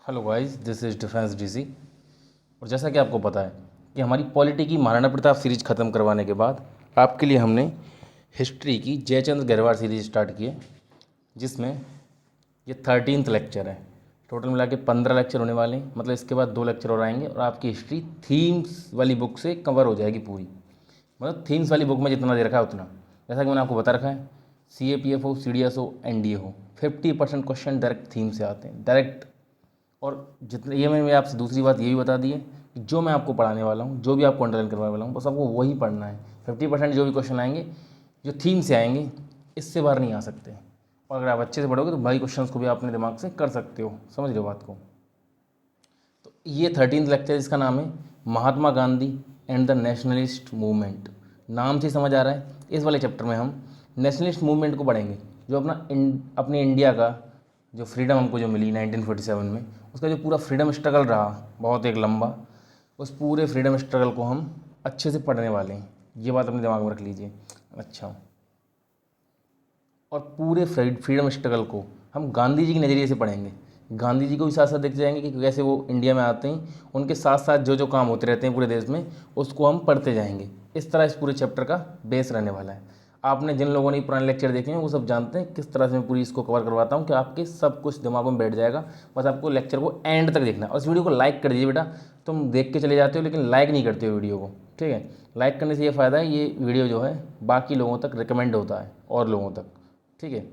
Hello guys, this is defence DC. और जैसा कि आपको पता है कि हमारी पॉलिटी की महाराणा प्रताप सीरीज ख़त्म करवाने के बाद आपके लिए हमने हिस्ट्री की जयचंद्र गहरवार सीरीज स्टार्ट की है, जिसमें ये 13th लेक्चर है। टोटल मिला के 15 लेक्चर होने वाले हैं, मतलब इसके बाद 2 लेक्चर और आएंगे और आपकी हिस्ट्री थीम्स वाली बुक से कवर हो जाएगी पूरी। मतलब थीम्स वाली बुक में जितना दे रखा है उतना, जैसा कि मैंने आपको बता रखा है। CAPF हो, CDS हो, NDA हो, 50% क्वेश्चन डायरेक्ट थीम से आते हैं, डायरेक्ट। और जितने ये मैंने आपसे दूसरी बात ये भी बता दी है कि जो मैं आपको पढ़ाने वाला हूँ, जो भी आपको अंडरलाइन करवाने वाला हूँ, बस आपको वही पढ़ना है। 50% जो भी क्वेश्चन आएंगे जो थीम से आएंगे, इससे बाहर नहीं आ सकते। और अगर आप अच्छे से पढ़ोगे तो भाई क्वेश्चंस को भी आप अपने दिमाग से कर सकते हो। समझ रहे हो बात को? तो ये 13th लेक्चर, इसका नाम है Mahatma Gandhi and the nationalist movement. नाम से समझ आ रहा है, इस वाले चैप्टर में हम नेशनलिस्ट मूवमेंट को पढ़ेंगे, जो अपने इंडिया का जो फ्रीडम हमको जो मिली 1947 में, उसका जो पूरा फ्रीडम स्ट्रगल रहा बहुत एक लंबा, उस पूरे फ्रीडम स्ट्रगल को हम अच्छे से पढ़ने वाले हैं। ये बात अपने दिमाग में रख लीजिए। अच्छा, और पूरे फ्रीडम स्ट्रगल को हम गांधी जी के नज़रिए से पढ़ेंगे। गांधी जी को भी साथ साथ देखते जाएंगे कि कैसे वो इंडिया में आते हैं, उनके साथ साथ जो जो काम होते रहते हैं पूरे देश में, उसको हम पढ़ते जाएंगे। इस तरह इस पूरे चैप्टर का बेस रहने वाला है। आपने जिन लोगों ने पुराने लेक्चर देखे हैं वो सब जानते हैं किस तरह से मैं पूरी इसको कवर करवाता हूँ कि आपके सब कुछ दिमाग में बैठ जाएगा। बस आपको लेक्चर को एंड तक देखना है। और इस वीडियो को लाइक कर दीजिए बेटा। तुम देख के चले जाते हो लेकिन लाइक नहीं करते हो वीडियो को, ठीक है? लाइक करने से ये फ़ायदा है, ये वीडियो जो है बाकी लोगों तक रिकमेंड होता है और लोगों तक, ठीक है?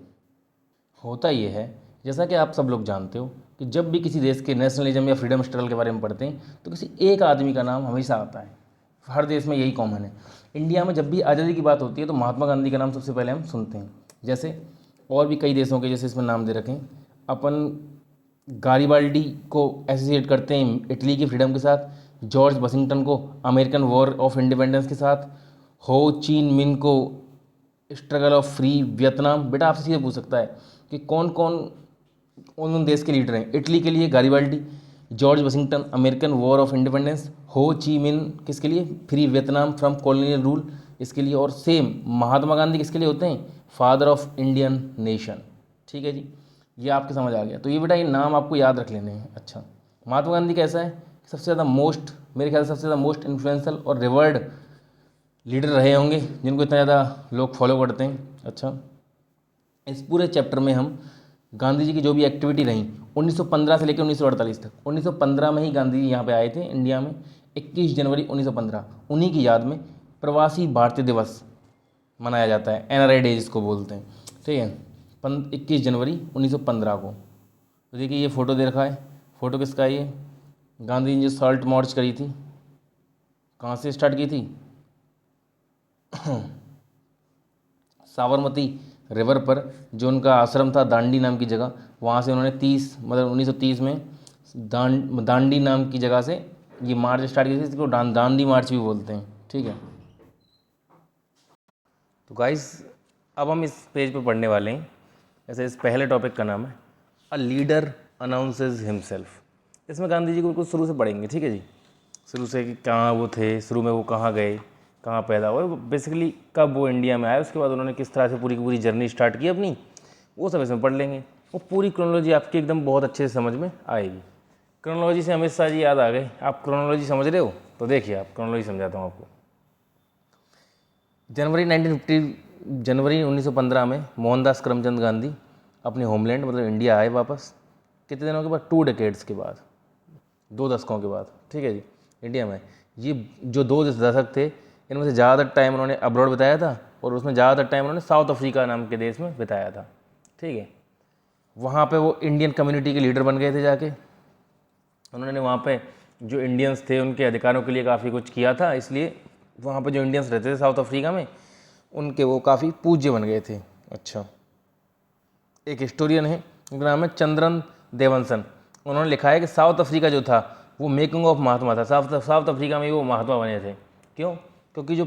होता ये है, जैसा कि आप सब लोग जानते हो, कि जब भी किसी देश के नेशनलिज्म या फ्रीडम स्ट्रगल के बारे में पढ़ते हैं तो किसी एक आदमी का नाम हमेशा आता है। हर देश में यही कॉमन है। इंडिया में जब भी आज़ादी की बात होती है तो महात्मा गांधी का नाम सबसे पहले हम सुनते हैं। जैसे और भी कई देशों के जैसे इसमें नाम दे रखें, अपन गारिबाल्डी को एसोसिएट करते हैं इटली की फ्रीडम के साथ, जॉर्ज वाशिंगटन को अमेरिकन वॉर ऑफ इंडिपेंडेंस के साथ, हो चीन मिन को स्ट्रगल ऑफ फ्री वियतनाम। बेटा आपसे सीधे पूछ सकता है कि कौन कौन उन देश के लीडर हैं। इटली के लिए Garibaldi, George Washington American war of independence, Ho Chi Minh किसके लिए, free Vietnam from colonial rule, इसके लिए। और सेम महात्मा गांधी किसके लिए होते हैं, फादर ऑफ इंडियन नेशन। ठीक है जी, ये आपके समझ आ गया। तो ये बेटा ये नाम आपको याद रख लेने हैं। अच्छा, महात्मा गांधी कैसा है, सबसे ज़्यादा मोस्ट, मेरे ख्याल से सबसे ज़्यादा मोस्ट इन्फ्लुएंशियल और रिवर्ड लीडर रहे होंगे जिनको इतना ज़्यादा लोग फॉलो करते हैं। अच्छा, इस पूरे चैप्टर में हम गांधी जी की जो भी एक्टिविटी रही 1915 से लेकर 1948 तक। 1915 में ही गांधी जी यहाँ पे आए थे इंडिया में, 21 जनवरी 1915। उन्हीं की याद में प्रवासी भारतीय दिवस मनाया जाता है, NRI डे जिसको बोलते हैं, ठीक है? 21 जनवरी 1915 को। तो देखिए ये फ़ोटो दे रखा है। फ़ोटो किसका है ये? गांधी जी ने जो सॉल्ट मार्च करी थी, कहाँ से स्टार्ट की थी? साबरमती रिवर पर जो उनका आश्रम था दांडी नाम की जगह, वहाँ से उन्होंने 1930 में दांडी नाम की जगह से ये मार्च स्टार्ट की थी, इसको दांडी मार्च भी बोलते हैं, ठीक है? तो गाइस अब हम इस पेज पे पढ़ने वाले हैं। जैसे इस पहले टॉपिक का नाम है अ लीडर अनाउंसेस हिमसेल्फ। इसमें गांधी जी को बिल्कुल शुरू से पढ़ेंगे, ठीक है जी? शुरू से कि कहाँ वो थे, शुरू में वो कहाँ गए, कहाँ पैदा हुए, बेसिकली कब वो इंडिया में आए, उसके बाद उन्होंने किस तरह से पूरी की पूरी जर्नी स्टार्ट की अपनी, वो सब इसमें पढ़ लेंगे। वो पूरी क्रोनोलॉजी आपकी एकदम बहुत अच्छे से समझ में आएगी। क्रोनोलॉजी से अमित शाह जी याद आ गए। आप क्रोनोलॉजी समझ रहे हो तो देखिए, आप क्रोनोलॉजी समझाता हूँ आपको। जनवरी 1915 में मोहनदास करमचंद गांधी अपने होमलैंड मतलब इंडिया आए वापस। कितने दिनों के बाद? 2 डेकेड्स के बाद, 2 दशकों के बाद, ठीक है जी? इंडिया में ये जो 2 दशक थे, इनमें से ज़्यादातर टाइम उन्होंने अब्रॉड बिताया था और उसमें ज़्यादातर टाइम उन्होंने साउथ अफ्रीका नाम के देश में बिताया था, ठीक है? वहाँ पे वो इंडियन कम्युनिटी के लीडर बन गए थे जाके। उन्होंने वहाँ पे जो इंडियंस थे उनके अधिकारों के लिए काफ़ी कुछ किया था, इसलिए वहाँ पे जो इंडियंस रहते थे साउथ अफ्रीका में, उनके वो काफ़ी पूज्य बन गए थे। अच्छा, एक हिस्टोरियन है, उनका नाम है चंद्रन देवनसन। उन्होंने लिखा है कि साउथ अफ्रीका जो था वो मेकिंग ऑफ महात्मा था। साउथ अफ्रीका में ही वो महात्मा बने थे। क्यों? क्योंकि जो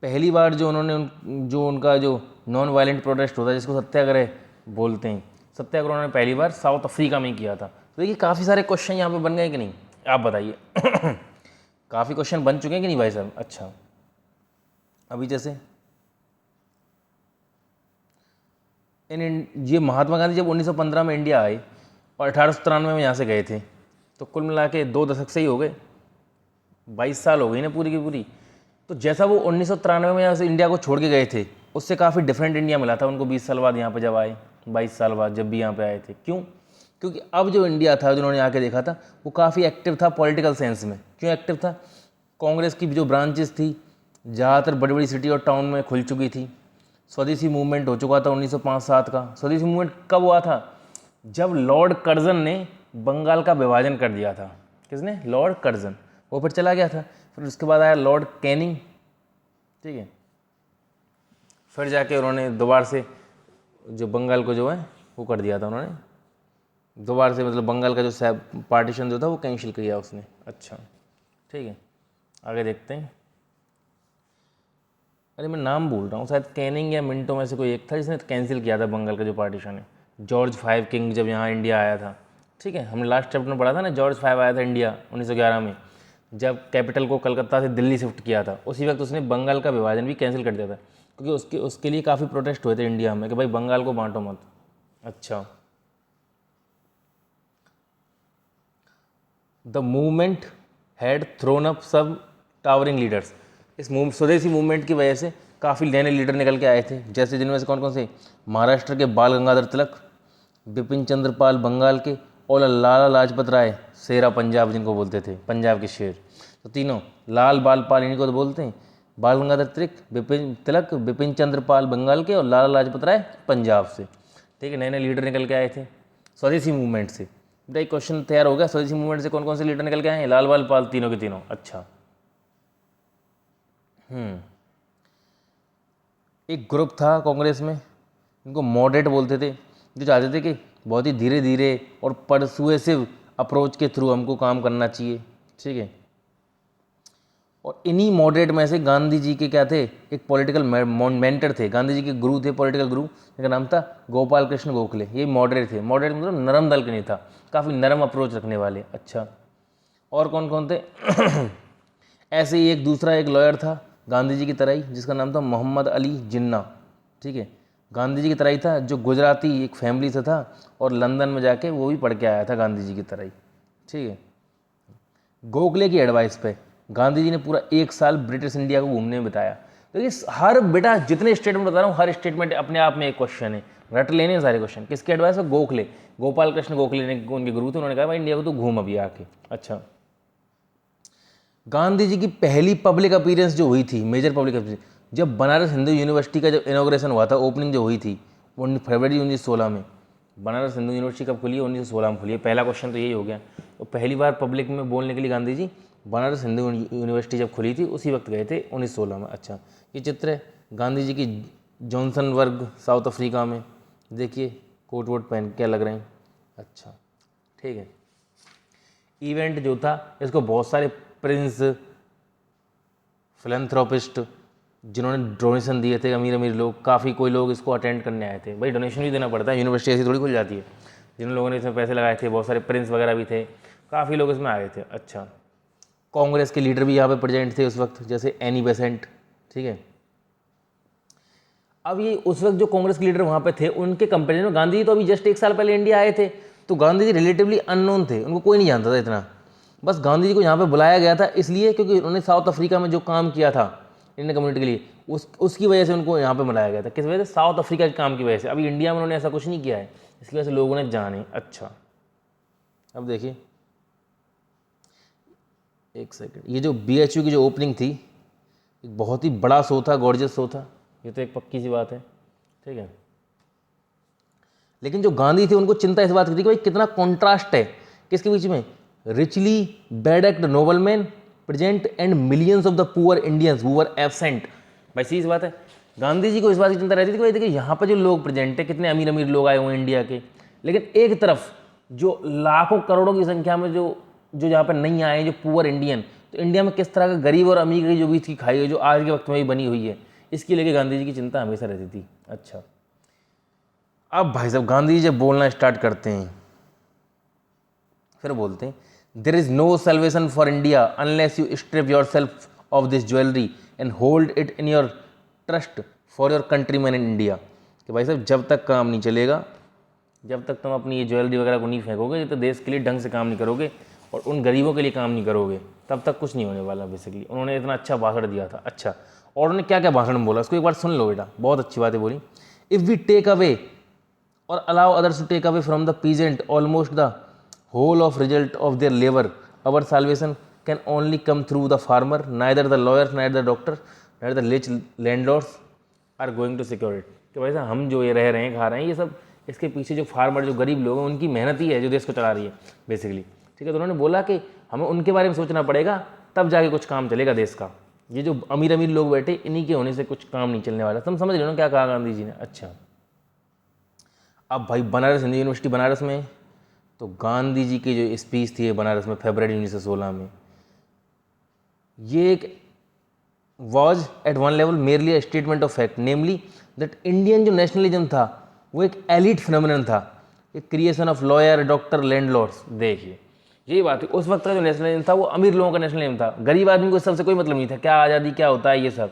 पहली बार जो उन्होंने जो उनका जो नॉन वायलेंट प्रोटेस्ट होता है जिसको सत्याग्रह बोलते हैं, सत्याग्रह उन्होंने पहली बार साउथ अफ्रीका में ही किया था। तो देखिए काफ़ी सारे क्वेश्चन यहाँ पे बन गए कि नहीं, आप बताइए? काफ़ी क्वेश्चन बन चुके हैं कि नहीं भाई साहब? अच्छा, अभी जैसे ये महात्मा गांधी जब 1915 में इंडिया आए और 1893 में यहाँ से गए थे, तो कुल मिला के 2 दशक से ही हो गए, 22 साल हो गई ना पूरी की पूरी। तो जैसा वो 1993 में यहाँ से इंडिया को छोड़ के गए थे, उससे काफ़ी डिफरेंट इंडिया मिला था उनको 20 साल बाद यहाँ पे जब आए, 22 साल बाद जब भी यहाँ पे आए थे। क्यों? क्योंकि अब जो इंडिया था जिन्होंने आके देखा था वो काफ़ी एक्टिव था पॉलिटिकल सेंस में। क्यों एक्टिव था? कांग्रेस की जो ब्रांचेस थी ज़्यादातर बड़ी बड़ी सिटी और टाउन में खुल चुकी थी। स्वदेशी मूवमेंट हो चुका था 1905-7 का। स्वदेशी मूवमेंट कब हुआ था? जब लॉर्ड कर्जन ने बंगाल का विभाजन कर दिया था। किसने? Lord Curzon. वो फिर चला गया था, फिर उसके बाद आया लॉर्ड कैनिंग, ठीक है, फिर जाके उन्होंने दोबारा से जो बंगाल को जो है वो कर दिया था, उन्होंने दोबारा से मतलब बंगाल का जो पार्टीशन जो था वो कैंसिल किया उसने। अच्छा ठीक है, आगे देखते हैं। अरे मैं नाम भूल रहा हूँ, शायद कैनिंग या मिंटो में से कोई एक था जिसने कैंसिल किया था बंगाल का जो पार्टीशन है। जॉर्ज 5 किंग जब यहाँ इंडिया आया था, ठीक है, हमने लास्ट चैप्टर में पढ़ा था ना, जॉर्ज 5 आया था इंडिया 1911 में, जब कैपिटल को कलकत्ता से दिल्ली शिफ्ट किया था, उसी वक्त उसने बंगाल का विभाजन भी कैंसिल कर दिया था, क्योंकि उसके लिए काफ़ी प्रोटेस्ट हुए थे इंडिया में कि भाई बंगाल को बांटो मत। अच्छा, the movement had throne up सब टावरिंग लीडर्स। इस स्वदेशी मूवमेंट की वजह से काफ़ी नए लीडर निकल के आए थे, जैसे जिनमें से कौन कौन से? महाराष्ट्र के बाल गंगाधर तिलक, बिपिन चंद्र पाल बंगाल के, और लाला लाजपत राय शेरा पंजाब जिनको बोलते थे, पंजाब के शेर। तो तीनों लाल बाल पाल इन्हीं को तो बोलते हैं, बाल गंगाधर तिलक, बिपिन चंद्र पाल बंगाल के, और लाला लाजपत राय पंजाब से। ठीक है, नए नए लीडर निकल के आए थे स्वदेशी मूवमेंट से। बेटा एक क्वेश्चन तैयार हो गया, स्वदेशी मूवमेंट से कौन कौन से लीडर निकल के आए हैं? लाल बाल पाल तीनों के तीनों। अच्छा, एक ग्रुप था कांग्रेस में, इनको मॉडरेट बोलते थे, जो चाहते थे कि बहुत ही धीरे धीरे और परसुएसिव अप्रोच के थ्रू हमको काम करना चाहिए, ठीक है। और इन्हीं मॉडरेट में से गांधी जी के क्या थे? एक पॉलिटिकल मेंटर थे, गांधी जी के गुरु थे, पॉलिटिकल गुरु, जिनका नाम था गोपाल कृष्ण गोखले। ये मॉडरेट थे। मॉडरेट मतलब नरम दल के नहीं था, काफ़ी नरम अप्रोच रखने वाले। अच्छा, और कौन कौन थे? ऐसे ही एक दूसरा एक लॉयर था गांधी जी की तरह ही, जिसका नाम था मोहम्मद अली जिन्ना, ठीक है, गांधी जी की तरह ही था, जो गुजराती एक फैमिली से था और लंदन में जाके वो भी पढ़ के आया था गांधी जी की तरह ही, ठीक है। गोखले की एडवाइस पे गांधी जी ने पूरा 1 साल ब्रिटिश इंडिया को घूमने में बिताया। देखिए हर बेटा जितने स्टेटमेंट बता रहा हूँ, हर स्टेटमेंट अपने आप में एक क्वेश्चन है, रट लेने सारे क्वेश्चन। किसके एडवाइस पे? गोखले, गोपाल कृष्ण गोखले ने, उनके गुरु थे, उन्होंने कहा भाई इंडिया को तो घूम अभी आके। अच्छा, गांधी जी की पहली पब्लिक अपीयरेंस जो हुई थी, मेजर पब्लिक अपीयरेंस, जब बनारस हिंदू यूनिवर्सिटी का जब इनॉग्रेशन हुआ था, ओपनिंग जो हुई थी फरवरी 1916 में। बनारस हिंदू यूनिवर्सिटी कब खुली है? 1916 में खुली है। पहला क्वेश्चन तो यही हो गया। तो पहली बार पब्लिक में बोलने के लिए गांधी जी बनारस हिंदू यूनिवर्सिटी जब खुली थी उसी वक्त गए थे, 1916 में। अच्छा, ये चित्र है गांधी जी की जॉनसनबर्ग, साउथ अफ्रीका में। देखिए कोट वोट पहन के लग रहे हैं। अच्छा ठीक है, इवेंट जो था इसको बहुत सारे प्रिंस, फिलैंथ्रोपिस्ट जिन्होंने डोनेशन दिए थे, अमीर अमीर लोग, काफ़ी कोई लोग इसको अटेंड करने आए थे। भाई डोनेशन भी देना पड़ता है, यूनिवर्सिटी ऐसी थोड़ी खुल जाती है। जिन लोगों ने इसमें पैसे लगाए थे, बहुत सारे प्रिंस वगैरह भी थे, काफ़ी लोग इसमें आए थे। अच्छा, कांग्रेस के लीडर भी यहाँ पे प्रेजेंट थे उस वक्त, जैसे एनी बेसेंट, ठीक है। अब ये उस वक्त जो कांग्रेस के लीडर वहाँ पे थे, उनके कंपेरिजन में गांधी जी तो अभी जस्ट 1 साल पहले इंडिया आए थे, तो गांधी जी रिलेटिवली अननोन थे, उनको कोई नहीं जानता था इतना। बस गांधी जी को यहाँ पे बुलाया गया था इसलिए क्योंकि उन्होंने साउथ अफ्रीका में जो काम किया था इंडियन कम्युनिटी के लिए, उसकी वजह से उनको यहाँ पे बुलाया गया था। किस वजह से? साउथ अफ्रीका के काम की वजह से। अभी इंडिया में उन्होंने ऐसा कुछ नहीं किया है, इसकी वजह से लोगों ने जाने। अच्छा, अब देखिए एक सेकेंड, ये जो BHU की जो ओपनिंग थी, एक बहुत ही बड़ा शो था, गॉर्जियस शो था, ये तो एक पक्की सी बात है, ठीक है। लेकिन जो गांधी थे उनको चिंता इस बात की थी कि भाई कितना कॉन्ट्रास्ट है किसके बीच में? Richly bedecked nobleman present and millions of the poor Indians who were absent. भाई सीधी सी बात है, गांधी जी को इस बात की चिंता रहती थी कि भाई देखिए यहाँ पर जो लोग प्रेजेंट है, कितने अमीर अमीर लोग आए हुए हैं इंडिया के, लेकिन एक तरफ जो लाखों करोड़ों की संख्या में जो जो यहाँ पर नहीं आए, जो पुअर इंडियन, तो इंडिया में किस तरह का गरीब और अमीर की जो बीच की खाई है, जो आज के वक्त में भी बनी हुई है, इसकी लेके गांधी जी की चिंता हमेशा रहती थी। अच्छा, अब भाई साहब गांधी जी जब बोलना स्टार्ट करते हैं, फिर बोलते हैं there is no salvation for India unless you strip yourself of this jewellery and hold it in your trust for your countrymen in India. कि भाई साहब जब तक काम नहीं चलेगा, जब तक तुम अपनी ये ज्वेलरी वगैरह को नहीं फेंकोगे, तो देश के लिए ढंग से काम नहीं करोगे और उन गरीबों के लिए काम नहीं करोगे, तब तक कुछ नहीं होने वाला बेसिकली। उन्होंने इतना अच्छा भाषण दिया था। अच्छा, और उन्होंने क्या क्या भाषण में बोला उसको एक बार सुन लो बेटा, बहुत अच्छी बातें बोली। If we take away or allow others to take away from the peasant almost the whole of result of their labor, our salvation can only come through the farmer, neither the lawyers, neither the doctor, neither the rich landlords are going to secure it। कि भाई साहब हम जो ये रह रहे हैं, खा रहे हैं, ये सब इसके पीछे जो फार्मर, जो गरीब लोग हैं, उनकी मेहनत ही है जो देश को चला रही है बेसिकली। ठीक है, तो उन्होंने बोला कि हमें उनके बारे में सोचना पड़ेगा, तब जाके कुछ काम चलेगा देश का। ये जो अमीर अमीर लोग बैठे, इन्हीं के होने से कुछ काम नहीं चलने वाला। तुम समझ रहे हो ना क्या कहा गांधी जी ने। अच्छा, अब भाई बनारस हिंदू यूनिवर्सिटी बनारस में, तो गांधी जी की जो स्पीच थी बनारस में फरवरी 1916 में, ये एक was at one level merely a statement of fact, namely that Indian जो नेशनलिज्म था वो एक एलिट फिनोमिनन था, एक creation of lawyer, doctor, landlords. देखिए यही बात है, उस वक्त का जो नेशनलिज्म था वो अमीर लोगों का नेशनलिज्म था, गरीब आदमी को सबसे कोई मतलब नहीं था, क्या आज़ादी क्या होता है ये सब,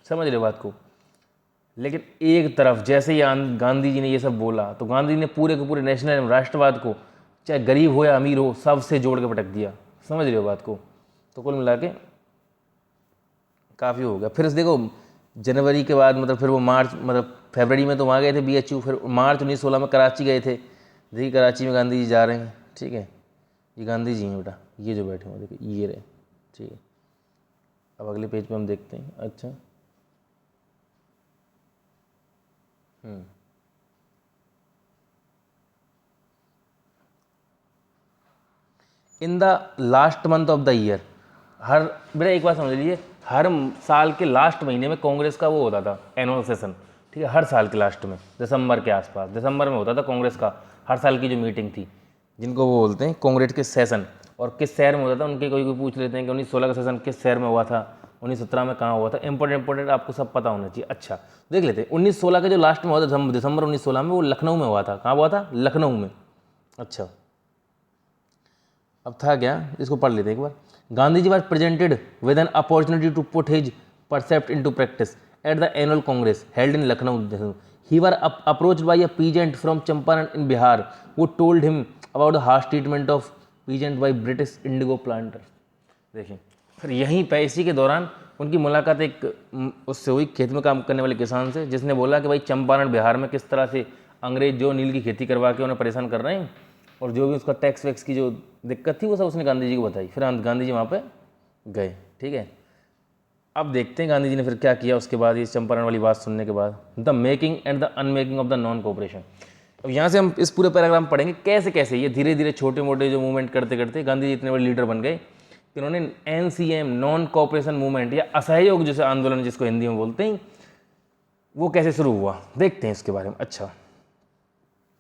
समझ रहे हो बात को। लेकिन एक तरफ जैसे ही गांधी जी ने ये सब बोला, तो गांधी जी ने पूरे के पूरे नेशनलिज्म, राष्ट्रवाद को, चाहे गरीब हो या अमीर हो, सबसे जोड़ के पटक दिया। समझ रहे हो बात को। तो कुल मिला के काफ़ी हो गया। फिर देखो जनवरी के बाद मतलब फिर वो मार्च, मतलब फरवरी में तो वहाँ गए थे BHU, फिर मार्च 1916 में कराची गए थे। देखिए कराची में गांधी जी जा रहे हैं। ठीक है, ये गांधी जी हैं बेटा, ये जो बैठे हुए देखिए, ये रहे। ठीक है, अब अगले पेज पे हम देखते हैं। अच्छा, in the last month of the year, हर बेटा एक बात समझ लीजिए, हर साल के लास्ट महीने में कांग्रेस का वो होता था एनुअल सेशन। ठीक है, हर साल के लास्ट में दिसंबर के आसपास, दिसंबर में होता था कांग्रेस का हर साल की जो मीटिंग थी, जिनको वो बोलते हैं कांग्रेस के सेशन। और किस शहर में होता था, उनके कोई पूछ लेते हैं कि 1916 का सेशन किस शहर में हुआ था, 1917 में कहाँ हुआ था। इंपॉर्टेंट आपको सब पता होना चाहिए। अच्छा देख लेते हैं, 1916 का जो लास्ट में हुआ था दिसंबर 1916 में, वो लखनऊ में हुआ था। कहाँ हुआ था? लखनऊ में। अच्छा, अब था क्या, इसको पढ़ लेते हैं एक बार। Gandhi ji was presented with an opportunity to put his precept into practice at the annual Congress held in Lucknow. He were approached by a peasant from Champaran in Bihar, वो told him about the harsh treatment of peasant by British indigo planter. देखिए, फिर यहीं पे इसी के दौरान उनकी मुलाकात एक उससे हुई, खेत में काम करने वाले किसान से, जिसने बोला कि भाई चंपारण बिहार में किस तरह से अंग्रेज जो नील की खेती करवा के उन्हें परेशान कर रहे हैं, और जो भी उसका टैक्स वैक्स की जो दिक्कत थी वो सब उसने गांधी जी को बताई। फिर गांधी जी वहाँ पे गए। ठीक है, अब देखते हैं गांधी जी ने फिर क्या किया उसके बाद, ये चंपारण वाली बात सुनने के बाद। The making and the unmaking of the non cooperation. अब यहाँ से हम इस पूरे पैराग्राफ पढ़ेंगे कैसे कैसे ये धीरे धीरे छोटे मोटे जो मूवमेंट करते करते गांधी जी इतने बड़े लीडर बन गए कि उन्होंने NCM नॉन कोऑपरेशन मूवमेंट या असहयोग जैसे आंदोलन जिसको हिंदी में बोलते हैं, वो कैसे शुरू हुआ देखते हैं इसके बारे में। अच्छा,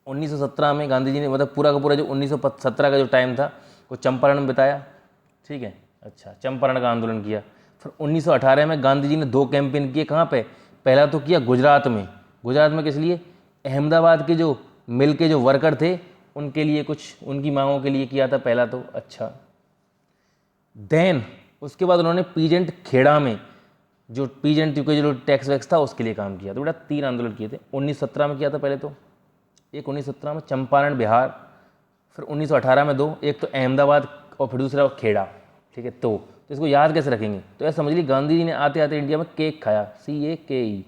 1917 में गांधी जी ने मतलब पूरा का पूरा जो 1917 का जो टाइम था वो चंपारण में बिताया। ठीक है, अच्छा, चंपारण का आंदोलन किया। फिर 1918 में गांधी जी ने 2 कैंपेन किए। कहाँ पे? पहला तो किया गुजरात में। गुजरात में किस लिए? अहमदाबाद के जो मिल के जो वर्कर थे उनके लिए, कुछ उनकी मांगों के लिए किया था पहला तो। अच्छा, देन उसके बाद उन्होंने पीजेंट खेड़ा में जो पीजेंट के जो टैक्स वैक्स था उसके लिए काम किया। तो बेटा 3 आंदोलन किए थे। 1917 में किया था पहले तो एक, 1917 में चंपारण बिहार, फिर 1918 में 2, एक तो अहमदाबाद और फिर दूसरा खेड़ा। ठीक है, तो इसको याद कैसे रखेंगे? तो ऐसा समझ लीजिए गांधी जी ने आते आते इंडिया में केक खाया, CAKE,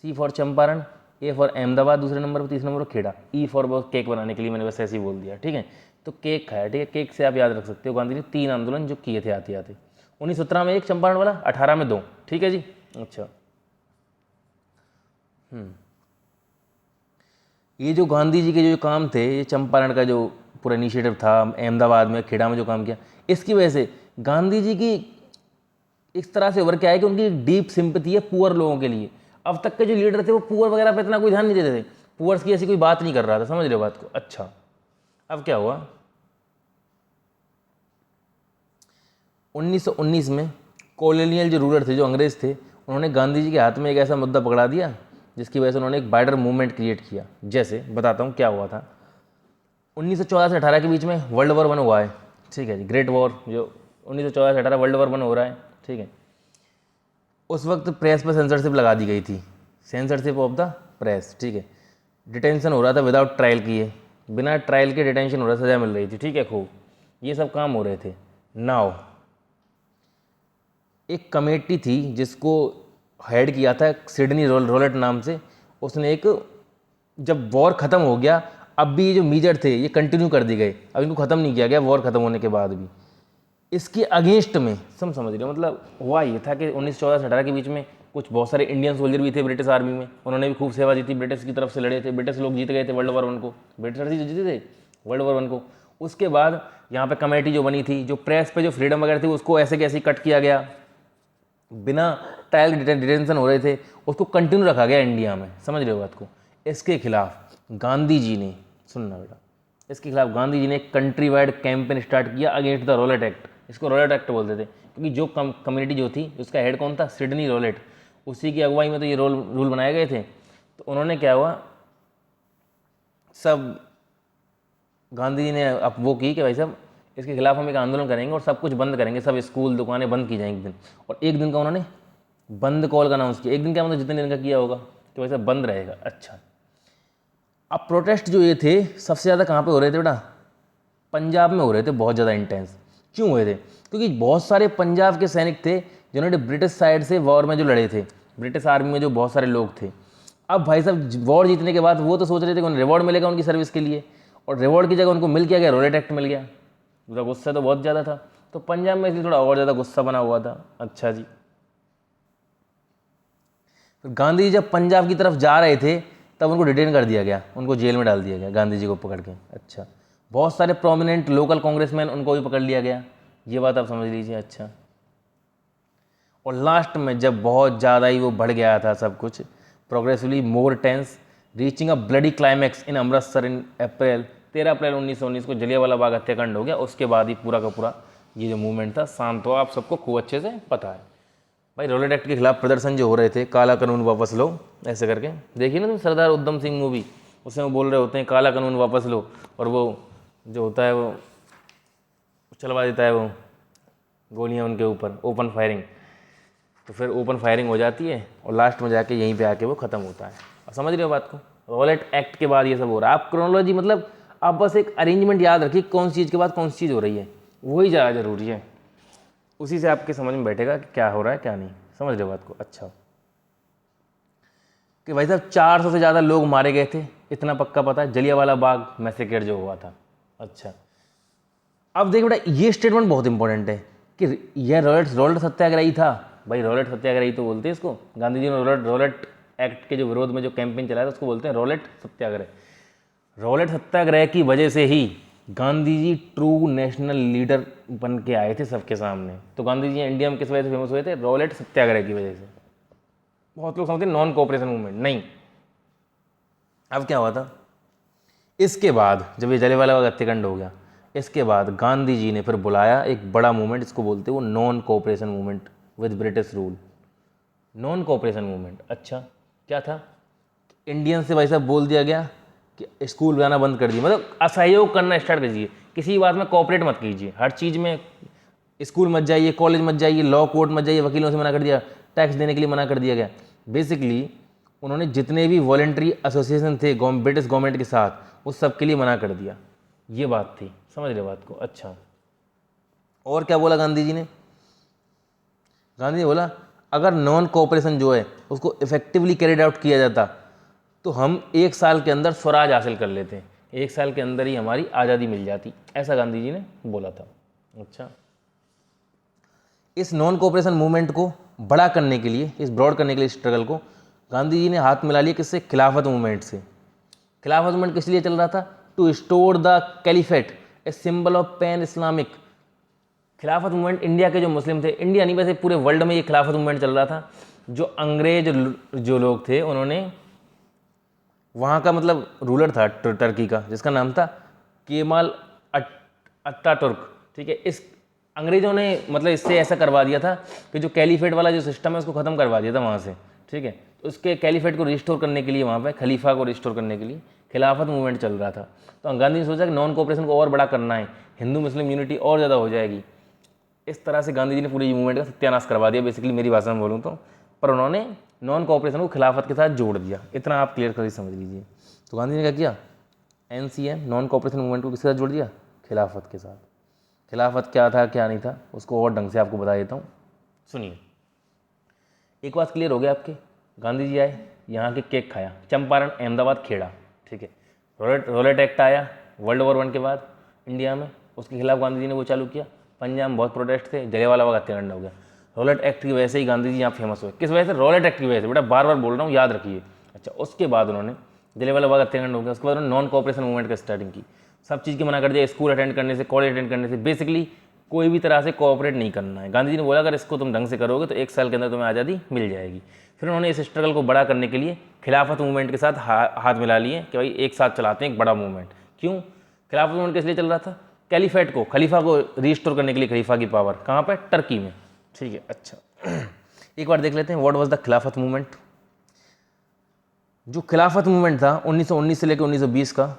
C for Champaran, A for Ahmedabad दूसरे नंबर पर, तीसरे नंबर पर खेड़ा, E फॉर केक बनाने के लिए मैंने बस ऐसे ही बोल दिया। ठीक है, तो केक खाया। ठीक है, केक से आप याद रख सकते हो गांधी जी 3 आंदोलन जो किए थे आते आते। 1917 में एक चंपारण वाला, 18 में 2। ठीक है जी। अच्छा, ये जो गांधी जी के जो काम थे, ये चंपारण का जो पूरा इनिशिएटिव था, अहमदाबाद में खेड़ा में जो काम किया, इसकी वजह से गांधी जी की इस तरह से उभर के आए कि उनकी डीप सिंपैथी है पुअर लोगों के लिए। अब तक के जो लीडर थे वो पुअर वगैरह पे इतना कोई ध्यान नहीं देते थे, पुअर्स की ऐसी कोई बात नहीं कर रहा था। समझ रहे हो बात को। अच्छा, अब क्या हुआ, 1919 में कॉलोनियल जो रूलर थे, जो अंग्रेज थे, उन्होंने गांधी जी के हाथ में एक ऐसा मुद्दा पकड़ा दिया जिसकी वजह से उन्होंने एक वाइडर मूवमेंट क्रिएट किया। जैसे बताता हूँ क्या हुआ था। 1914 से 18 के बीच में वर्ल्ड वॉर 1 हुआ है। ठीक है जी, ग्रेट वॉर जो 1914 से 18 वर्ल्ड वॉर 1 हो रहा है। ठीक है, उस वक्त प्रेस पर सेंसरशिप लगा दी गई थी, सेंसरशिप ऑफ द प्रेस। ठीक है, डिटेंशन हो रहा था विदाउट ट्रायल किए, बिना ट्रायल के डिटेंशन हो रहा, सज़ा मिल रही थी, ठीक है खूब, ये सब काम हो रहे थे। नाउ एक कमेटी थी जिसको हेड किया था सिडनी रोलेट नाम से, उसने एक, जब वॉर ख़त्म हो गया, अब भी ये जो मीजर थे ये कंटिन्यू कर दिए गए, अब इनको ख़त्म नहीं किया गया वॉर ख़त्म होने के बाद भी, इसके अगेंस्ट में समझ रहे हो, मतलब हुआ ये था कि 1914 से 18 के बीच में कुछ बहुत सारे इंडियन सोल्जर भी थे ब्रिटिश आर्मी में, उन्होंने भी खूब सेवा दी थी, ब्रिटिश की तरफ से लड़े थे, ब्रिटिश लोग जीत गए थे वर्ल्ड वॉर 1 को, ब्रिटिशर्स ही जीते थे वर्ल्ड वॉर 1 को। उसके बाद यहाँ पे कमेटी जो बनी थी, जो प्रेस पे जो फ्रीडम वगैरह थी उसको ऐसे कैसे कट किया गया, बिना ट्रायल डिटेंशन हो रहे थे, उसको कंटिन्यू रखा गया इंडिया में, समझ रहे हो बात को। इसके खिलाफ गांधी जी ने, सुनना बेटा, इसके खिलाफ गांधी जी ने एक कंट्री वाइड कैंपेन स्टार्ट किया अगेंस्ट द रोलेट एक्ट, इसको रोलेट एक्ट बोलते थे, क्योंकि जो कम्युनिटी जो थी उसका हेड कौन था, सिडनी रोलेट, उसी की अगुवाई में तो ये रूल बनाए गए थे। तो उन्होंने क्या हुआ, सब गांधी जी ने अब वो की कि भाई साहब इसके खिलाफ हम एक आंदोलन करेंगे और सब कुछ बंद करेंगे, सब स्कूल दुकानें बंद की जाएंगी दिन, और एक दिन का उन्होंने बंद कॉल का अनाउंस किया। एक दिन क्या मतलब जितने दिन का किया होगा कि भाई साहब बंद रहेगा। अच्छा, अब प्रोटेस्ट जो ये थे सबसे ज़्यादा कहाँ पे हो रहे थे बेटा, पंजाब में हो रहे थे, बहुत ज़्यादा इंटेंस। क्यों हुए थे, क्योंकि बहुत सारे पंजाब के सैनिक थे जिन्होंने ब्रिटिश साइड से वॉर में जो लड़े थे, ब्रिटिश आर्मी में जो बहुत सारे लोग थे। अब भाई साहब वॉर जीतने के बाद वो तो सोच रहे थे कि उन्हें रिवॉर्ड मिलेगा उनकी सर्विस के लिए, और रिवॉर्ड की जगह उनको मिल क्या गया, रोलेट एक्ट मिल गया। पूरा गुस्सा तो बहुत ज़्यादा था, तो पंजाब में इसलिए थोड़ा और ज़्यादा गुस्सा बना हुआ था। अच्छा जी, फिर गांधी जी जब पंजाब की तरफ जा रहे थे तब उनको डिटेन कर दिया गया, उनको जेल में डाल दिया गया गांधी जी को पकड़ के। अच्छा, बहुत सारे प्रोमिनेंट लोकल कांग्रेसमैन उनको भी पकड़ लिया गया, ये बात आप समझ लीजिए। अच्छा, और लास्ट में जब बहुत ज़्यादा ही वो बढ़ गया था सब कुछ, progressively more tense, reaching a bloody climax in Amritsar in April 13 April 1919 को जलियांवाला बाग हत्याकांड हो गया। उसके बाद ही पूरा का पूरा ये जो मूवमेंट था शांत हुआ, आप सबको खूब अच्छे से पता है। भाई रोलेट एक्ट के खिलाफ प्रदर्शन जो हो रहे थे, काला कानून वापस लो ऐसे करके, देखिए ना तुम सरदार उधम सिंह मूवी, उसमें वो बोल रहे होते हैं काला कानून वापस लो, और वो जो होता है वो चलवा देता है वो गोलियां उनके ऊपर, ओपन फायरिंग, तो फिर ओपन फायरिंग हो जाती है और लास्ट में जाके यहीं पे आके वो ख़त्म होता है। और समझ रहे हो बात को, रोलेट एक्ट के बाद ये सब हो रहा है। आप क्रोनोलॉजी मतलब आप बस एक अरेंजमेंट याद रखिए, कौन सी चीज़ के बाद कौन सी चीज़ हो रही है, वही ज़्यादा ज़रूरी है, उसी से आपके समझ में बैठेगा कि क्या हो रहा है क्या नहीं। समझ रहे हो बात को। अच्छा, कि भाई साहब 400 से ज़्यादा लोग मारे गए थे, इतना पक्का पता है, जलियांवाला बाग मैसेकर जो हुआ था। अच्छा, अब देखिए बेटा ये स्टेटमेंट बहुत इंपॉर्टेंट है कि यह रोलेट सत्याग्रही था। भाई रोलेट सत्याग्रही तो बोलते हैं इसको, गांधी जी ने रोलेट एक्ट के जो विरोध में जो कैंपेन चलाया था उसको बोलते हैं रोलेट सत्याग्रह। रोलेट सत्याग्रह की वजह से ही Gandhi ji true national leader बन के आए थे सबके सामने। तो गांधी जी इंडिया में किस वजह से फेमस हुए थे, रोलेट सत्याग्रह की वजह से। बहुत लोग समझते हैं नॉन कोऑपरेशन मूवमेंट, नहीं। अब क्या हुआ था, इसके बाद जब ये जलियांवाला बाग हत्याकांड हो गया, इसके बाद गांधी जी ने फिर बुलाया एक बड़ा मूवमेंट, इसको बोलते हैं वो non cooperation movement with British rule. Non cooperation movement, अच्छा क्या था, इंडियन से भाई साहब बोल दिया गया कि स्कूल जाना बंद कर दिए, मतलब असहयोग करना स्टार्ट कर दीजिए, किसी बात में कोऑपरेट मत कीजिए, हर चीज़ में स्कूल मत जाइए, कॉलेज मत जाइए, लॉ कोर्ट मत जाइए, वकीलों से मना कर दिया, टैक्स देने के लिए मना कर दिया गया। बेसिकली उन्होंने जितने भी वॉलेंट्री एसोसिएशन थे ब्रिटिश गवर्नमेंट के साथ, उस सब के लिए मना कर दिया, ये बात थी। समझ रहे बात को। अच्छा, और क्या बोला गांधी जी ने, गांधी जी बोला अगर नॉन कोऑपरेशन जो है उसको इफेक्टिवली कैरिड आउट किया जाता तो हम 1 साल के अंदर स्वराज हासिल कर लेते, 1 साल के अंदर ही हमारी आज़ादी मिल जाती, ऐसा गांधी जी ने बोला था। अच्छा, इस नॉन कोऑपरेशन मूवमेंट को बड़ा करने के लिए, इस ब्रॉड करने के लिए स्ट्रगल को, गांधी जी ने हाथ मिला लिया किससे, खिलाफत मूवमेंट से। खिलाफत मूवमेंट किस लिए चल रहा था, to store the caliphate a symbol of pan Islamic. Khilafat movement India के जो मुस्लिम थे, इंडिया नहीं वैसे पूरे वर्ल्ड में ये खिलाफत मूवमेंट चल रहा था। जो अंग्रेज जो लोग थे उन्होंने, वहाँ का मतलब रूलर था टर्की का जिसका नाम था केमाल अत्तातुर्क, ठीक है। इस अंग्रेजों ने मतलब इससे ऐसा करवा दिया था कि जो कैलिफेट वाला जो सिस्टम है उसको ख़त्म करवा दिया था वहाँ से, ठीक है। तो उसके कैलिफेट को रिस्टोर करने के लिए, वहाँ पे खलीफा को रिस्टोर करने के लिए खिलाफत मूवमेंट चल रहा था। तो गांधी ने सोचा कि नॉन कोऑपरेशन को और बड़ा करना है, हिंदू मुस्लिम यूनिटी और ज़्यादा हो जाएगी। इस तरह से गांधी जी ने पूरी मूवमेंट का सत्यानाश करवा दिया, बेसिकली मेरी भाषा में बोलूँ तो। पर उन्होंने नॉन कोऑपरेशन को खिलाफत के साथ जोड़ दिया, इतना आप क्लियर कर समझ लीजिए। तो गांधी ने क्या किया, NCM नॉन कोऑपरेशन मूवमेंट को किसके साथ जोड़ दिया, खिलाफत के साथ। खिलाफत क्या था क्या नहीं था उसको और ढंग से आपको बता देता हूँ, सुनिए। एक बात क्लियर हो गया आपके, गांधी जी आए, यहाँ के केक खाया, चंपारण, अहमदाबाद, खेड़ा, ठीक है। रोलेट एक्ट आया वर्ल्ड वॉर 1 के बाद इंडिया में, उसके खिलाफ गांधी जी ने वो चालू किया। पंजाब में बहुत प्रोटेस्ट थे, जलियांवाला बाग हत्याकांड हो गया। रोलेट एक्ट की वजह से ही गांधी जी यहाँ फेमस हुए। किस वजह से, रोलेट एक्ट की वजह से, बेटा बार बार बोल रहा हूँ याद रखिए। अच्छा, उसके बाद उन्होंने जलियांवाला बाग हत्याकांड हो गया, उसके बाद उन्होंने नॉन कोऑपरेशन मूवमेंट का स्टार्टिंग की। सब चीज़ की मना कर दिया, स्कूल अटेंड करने से, कॉलेज अटेंड करने से, बेसिकली कोई भी तरह से कोऑपरेट नहीं करना है। गांधी जी ने बोला अगर इसको तुम ढंग से करोगे तो 1 साल के अंदर तुम्हें आज़ादी मिल जाएगी। फिर उन्होंने इस स्ट्रगल को बड़ा करने के लिए खिलाफत मूवमेंट के साथ हाथ मिला लिए कि भाई एक साथ चलाते हैं एक बड़ा मूवमेंट। क्यों खिलाफत मूवमेंट किस लिए चल रहा था, कैलिफेट को, खलीफा को रिस्टोर करने के लिए, खलीफा की पावर कहाँ पर, टर्की में, ठीक है। अच्छा एक बार देख लेते हैं व्हाट वाज द खिलाफत मूवमेंट। जो खिलाफत मूवमेंट था 1919 से लेकर 1920 का,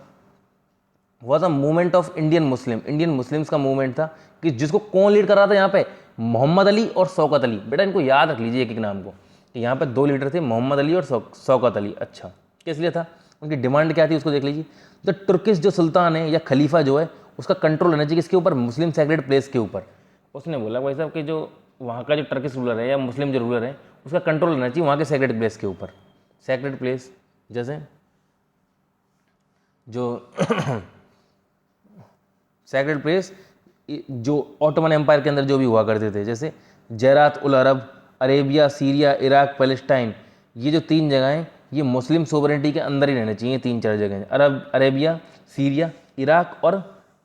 was a movement of Indian Muslims का मूवमेंट था। कि जिसको कौन लीड कर रहा था यहाँ पे, मोहम्मद अली और शौकत अली। बेटा इनको याद रख लीजिए एक एक नाम को, कि यहाँ पे 2 लीडर थे, मोहम्मद अली और शौकत अली। अच्छा, किस लिए था, उनकी डिमांड क्या थी उसको देख लीजिए। द तुर्किश जो सुल्तान है या खलीफा जो है, उसका कंट्रोल रहना चाहिए किसके ऊपर, मुस्लिम सैक्रेड प्लेस के ऊपर। उसने बोला भाई साहब कि जो वहाँ का जो टर्किश रूलर है या मुस्लिम जो रूलर है, उसका कंट्रोल रहना चाहिए वहाँ के सैक्रेड प्लेस के ऊपर। सैक्रेड प्लेस जैसे जो सैक्रेड प्लेस जो ऑटोमन एम्पायर के अंदर जो भी हुआ करते थे, जैसे जरात उल अरब, अरेबिया, सीरिया, इराक, पैलेस्टाइन, ये जो 3 जगहें ये मुस्लिम सोवरेनिटी के अंदर ही रहने चाहिए। 3-4 जगह, अरेबिया, सीरिया, इराक और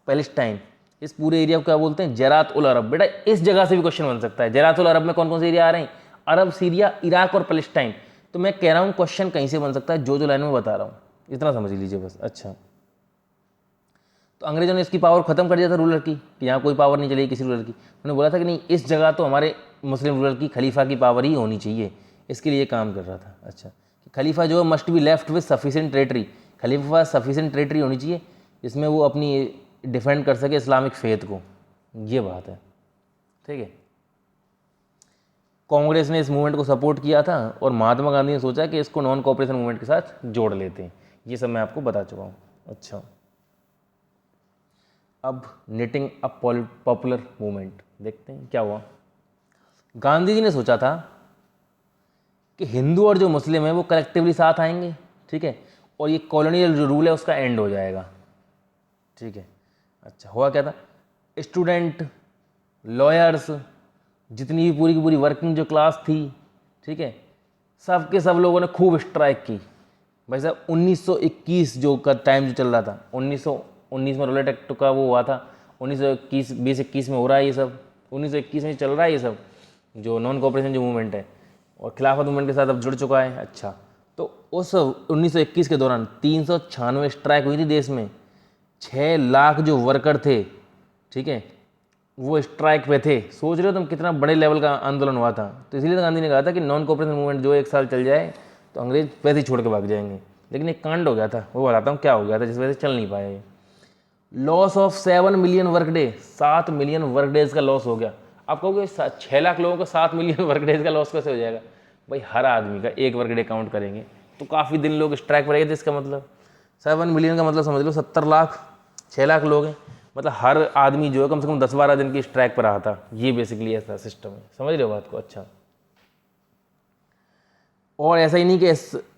पैलेस्टाइन। इस पूरे एरिया को क्या बोलते हैं, जरात उल अरब। बेटा इस जगह से भी क्वेश्चन बन सकता है, जरात उल अरब में कौन कौन से एरिया आ रहे हैं, अरब, सीरिया, इराक और पैलेस्टाइन। तो मैं कह रहा हूँ क्वेश्चन कहीं से बन सकता है, जो लाइन में बता रहा हूँ, इतना समझ लीजिए बस। अच्छा, तो अंग्रेजों ने इसकी पावर खत्म कर दिया था रूलर की, कि यहाँ कोई पावर नहीं चलेगी किसी रूलर की। उन्होंने बोला था कि नहीं, इस जगह तो हमारे मुस्लिम रूलर की, खलीफा की पावर ही होनी चाहिए। इसके लिए काम कर रहा था। अच्छा, खलीफा जो है must be left with sufficient territory, खलीफा के पास सफिशिएंट टेरिटरी होनी चाहिए जिसमें वो अपनी डिफेंड कर सके इस्लामिक फेथ को। ये बात है, ठीक है। कांग्रेस ने इस मूवमेंट को सपोर्ट किया था और महात्मा गांधी ने सोचा कि इसको नॉन कोऑपरेशन मूवमेंट के साथ जोड़ लेते हैं। ये सब मैं आपको बता चुका हूँ। अच्छा, अब निटिंग अ पॉपुलर मूवमेंट देखते हैं क्या हुआ। गांधी जी ने सोचा था कि हिंदू और जो मुस्लिम है वो कलेक्टिवली साथ आएंगे, ठीक है, और ये कॉलोनियल जो रूल है उसका एंड हो जाएगा, ठीक है। अच्छा, हुआ क्या था, स्टूडेंट, लॉयर्स, जितनी भी पूरी की पूरी वर्किंग जो क्लास थी, ठीक है, सब के सब लोगों ने खूब स्ट्राइक की। भाई साहब 1921 जो का टाइम जो चल रहा था, 1919 में रोलेट एक्ट का वो हुआ था, 1921 में हो रहा है ये सब, 1921 में चल रहा है ये सब जो नॉन कोऑपरेशन जो मूवमेंट है, और खिलाफत मूवमेंट के साथ अब जुड़ चुका है। अच्छा, तो उस 1921 के दौरान 396 स्ट्राइक हुई थी देश में, 6 लाख जो वर्कर थे, ठीक है, वो स्ट्राइक पे थे। सोच रहे हो तुम कितना बड़े लेवल का आंदोलन हुआ था। तो इसलिए तो गांधी ने कहा था कि नॉन कोऑपरेशन मूवमेंट जो 1 साल चल जाए तो अंग्रेज वैसे ही छोड़ के भाग जाएंगे। लेकिन एक कांड हो गया था, वो बताता हूँ क्या हो गया था जिस वजह से चल नहीं पाया ये। Loss of 7 million work day, 7 million work days का लॉस हो गया। आप कहोगे 6 लाख लोगों का 7 मिलियन वर्क डेज का लॉस कैसे हो जाएगा। भाई हर आदमी का 1 वर्क डे काउंट करेंगे तो काफ़ी दिन लोग स्ट्राइक पर रहे थे। इसका मतलब 7 मिलियन का मतलब समझ लो 70 लाख, 6 लाख लोग हैं, मतलब हर आदमी जो है कम से कम 10-12 दिन की स्ट्राइक पर रहा था। ये बेसिकली ऐसा सिस्टम है, समझ रहे हो बात को। अच्छा, और ऐसा ही नहीं कि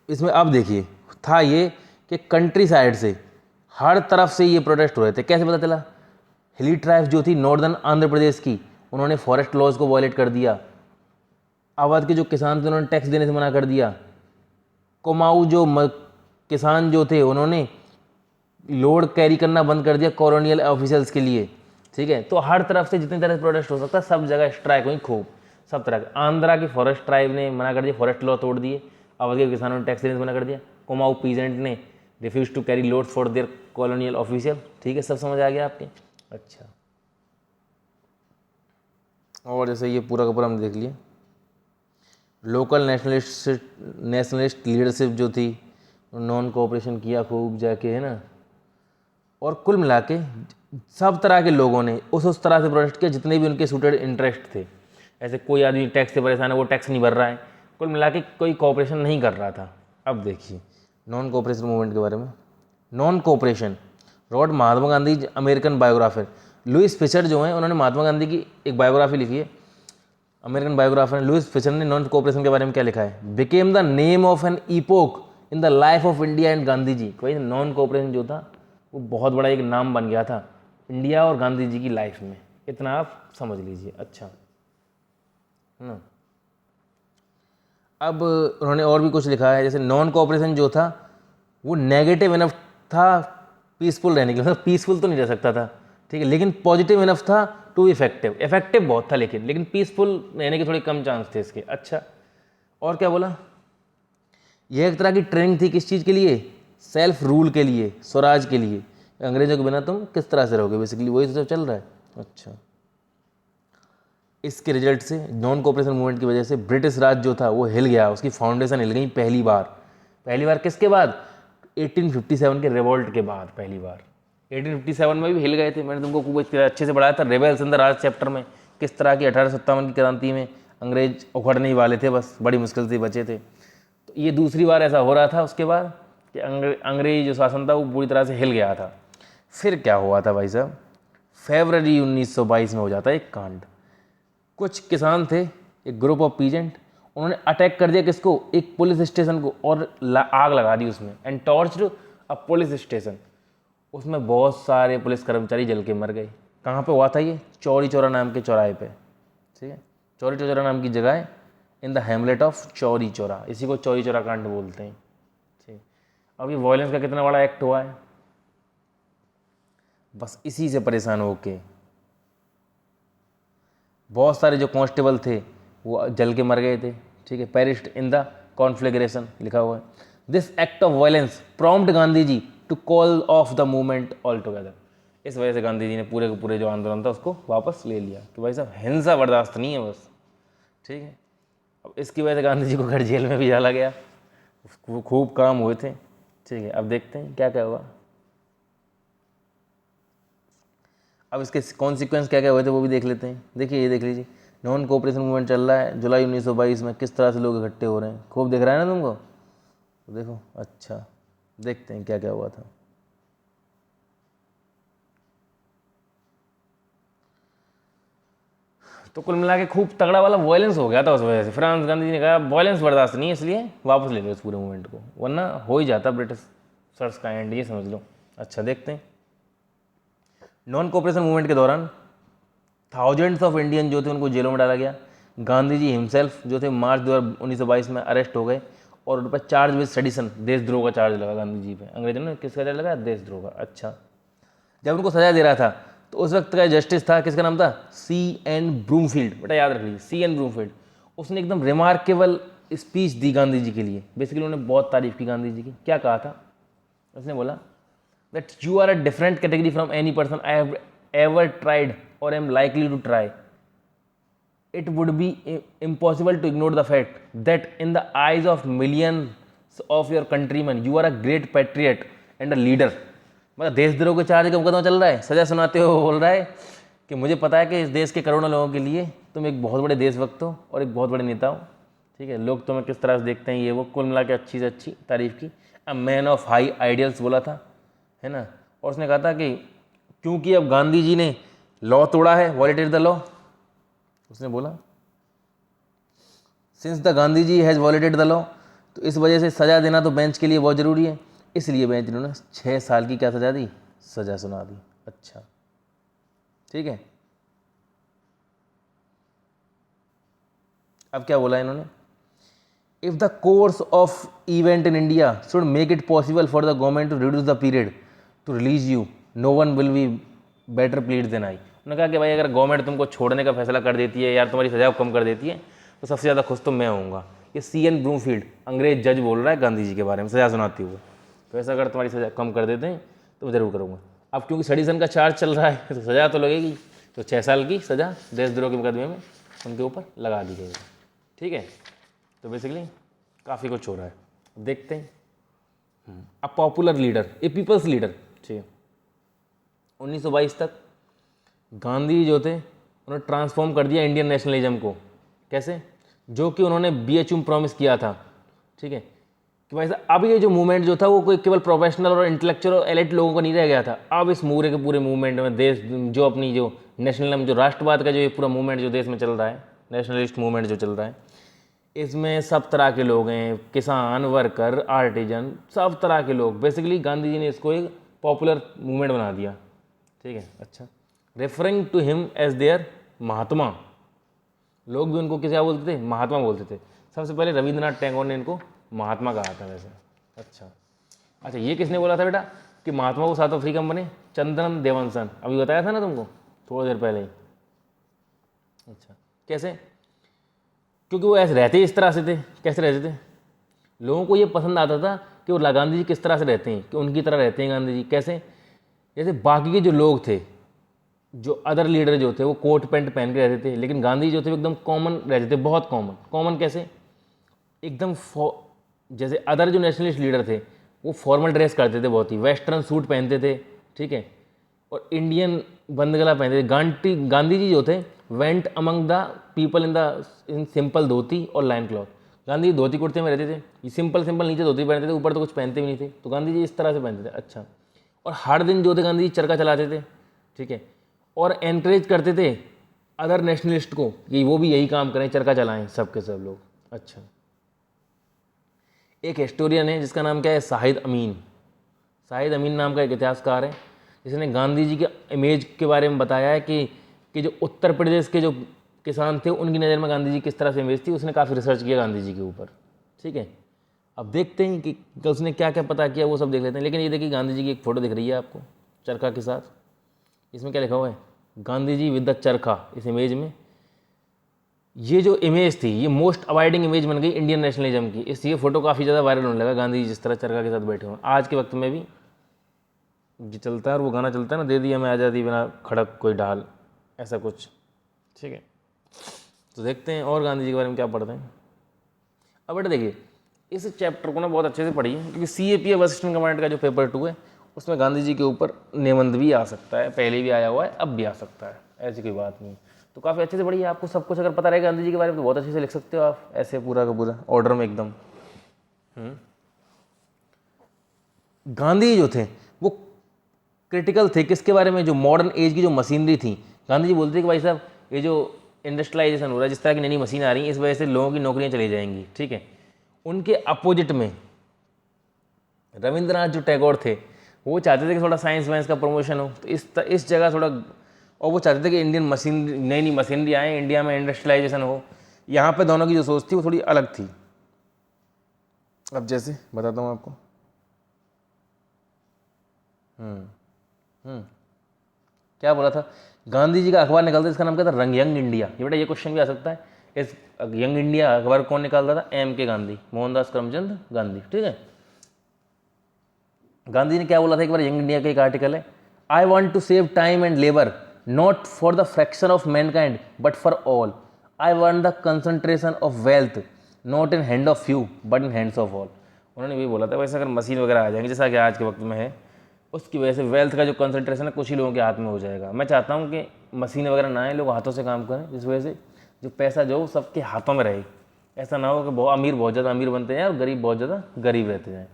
इसमें अब देखिए था ये कि कंट्री साइड से हर तरफ से ये प्रोटेस्ट हो रहे थे। कैसे पता चला, हिली ट्राइब्स जो थी नॉर्दर्न आंध्र प्रदेश की, उन्होंने फॉरेस्ट लॉज को वायलेट कर दिया। अवध के जो किसान थे उन्होंने टैक्स देने से मना कर दिया। कुमाऊं जो किसान जो थे उन्होंने लोड कैरी करना बंद कर दिया कॉलोनियल ऑफिशियल्स के लिए, ठीक है। तो हर तरफ से जितनी तरह से प्रोटेस्ट हो सकता है सब जगह स्ट्राइक हुई खूब, सब तरह के। आंध्रा की फॉरेस्ट ट्राइब ने मना कर दिया, फॉरेस्ट लॉ तोड़ दिए। अवध के किसानों ने टैक्स देने से मना कर दिया। कुमाऊं पीजेंट ने refuse to carry load for their colonial official, ठीक है। सब समझ आ गया आपके। अच्छा, और जैसे ये पूरा का पूरा हमने देख लिया। लोकल नेशनलिस्ट लीडरशिप जो थी नॉन कोऑपरेशन किया खूब जाके, है ना। और कुल मिला के सब तरह के लोगों ने उस तरह से प्रोटेस्ट किया जितने भी उनके सूटेड इंटरेस्ट थे। ऐसे कोई आदमी टैक्स से परेशान है, वो टैक्स नहीं भर रहा है, कुल मिला के कोई कोऑपरेशन नहीं कर रहा था। अब देखिए नॉन कोऑपरेशन मूवमेंट के बारे में। नॉन कोऑपरेशन रॉड Mahatma Gandhi American biographer Louis Fischer जो हैं उन्होंने महात्मा गांधी की एक बायोग्राफी लिखी है, अमेरिकन बायोग्राफर लुइस फिशर ने नॉन कोऑपरेशन के बारे में क्या लिखा है, became the name of an epoch in the life of India and Gandhi ji. कोई नॉन कोऑपरेशन जो था वो बहुत बड़ा एक नाम बन गया था इंडिया और गांधी जी की लाइफ में, इतना आप समझ लीजिए। अच्छा है ना। अब उन्होंने और भी कुछ लिखा है, जैसे नॉन कोऑपरेशन जो था वो नेगेटिव इनफ था पीसफुल रहने के लिए, मतलब पीसफुल तो नहीं रह सकता था, ठीक है, लेकिन पॉजिटिव इनफ था टू इफेक्टिव, इफेक्टिव बहुत था लेकिन पीसफुल रहने के थोड़े कम चांस थे इसके। अच्छा, और क्या बोला, यह एक तरह की ट्रेनिंग थी किस चीज़ के लिए, सेल्फ रूल के लिए, स्वराज के लिए, अंग्रेजों के बिना तुम किस तरह से रहोगे, बेसिकली वही तो चल रहा है। अच्छा, इसके रिजल्ट से नॉन कोऑपरेशन मूवमेंट की वजह से ब्रिटिश राज जो था वो हिल गया, उसकी फाउंडेशन हिल गई पहली बार किसके बाद, 1857 के रिवॉल्ट के बाद पहली बार। 1857 में भी हिल गए थे, मैंने तुमको खूब अच्छे से पढ़ाया था रेबेल्स इन द राज चैप्टर में, किस तरह की 1857 की क्रांति में अंग्रेज उखड़ने ही वाले थे, बस बड़ी मुश्किल से बचे थे। तो ये दूसरी बार ऐसा हो रहा था उसके बाद कि अंग्रेजी जो शासन था वो पूरी तरह से हिल गया था। फिर क्या हुआ था भाई साहब, फरवरी 1922 में हो जाता है एक कांड। कुछ किसान थे, एक ग्रुप ऑफ पीजेंट, उन्होंने अटैक कर दिया किसको, एक पुलिस स्टेशन को, और आग लगा दी उसमें, एंड टॉर्च्ड अ पुलिस स्टेशन। उसमें बहुत सारे पुलिस कर्मचारी जल के मर गए। कहाँ पे हुआ था ये, चौरी चौरा नाम के चौराहे पे, ठीक है, चौरी चौरा नाम की जगह है in the Hamlet of Chauri Chaura, इसी को चौरी चौरा कांड बोलते हैं, ठीक। अब ये वायलेंस का कितना बड़ा एक्ट हुआ है, बस इसी से परेशान होके बहुत सारे जो कांस्टेबल थे वो जल के मर गए थे, ठीक है, पेरिश्ड इन द कॉन्फ्लेग्रेशन लिखा हुआ है। This act of violence prompt Gandhi ji to call off the movement altogether. इस वजह से गांधी जी ने पूरे के पूरे जो आंदोलन था उसको वापस ले लिया कि भाई साहब हिंसा बर्दाश्त नहीं है बस, ठीक है। अब इसकी वजह से गांधी जी को घर जेल में भी डाला गया, खूब काम हुए थे, ठीक है। अब देखते हैं क्या क्या हुआ, अब इसके कॉन्सिक्वेंस क्या क्या हुए थे वो भी देख लेते हैं। देखिए ये देख लीजिए, नॉन कोऑपरेशन मूवमेंट चल रहा है जुलाई 1922 में, किस तरह से लोग इकट्ठे हो रहे हैं, खूब दिख रहा है ना तुमको, तो देखो। अच्छा, देखते हैं क्या क्या हुआ था। तो कुल मिला के खूब तगड़ा वाला वायलेंस हो गया था उस वजह से। फ्रांस गांधी जी ने कहा वायलेंस बर्दाश्त नहीं है, इसलिए वापस ले लो इस पूरे मूवमेंट को, वरना हो ही जाता ब्रिटिश सर्च का एंड, ये समझ लो। अच्छा, देखते हैं नॉन कोऑपरेशन मूवमेंट के दौरान थाउजेंड्स ऑफ इंडियन जो थे उनको जेलों में डाला गया। गांधी जी हिमसेल्फ जो थे मार्च 1922 में अरेस्ट हो गए और उन पर चार्ज विद सेडिशन, देशद्रोह का चार्ज लगा गांधी जी पे। अंग्रेजों ने किसका चार्ज लगाया, देशद्रोह का। अच्छा, जब उनको सजा दे रहा था तो उस वक्त का जस्टिस था, किसका नाम था, C.N. ब्रूमफील्ड, बेटा याद रख लीजिए, C.N. ब्रूमफील्ड। उसने एकदम रिमार्केबल स्पीच दी गांधी जी के लिए, बेसिकली उन्होंने बहुत तारीफ की गांधी जी की। क्या कहा था उसने, बोला that you are a different category from any person I have ever tried or am likely to try. It would be impossible to ignore the fact that in the eyes of millions of your countrymen, you are a great patriot and a leader. मतलब देशद्रोह के charge का मुकदमा चल रहा है, सजा सुनाते हुए बोल रहा है कि मुझे पता है कि इस देश के करोड़ों लोगों के लिए तुम एक बहुत बड़े देशभक्त हो और एक बहुत बड़े नेता हो, ठीक है, लोग तुम्हें किस तरह से देखते हैं, ये वो कुल मिला के अच्छी से अच्छी तारीफ की। A man of high ideals बोला था, है ना। और उसने कहा था कि क्योंकि अब गांधी जी ने लॉ तोड़ा है, वॉलेटेड द लॉ, उसने बोला since the Gandhi ji has violated the law, तो इस वजह से सज़ा देना तो बेंच के लिए बहुत ज़रूरी है, इसलिए बेंच ने 6 साल की क्या सज़ा दी, सज़ा सुना दी। अच्छा, ठीक है। अब क्या बोला इन्होंने, if the course of event in India should make it possible for the government to reduce the period to release you, no one will be better pleased than I. उन्होंने कहा कि भाई अगर गवर्नमेंट तुमको छोड़ने का फैसला कर देती है या तुम्हारी सजा कम कर देती है तो सबसे ज़्यादा खुश तो मैं होऊंगा। ये C.N. ब्रूमफील्ड अंग्रेज जज बोल रहा है गांधी जी के बारे में सजा सुनाते हुए, तो ऐसा अगर तुम्हारी सजा कम कर देते हैं तो मैं ज़रूर करूँगा। अब क्योंकि सेडिशन का चार्ज चल रहा है तो सजा तो लगेगी, तो 6 साल की सजा देशद्रोह के मुकदमे में उनके ऊपर लगा दी गई, ठीक है। तो बेसिकली काफ़ी कुछ हो रहा है, देखते हैं। A popular leader, a people's leader, ठीक है। 1922 तक गांधी जो थे उन्होंने ट्रांसफॉर्म कर दिया इंडियन नेशनलिज्म को, कैसे, जो कि उन्होंने BHU में प्रॉमिस किया था, ठीक है, कि कि वैसा अब ये जो मूवमेंट जो था वो कोई केवल प्रोफेशनल और इंटेलेक्चुअल और एलिट लोगों का नहीं रह गया था। अब इस पूरे के पूरे मूवमेंट में देश जो अपनी जो नेशनलिज्म जो राष्ट्रवाद का जो ये पूरा मूवमेंट जो देश में चल रहा है, नेशनलिस्ट मूवमेंट जो चल रहा है, इसमें सब तरह के लोग हैं, किसान, वर्कर, आर्टिजन, सब तरह के लोग। बेसिकली गांधी जी ने इसको एक पॉपुलर मूवमेंट बना दिया। ठीक है, अच्छा। Referring to him as their Mahatma, लोग भी उनको क्या बोलते थे? महात्मा बोलते थे। सबसे पहले रविंद्रनाथ टैगोर ने इनको महात्मा कहा था वैसे। अच्छा अच्छा, ये किसने बोला था बेटा कि महात्मा को साउथ अफ्रीका में बने? चंद्रन देवनसन, अभी बताया था ना तुमको थोड़ी देर पहले ही। अच्छा, कैसे? क्योंकि वो ऐसे रहते इस तरह से थे। कैसे रहते थे? लोगों को ये पसंद आता था कि वो गांधी जी किस तरह से रहते हैं, कि उनकी तरह रहते हैं गांधी जी। कैसे? जैसे बाकी के जो लोग थे, जो अदर लीडर जो थे, वो कोट पैंट पहन के रहते थे, लेकिन गांधी जो थे वो एकदम कॉमन रहते थे, बहुत कॉमन। कॉमन कैसे? एकदम जैसे अदर जो नेशनलिस्ट लीडर थे वो फॉर्मल ड्रेस करते थे, बहुत ही वेस्टर्न सूट पहनते थे। ठीक है, और इंडियन बंद गला पहनते थे। गांधी जी जो थे went among the people in simple dhoti और लाइन क्लॉथ। गांधी जी धोती कुर्ते में रहते थे, ये सिंपल नीचे धोती पहनते थे, ऊपर तो कुछ पहनते भी नहीं थे। तो गांधी जी इस तरह से पहनते थे। अच्छा, और हर दिन जो थे गांधी जी चरखा चलाते थे। ठीक है, और एनकरेज करते थे अदर नेशनलिस्ट को कि वो भी यही काम करें, चरखा चलाएं सब के सब लोग। अच्छा, एक हिस्टोरियन है जिसका नाम क्या है? शाहिद अमीन। शाहिद अमीन नाम का एक इतिहासकार है जिसने गांधी जी के इमेज के बारे में बताया है कि जो उत्तर प्रदेश के जो किसान थे उनकी नज़र में गांधी जी किस तरह से इमेज थी। उसने काफ़ी रिसर्च किया गांधी जी के ऊपर। ठीक है, अब देखते हैं कि उसने क्या क्या पता किया, वो सब देख लेते हैं। लेकिन ये देखिए गांधी जी की एक फ़ोटो दिख रही है आपको चरखा के साथ। इसमें क्या लिखा हुआ है? गांधी जी विद द चरखा। इस इमेज में ये जो इमेज थी ये मोस्ट अवॉइडिंग इमेज बन गई इंडियन नेशनलिज्म की। इस ये फोटो काफ़ी ज़्यादा वायरल होने लगा, गांधी जी जिस तरह चरखा के साथ बैठे हुए। आज के वक्त में भी ये चलता है, और वो गाना चलता है ना, दे दिया मैं आज़ादी बिना खड़क कोई ढाल, ऐसा कुछ। ठीक है, तो देखते हैं और गांधी जी के बारे में क्या पढ़ते हैं। अब बेटा देखिए, इस चैप्टर को ना बहुत अच्छे से पढ़िए, क्योंकि CAPF असिस्टेंट कमांडेंट का जो पेपर 2 है उसमें गांधी जी के ऊपर निबंध भी आ सकता है, पहले भी आया हुआ है, अब भी आ सकता है, ऐसी कोई बात नहीं। तो काफ़ी अच्छे से पढ़िए। आपको सब कुछ अगर पता रहेगा गांधी जी के बारे में तो बहुत अच्छे से लिख सकते हो आप, ऐसे पूरा का पूरा ऑर्डर में एकदम। गांधी जी जो थे वो क्रिटिकल थे किसके बारे में? जो मॉडर्न एज की जो मशीनरी थी। गांधी जी बोलते थे कि भाई साहब ये जो इंडस्ट्रियलाइजेशन हो रहा है, जिस तरह की नई नई मशीन आ रही है, इस वजह से लोगों की नौकरियां चली जाएंगी। ठीक है, उनके अपोजिट में रविंद्रनाथ जो टैगोर थे वो चाहते थे कि थोड़ा साइंस वाइंस का प्रमोशन हो, तो इस जगह थोड़ा, और वो चाहते थे कि इंडियन मशीन नई नई मशीनरी आए, इंडिया में इंडस्ट्रियलाइजेशन हो। यहाँ पे दोनों की जो सोच थी वो थोड़ी अलग थी। अब जैसे बताता हूँ आपको। क्या बोला था? गांधी जी का अखबार निकलता था, इसका नाम क्या था? Young India. ये बेटा ये क्वेश्चन भी आ सकता है। इस यंग इंडिया अखबार कौन निकालता था? MK गांधी, मोहनदास करमचंद गांधी। ठीक है, गांधी ने क्या बोला था एक बार? यंग इंडिया का एक आर्टिकल है, I want to save time and labour not for the fraction of mankind but for all. I want the concentration of wealth not in hand of few but in hands of all. उन्होंने भी बोला था वैसे अगर machine वगैरह आ जाएंगी जैसा कि आज के वक्त में है, उसकी वजह से वेल्थ का जो कंसंट्रेशन है कुछ ही लोगों के हाथ में हो जाएगा। मैं चाहता हूँ कि मशीन वगैरह ना आए, लोग हाथों से काम करें, जिस वजह से जो पैसा जो सबके हाथों में रहे। ऐसा ना हो कि बहुत अमीर बहुत ज़्यादा अमीर बनते हैं और गरीब बहुत ज़्यादा गरीब रहते हैं।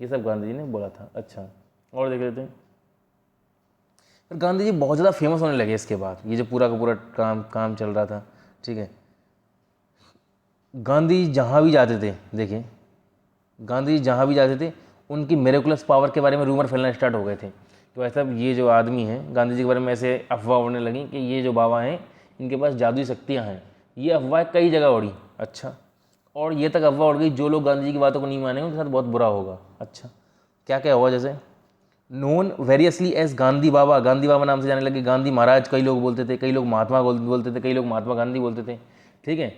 ये सब गांधी जी ने बोला था। अच्छा, और देख लेते हैं। फिर गांधी जी बहुत ज़्यादा फेमस होने लगे इसके बाद, ये जो पूरा का पूरा काम चल रहा था। ठीक है, गांधी जहाँ भी जाते थे, देखिए गांधी जी जहाँ भी जाते थे उनकी मेरेकुलस पावर के बारे में रूमर फैलना स्टार्ट हो गए थे कि भाई साहब ये जो आदमी है, गांधी जी के बारे में ऐसे अफवाह उड़ने लगी कि ये जो बाबा हैं इनके पास जादुई शक्तियाँ हैं। ये अफवाह कई जगह उड़ी। अच्छा, और ये तक अफवाह उड़ गई जो लोग गांधी जी की बातों को नहीं मानेंगे उनके साथ बहुत बुरा होगा। अच्छा, क्या क्या हुआ? जैसे नोन वेरियसली एज गांधी बाबा, गांधी बाबा नाम से जाने लगे। गांधी महाराज कई लोग बोलते थे, कई लोग महात्मा बोलते थे, कई लोग महात्मा गांधी बोलते थे। ठीक है,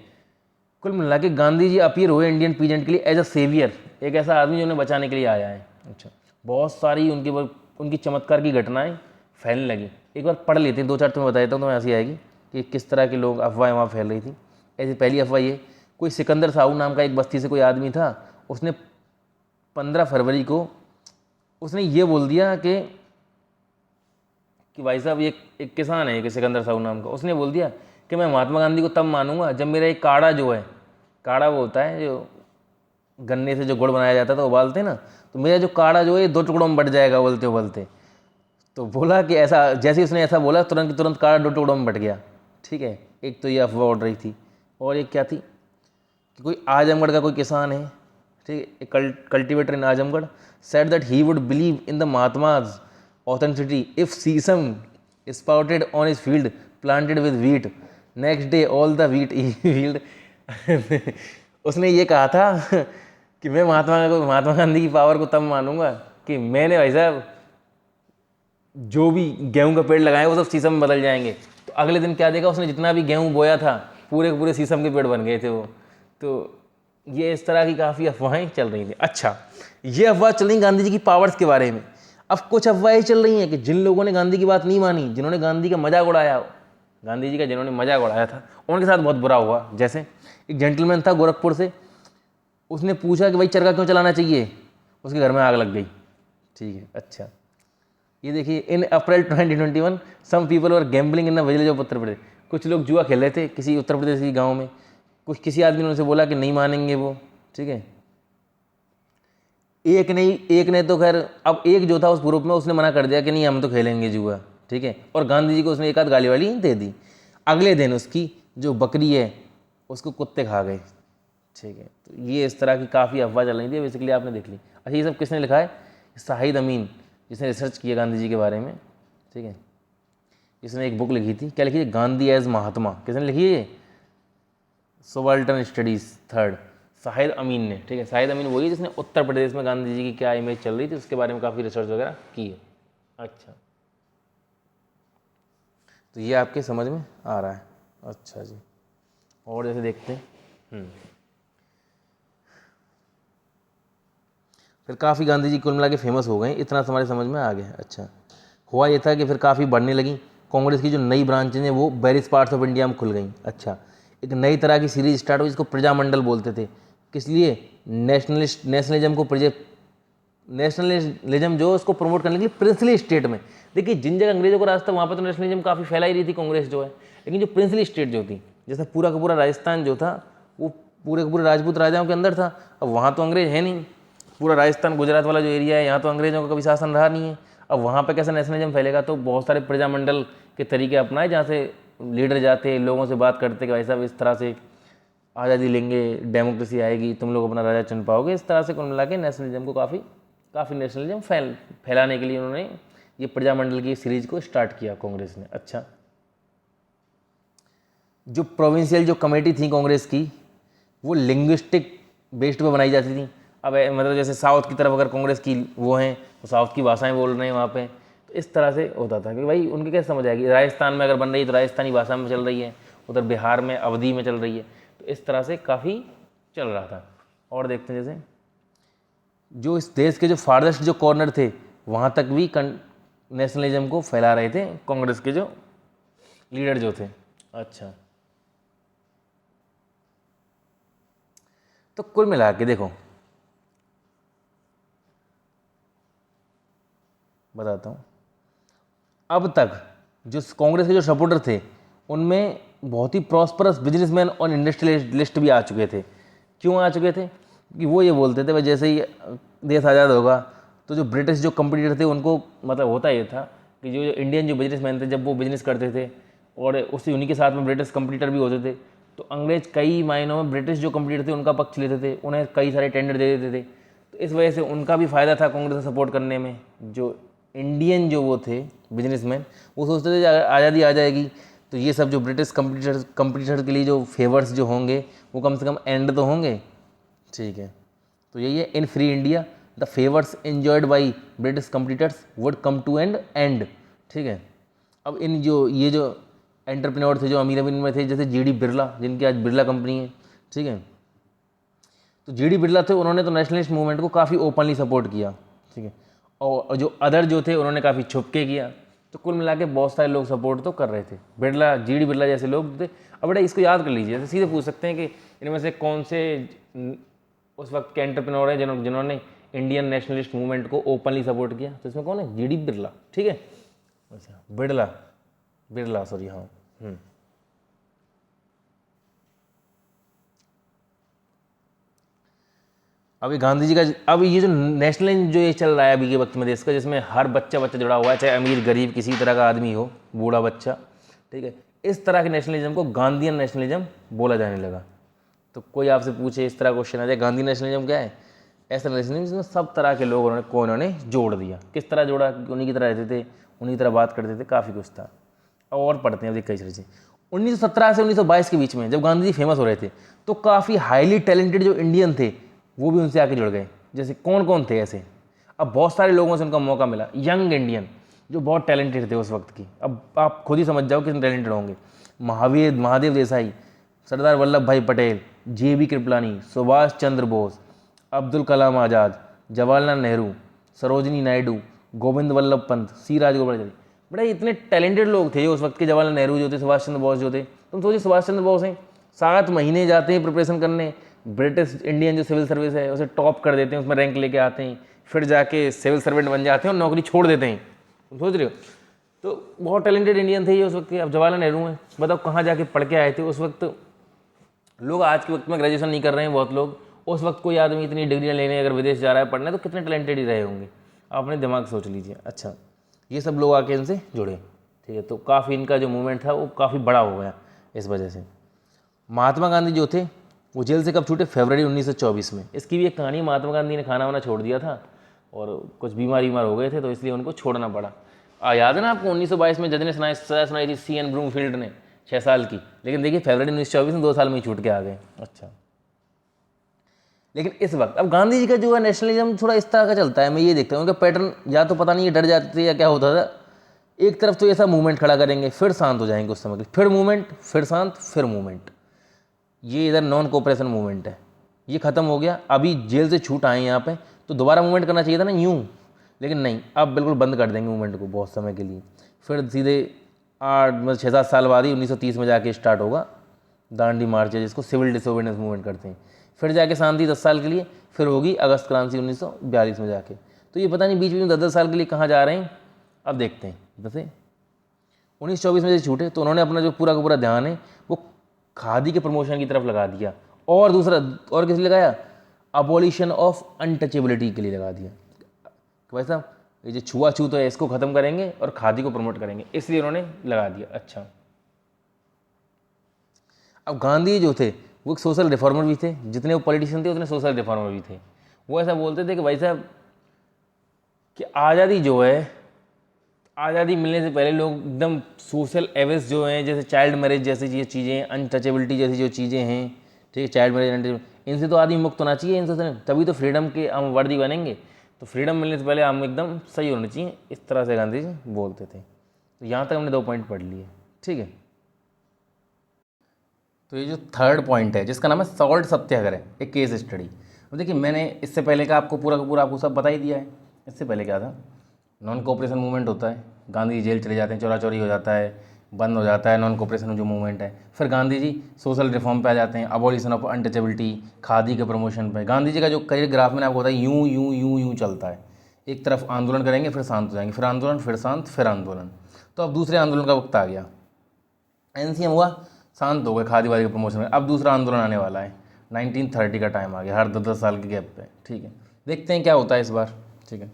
कुल मिला के गांधी जी अपीयर हुए इंडियन पीजेंट के लिए एज अ सेवियर, एक ऐसा आदमी जो उन्हें बचाने के लिए आया है। अच्छा, बहुत सारी उनकी चमत्कार की घटनाएं फैलने लगी। एक बार पढ़ लेते हैं, 2-4 तुम्हें बता देता हूँ, तुम्हें हंसी आएगी कि किस तरह के लोग अफवाहें वहाँ फैल रही थी। ऐसी पहली अफवाह ये, कोई सिकंदर साहू नाम का एक बस्ती से कोई आदमी था, उसने 15 फरवरी को उसने ये बोल दिया कि भाई साहब ये एक किसान है कि सिकंदर साहू नाम का, उसने बोल दिया कि मैं महात्मा गांधी को तब मानूंगा जब मेरा एक काड़ा जो है, काड़ा वो होता है जो गन्ने से जो गुड़ बनाया जाता था उबालते ना, तो मेरा जो काढ़ा जो है 2 टुकड़ों में बट जाएगा उबलते उबलते। तो बोला कि ऐसा, जैसे ही उसने ऐसा बोला तुरंत की तुरंत काढ़ा 2 टुकड़ों में बट गया। ठीक है, एक तो ये अफवाह उड़ रही थी, और एक क्या थी कि कोई आजमगढ़ का कोई किसान है, ठीक है, cultivator in Azamgarh, said that he would believe in the Mahatma's authenticity if sesame sprouted on his field planted with wheat, next day all the wheat field. उसने ये कहा था कि मैं महात्मा गांधी की पावर को तब मानूंगा कि मैंने भाई साहब जो भी गेहूं का पेड़ लगाए वो सब शीशम में बदल जाएंगे। तो अगले दिन क्या देखा उसने, जितना भी गेहूं बोया था पूरे के पूरे शीशम के पेड़ बन गए थे वो। तो ये इस तरह की काफ़ी अफवाहें चल रही थी। अच्छा, ये अफवाह चल रही गांधी जी की पावर्स के बारे में। अब कुछ अफवाहें चल रही हैं कि जिन लोगों ने गांधी की बात नहीं मानी, जिन्होंने गांधी का मजाक उड़ाया, गांधी जी का जिन्होंने मजाक उड़ाया था, उनके साथ बहुत बुरा हुआ। जैसे एक जेंटलमैन था गोरखपुर से, उसने पूछा कि भाई चरखा क्यों चलाना चाहिए, उसके घर में आग लग गई। ठीक है, अच्छा ये देखिए, in April 2021 some people were gambling in the village of Uttar Pradesh. कुछ लोग जुआ खेल रहे थे किसी उत्तर प्रदेश के गांव में। किसी आदमी ने उनसे बोला कि नहीं मानेंगे वो। ठीक है, एक ने तो खैर, अब एक जो था उस ग्रुप में उसने मना कर दिया कि नहीं हम तो खेलेंगे जुआ। ठीक है, और गांधी जी को उसने एक आध गाली वाली दे दी। अगले दिन उसकी जो बकरी है उसको कुत्ते खा गए। ठीक है, तो ये इस तरह की काफ़ी अफवाह चल रही थी। बेसिकली आपने देख ली। अच्छा, ये सब किसने लिखा है? शाहिद अमीन, जिसने रिसर्च किया गांधी जी के बारे में। ठीक है, इसने एक बुक लिखी थी, क्या लिखी है? गांधी एज महात्मा। किसने लिखी है ये? सबाल्टर्न स्टडीज थर्ड, शाहिद अमीन ने। ठीक है, शाहिद अमीन वही जिसने उत्तर प्रदेश में गांधी जी की क्या इमेज चल रही थी उसके बारे में काफ़ी रिसर्च वगैरह की है। अच्छा, तो ये आपके समझ में आ रहा है। अच्छा जी, और जैसे देखते हैं फिर काफ़ी गांधी जी कुल मिला के फेमस हो गए, इतना हमारे समझ में आ गया। अच्छा, हुआ ये था कि फिर काफ़ी बढ़ने लगी कांग्रेस की जो नई ब्रांचें हैं, वो वेरियस पार्ट्स ऑफ इंडिया में खुल गई। अच्छा, एक नई तरह की सीरीज स्टार्ट हुई जिसको प्रजामंडल बोलते थे। किस लिए? नेशनलिज्म को नेशनलिज्म जो उसको प्रमोट करने के लिए प्रिंसली स्टेट में। देखिए, जिन जगह अंग्रेजों को रास्ता, वहाँ पर तो नेशनलिज्म काफ़ी फैला ही रही थी कांग्रेस जो है, लेकिन जो प्रिंसली स्टेट जो थी, जैसे पूरा का पूरा राजस्थान जो था वो पूरे के पूरे राजपूत राजाओं के अंदर था। अब वहाँ तो अंग्रेज है नहीं, पूरा राजस्थान गुजरात वाला जो एरिया है यहाँ तो अंग्रेजों का कभी शासन रहा नहीं है। अब वहाँ पे कैसा नेशनलिज्म फैलेगा? तो बहुत सारे प्रजामंडल के तरीके अपनाए, जहाँ से लीडर जाते लोगों से बात करते कि भाई साहब इस तरह से आज़ादी लेंगे, डेमोक्रेसी आएगी, तुम लोग अपना राजा चुन पाओगे। इस तरह से कुल मिला के नेशनलिज्म को काफ़ी नेशनलिज्म फैलाने के लिए उन्होंने ये प्रजामंडल की सीरीज को स्टार्ट किया कांग्रेस ने। अच्छा, जो प्रोविंशियल जो कमेटी थी कांग्रेस की, वो लिंग्विस्टिक बेस्ड पे बनाई जाती थी। अब मतलब जैसे साउथ की तरफ अगर कांग्रेस की वो हैं तो साउथ की भाषाएं बोल रहे हैं वहाँ पे, तो इस तरह से होता था कि भाई उनकी कैसे समझ आएगी। राजस्थान में अगर बन रही है तो राजस्थानी भाषा में चल रही है, उधर बिहार में अवधी में चल रही है। तो इस तरह से काफ़ी चल रहा था। और देखते हैं जैसे जो इस देश के जो फारदेस्ट जो कॉर्नर थे वहाँ तक भी नेशनलिज्म को फैला रहे थे कांग्रेस के जो लीडर जो थे। अच्छा, तो कुल मिला के देखो, बताता हूँ, अब तक जो कांग्रेस के जो सपोर्टर थे उनमें बहुत ही प्रॉस्परस बिजनेसमैन और इंडस्ट्रियलिस्ट भी आ चुके थे। क्यों आ चुके थे? कि वो ये बोलते थे भाई जैसे ही देश आज़ाद होगा तो जो ब्रिटिश जो कंपटीटर थे उनको, मतलब होता ये था कि जो इंडियन जो बिजनेसमैन थे जब वो बिजनेस करते थे और उसी उन्हीं के साथ में ब्रिटिश कंपटीटर भी होते थे, तो अंग्रेज कई मायनों में ब्रिटिश जो कंपटीटर थे उनका पक्ष लेते थे, उन्हें कई सारे टेंडर दे देते थे। तो इस वजह से उनका भी फ़ायदा था कांग्रेस को सपोर्ट करने में। जो इंडियन जो वो थे बिजनेसमैन, वो सोचते थे आज़ादी आ जाएगी तो ये सब जो ब्रिटिश कंपटीटर के लिए जो फेवर्स जो होंगे वो कम से कम एंड तो होंगे। ठीक है, तो यही है, in free India the favours enjoyed by British competitors would come to end. ठीक है, अब इन जो ये जो एंटरप्रेन्योर थे जो अमीर अमीर में थे, जैसे जीडी बिरला, जिनकी आज बिरला कंपनी है। ठीक है, तो जीडी बिरला थे, उन्होंने तो नेशनलिस्ट मूवमेंट को काफ़ी ओपनली सपोर्ट किया। ठीक है, और जो अदर जो थे उन्होंने काफ़ी छुप के किया। तो कुल मिला के बहुत सारे लोग सपोर्ट तो कर रहे थे। बिरला, जीडी बिरला जैसे लोग थे। अब बेटा इसको याद कर लीजिए, सीधे पूछ सकते हैं कि इनमें से कौन से उस वक्त के एंटरप्रेन्योर हैं जिन्होंने इंडियन नेशनलिस्ट मूवमेंट को ओपनली सपोर्ट किया। तो इसमें कौन है? जीडी बिरला। ठीक है, अच्छा, बिरला सॉरी, हाँ। अभी गांधी जी का, अब ये जो नेशनलिज्म जो ये चल रहा है अभी के वक्त में देश का, जिसमें हर बच्चा जुड़ा हुआ है, चाहे अमीर गरीब किसी तरह का आदमी हो, बूढ़ा बच्चा, ठीक है, इस तरह के नेशनलिज्म को गांधीयन नेशनलिज्म बोला जाने लगा। तो कोई आपसे पूछे इस तरह क्वेश्चन आ जाए गांधी नेशनलिज्म क्या है, ऐसा नेशनलिज्म जिसमें सब तरह के लोग उन्होंने जोड़ दिया। किस तरह जोड़ा, कि उन्हीं की तरह रहते थे, उन्हीं की तरह बात करते थे, काफ़ी कुछ था। अब और पढ़ते हैं, कई चीज़ें। 1917 से 1922 के बीच में जब गांधी जी फेमस हो रहे थे, तो काफ़ी हाईली टैलेंटेड जो इंडियन थे वो भी उनसे आके जुड़ गए। जैसे कौन कौन थे ऐसे, अब बहुत सारे लोगों से उनका मौका मिला, यंग इंडियन जो बहुत टैलेंटेड थे उस वक्त की। अब आप खुद ही समझ जाओ कितने टैलेंटेड होंगे। महादेव देसाई, सरदार वल्लभ भाई पटेल, JB कृपलानी, सुभाष चंद्र बोस, अब्दुल कलाम आज़ाद, जवाहरलाल नेहरू, सरोजिनी नायडू, गोविंद वल्लभ पंत, C राजगोपालाचारी। बड़े इतने टैलेंटेड लोग थे उस वक्त के। जवाहरलाल नेहरू जो थे, सुभाष चंद्र बोस जो थे, तुम सोचिए सुभाष चंद्र बोस हैं, 7 महीने जाते हैं प्रिपरेशन करने, ब्रिटिश इंडियन जो सिविल सर्विस है उसे टॉप कर देते हैं, उसमें रैंक लेके आते हैं, फिर जाके सिविल सर्वेंट बन जाते हैं और नौकरी छोड़ देते हैं। तुम सोच रहे हो, तो बहुत टैलेंटेड इंडियन थे ये उस वक्त के। अब जवाहरलाल नेहरू हैं, बताओ कहाँ जाके पढ़ के आए थे उस वक्त। लोग आज के वक्त में ग्रेजुएशन नहीं कर रहे हैं बहुत लोग, उस वक्त कोई आदमी इतनी डिग्रियाँ लेने अगर विदेश जा रहा है पढ़ने तो कितने टैलेंटेड ही रहे होंगे, आप अपने दिमाग सोच लीजिए। अच्छा, ये सब लोग आके इनसे जुड़े, ठीक है, तो काफ़ी इनका जो मूवमेंट था वो काफ़ी बड़ा हो गया इस वजह से। महात्मा गांधी जो थे वो जेल से कब छूटे, फरवरी 1924 में। इसकी भी एक कहानी, महात्मा गांधी ने खाना वाना छोड़ दिया था और कुछ बीमार हो गए थे, तो इसलिए उनको छोड़ना पड़ा। याद है ना आपको 1922 में जज ने सजा सुनाई थी CN ब्रूमफील्ड ने 6 साल की, लेकिन देखिए फरवरी 1924 में 2 साल में ही छूट के आ गए। अच्छा, लेकिन इस वक्त अब गांधी जी का जो है नेशनलिज्म थोड़ा इस तरह का चलता है, मैं ये देखता हूँ उनका पैटर्न, या तो पता नहीं ये डर जाते थे या क्या होता था। एक तरफ तो ऐसा मूवमेंट खड़ा करेंगे, फिर शांत हो जाएंगे उस समय के, फिर मूवमेंट, फिर शांत, फिर मूवमेंट। ये इधर नॉन कोऑपरेशन मूवमेंट है, ये खत्म हो गया, अभी जेल से छूट आए यहाँ पे, तो दोबारा मूवमेंट करना चाहिए था ना यूँ, लेकिन नहीं, अब बिल्कुल बंद कर देंगे मूवमेंट को बहुत समय के लिए। फिर सीधे 6-7 साल बाद ही 1930 में जाके स्टार्ट होगा दांडी मार्च है, जिसको सिविल डिसोबीडियंस मूवमेंट करते हैं। फिर जाके शांति 10 साल के लिए, फिर होगी अगस्त क्रांति 1942 में जाके। तो ये पता नहीं बीच बीच में 10-10 साल के लिए कहाँ जा रहे हैं, अब देखते हैं। जैसे 1924 में जैसे छूटे तो उन्होंने अपना जो पूरा का पूरा ध्यान है वो खादी के प्रमोशन की तरफ लगा दिया, और दूसरा और किस लिए लगाया, अबॉलिशन ऑफ अनटचेबिलिटी के लिए लगा दिया। तो भाई साहब ये जो छुआछूत है इसको ख़त्म करेंगे और खादी को प्रमोट करेंगे, इसलिए उन्होंने लगा दिया। अच्छा, अब गांधी जो थे वो एक सोशल रिफॉर्मर भी थे, जितने वो पॉलिटिशियन थे उतने सोशल रिफॉर्मर भी थे। वो ऐसा बोलते थे कि भाई साहब कि आज़ादी जो है, आज़ादी मिलने से पहले लोग एकदम सोशल एवेस जो हैं, जैसे चाइल्ड मैरिज जैसी ये चीज़ें, अनटचेबिलिटी जैसी जो चीज़ें हैं, ठीक है, चाइल्ड मैरिज, इनसे तो आदमी मुक्त होना चाहिए, इनसे तभी तो फ्रीडम के हम वर्दी बनेंगे। तो फ्रीडम मिलने से पहले हम एकदम सही होने चाहिए, इस तरह से गांधी जी बोलते थे। तो यहाँ तक हमने 2 पॉइंट पढ़ लिए, ठीक है। तो ये जो थर्ड पॉइंट है जिसका नाम है सॉल्ट सत्याग्रह, एक केस स्टडी। अब देखिए मैंने इससे पहले का आपको पूरा का पूरा आपको सब बता ही दिया है। इससे पहले क्या था, नॉन कोऑपरेशन मूवमेंट होता है, गांधी जी जेल चले जाते हैं, चोरा चोरी हो जाता है, बंद हो जाता है नॉन कोऑपरेशन जो मूवमेंट है। फिर गांधी जी सोशल रिफॉर्म पे आ जाते हैं, अबॉलिशन ऑफ अनटचेबिलिटी, खादी के प्रमोशन पे। गांधी जी का जो करियर ग्राफ मैंने आपको बताया यूं यूं यूं यूं चलता है, एक तरफ आंदोलन करेंगे फिर शांत हो जाएंगे, फिर आंदोलन, फिर शांत, फिर आंदोलन। तो अब दूसरे आंदोलन का वक्त आ गया, NCM हुआ, शांत हो गए खादी वादी के प्रमोशन में, अब दूसरा आंदोलन आने वाला है, 1930 का टाइम आ गया, हर 10-10 साल के गैप पे, ठीक है। देखते हैं क्या होता है इस बार, ठीक है।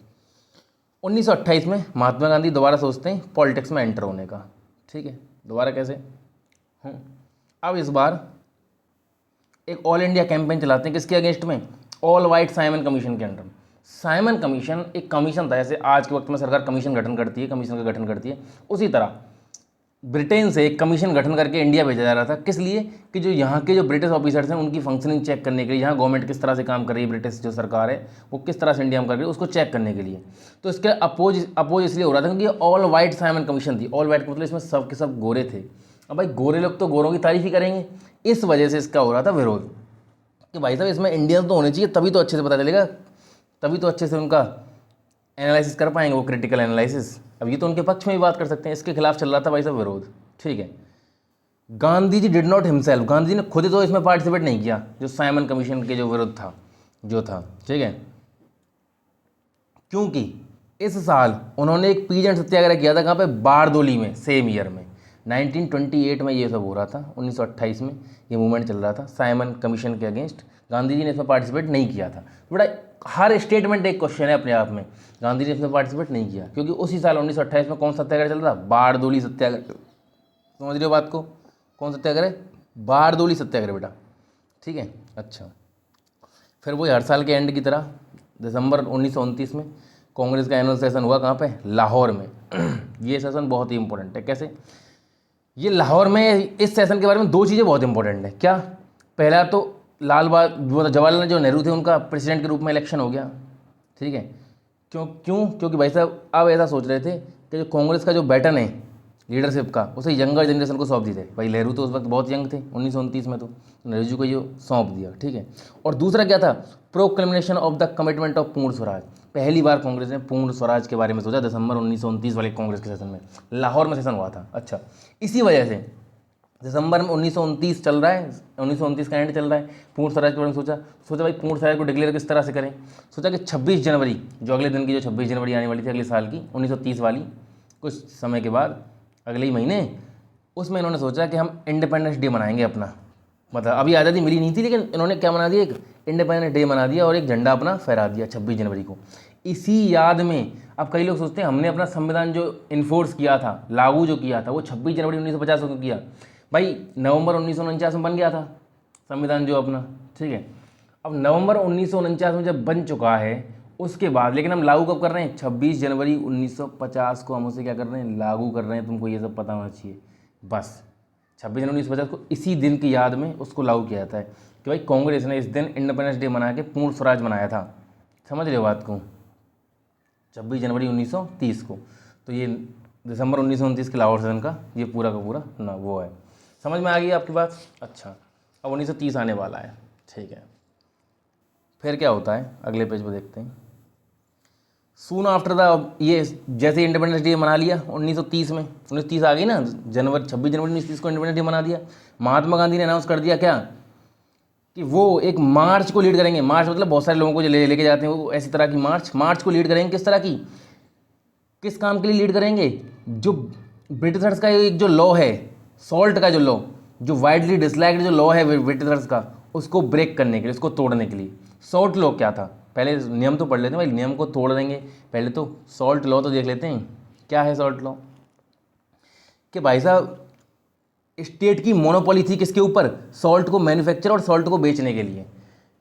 1928 में महात्मा गांधी दोबारा सोचते हैं पॉलिटिक्स में एंटर होने का, ठीक है। दोबारा कैसे, अब इस बार एक ऑल इंडिया कैंपेन चलाते हैं, किसके अगेंस्ट में, ऑल वाइट साइमन कमीशन के अंडर। साइमन कमीशन एक कमीशन था, जैसे आज के वक्त में सरकार कमीशन गठन करती है, कमीशन का गठन करती है, उसी तरह ब्रिटेन से एक कमीशन गठन करके इंडिया भेजा जा रहा था। किस लिए, कि जो यहाँ के जो ब्रिटिश ऑफिसर्स हैं उनकी फंक्शनिंग चेक करने के लिए, यहाँ गवर्नमेंट किस तरह से काम कर रही है, ब्रिटिश जो सरकार है वो किस तरह से इंडिया में कर रही है, उसको चेक करने के लिए। तो इसके अपोज इसलिए हो रहा था क्योंकि ऑल वाइट साइमन कमीशन थी। ऑल वाइट का मतलब इसमें सब के सब गोरे थे। अब भाई गोरे लोग तो गोरों की तारीफ ही करेंगे, इस वजह से इसका हो रहा था विरोध कि भाई साहब इसमें इंडियन तो होने चाहिए, तभी तो अच्छे से पता चलेगा, तभी तो अच्छे से उनका एनालिसिस कर पाएंगे, वो क्रिटिकल एनालिसिस। अब ये तो उनके पक्ष में ही बात कर सकते हैं, इसके खिलाफ चल रहा था भाई साहब विरोध, ठीक है। Gandhi ji did not himself, Gandhi ji ने खुद तो इसमें पार्टिसिपेट नहीं किया, जो साइमन कमीशन के जो विरोध था जो था, ठीक है, क्योंकि इस साल उन्होंने एक पीजेंट सत्याग्रह किया था, कहाँ पे, बारदोली में, सेम ईयर में 1928 में ये सब हो रहा था। 1928 में ये मूवमेंट चल रहा था साइमन कमीशन के अगेंस्ट, गांधी जी ने इसमें पार्टिसिपेट नहीं किया था। बड़ा हर स्टेटमेंट एक क्वेश्चन है अपने आप में। गांधी जी ने इसमें पार्टिसिपेट नहीं किया क्योंकि उसी साल 1928 में कौन सत्याग्रह चल रहा था? बारडोली सत्याग्रह। समझ रहे हो बात को? कौन सत्याग्रह? बारडोली सत्याग्रह बेटा, ठीक है। अच्छा, फिर वही हर साल के एंड की तरह दिसंबर 1929 में कांग्रेस का एनुअल सेशन हुआ। कहाँ पे? लाहौर में। ये सेशन बहुत ही इंपॉर्टेंट है। कैसे? ये लाहौर में इस सेशन के बारे में दो चीज़ें बहुत इंपॉर्टेंट है। क्या? पहला तो जवाहरलाल जो नेहरू थे उनका प्रेसिडेंट के रूप में इलेक्शन हो गया, ठीक है। क्योंकि भाई साहब अब ऐसा सोच रहे थे कि जो कांग्रेस का जो बैटन है लीडरशिप का, उसे यंगर जनरेशन को सौंप दी जाए। भाई नेहरू तो उस वक्त बहुत यंग थे 1929 में, तो नेहरू जी को ये सौंप दिया, ठीक है। और दूसरा क्या था? Proclamation of the commitment of पूर्ण स्वराज। पहली बार कांग्रेस ने पूर्ण स्वराज के बारे में सोचा दिसंबर 1929 वाले कांग्रेस के सेशन में, लाहौर में सेशन हुआ था। अच्छा, इसी वजह से दिसंबर में 1929 चल रहा है, 1929 का एंड चल रहा है, पूर्ण स्वराज के बारे में सोचा भाई पूर्ण स्वराज को डिक्लेयर किस तरह से करें। सोचा कि 26 जनवरी, जो अगले दिन की जो 26 जनवरी आने वाली थी अगले साल की 1930 वाली, कुछ समय के बाद अगले ही महीने, उसमें इन्होंने सोचा कि हम इंडिपेंडेंस डे मनाएंगे अपना। मतलब अभी आज़ादी मिली नहीं थी, लेकिन इन्होंने क्या मना दिया? एक इंडिपेंडेंस डे मना दिया और एक झंडा अपना फहरा दिया 26 जनवरी को। इसी याद में अब कई लोग सोचते हैं हमने अपना संविधान जो इन्फोर्स किया था, लागू जो किया था, वो 26 जनवरी 1950 को किया। भाई नवंबर 1949 में बन गया था संविधान जो अपना, ठीक है। अब नवंबर 1949 में जब बन चुका है उसके बाद, लेकिन हम लागू कब कर रहे हैं? 26 जनवरी 1950 को हम उसे क्या कर रहे हैं? लागू कर रहे हैं। तुमको ये सब पता होना चाहिए। बस 26 जनवरी 1950 को इसी दिन की याद में उसको लागू किया जाता है कि भाई कांग्रेस ने इस दिन इंडिपेंडेंस डे मना के पूर्ण स्वराज मनाया था। समझ रहे हो बात को? 26 जनवरी 1930 को। तो ये दिसंबर 1929 के लाहौर सेशन का ये पूरा का पूरा ना वो है। समझ में आ गई आपकी बात? अच्छा, अब 1930 आने वाला है, ठीक है। फिर क्या होता है? अगले पेज पर देखते हैं। सून आफ्टर द, ये जैसे इंडिपेंडेंस डे मना लिया 1930 में, 1930 आ गई ना, जनवरी 26 जनवरी 1930 को इंडिपेंडेंस डे मना दिया। महात्मा गांधी ने अनाउंस कर दिया क्या? कि वो एक मार्च को लीड करेंगे। मार्च मतलब बहुत सारे लोगों को जो लेके जाते हैं वो ऐसी तरह की मार्च को लीड करेंगे। किस तरह की? किस काम के लिए लीड करेंगे? जो ब्रिटिशर्स का एक जो लॉ है, सॉल्ट का जो लॉ, जो वाइडली डिसलाइक्ड जो लॉ है ब्रिटिशर्स का, उसको ब्रेक करने के लिए, उसको तोड़ने के लिए। सॉल्ट लॉ क्या था? पहले नियम तो पढ़ लेते हैं भाई, नियम को तोड़ देंगे। पहले तो सॉल्ट लॉ तो देख लेते हैं। क्या है सॉल्ट लॉ? कि भाई साहब स्टेट की मोनोपोली थी किसके ऊपर? सॉल्ट को मैन्युफैक्चर और सॉल्ट को बेचने के लिए।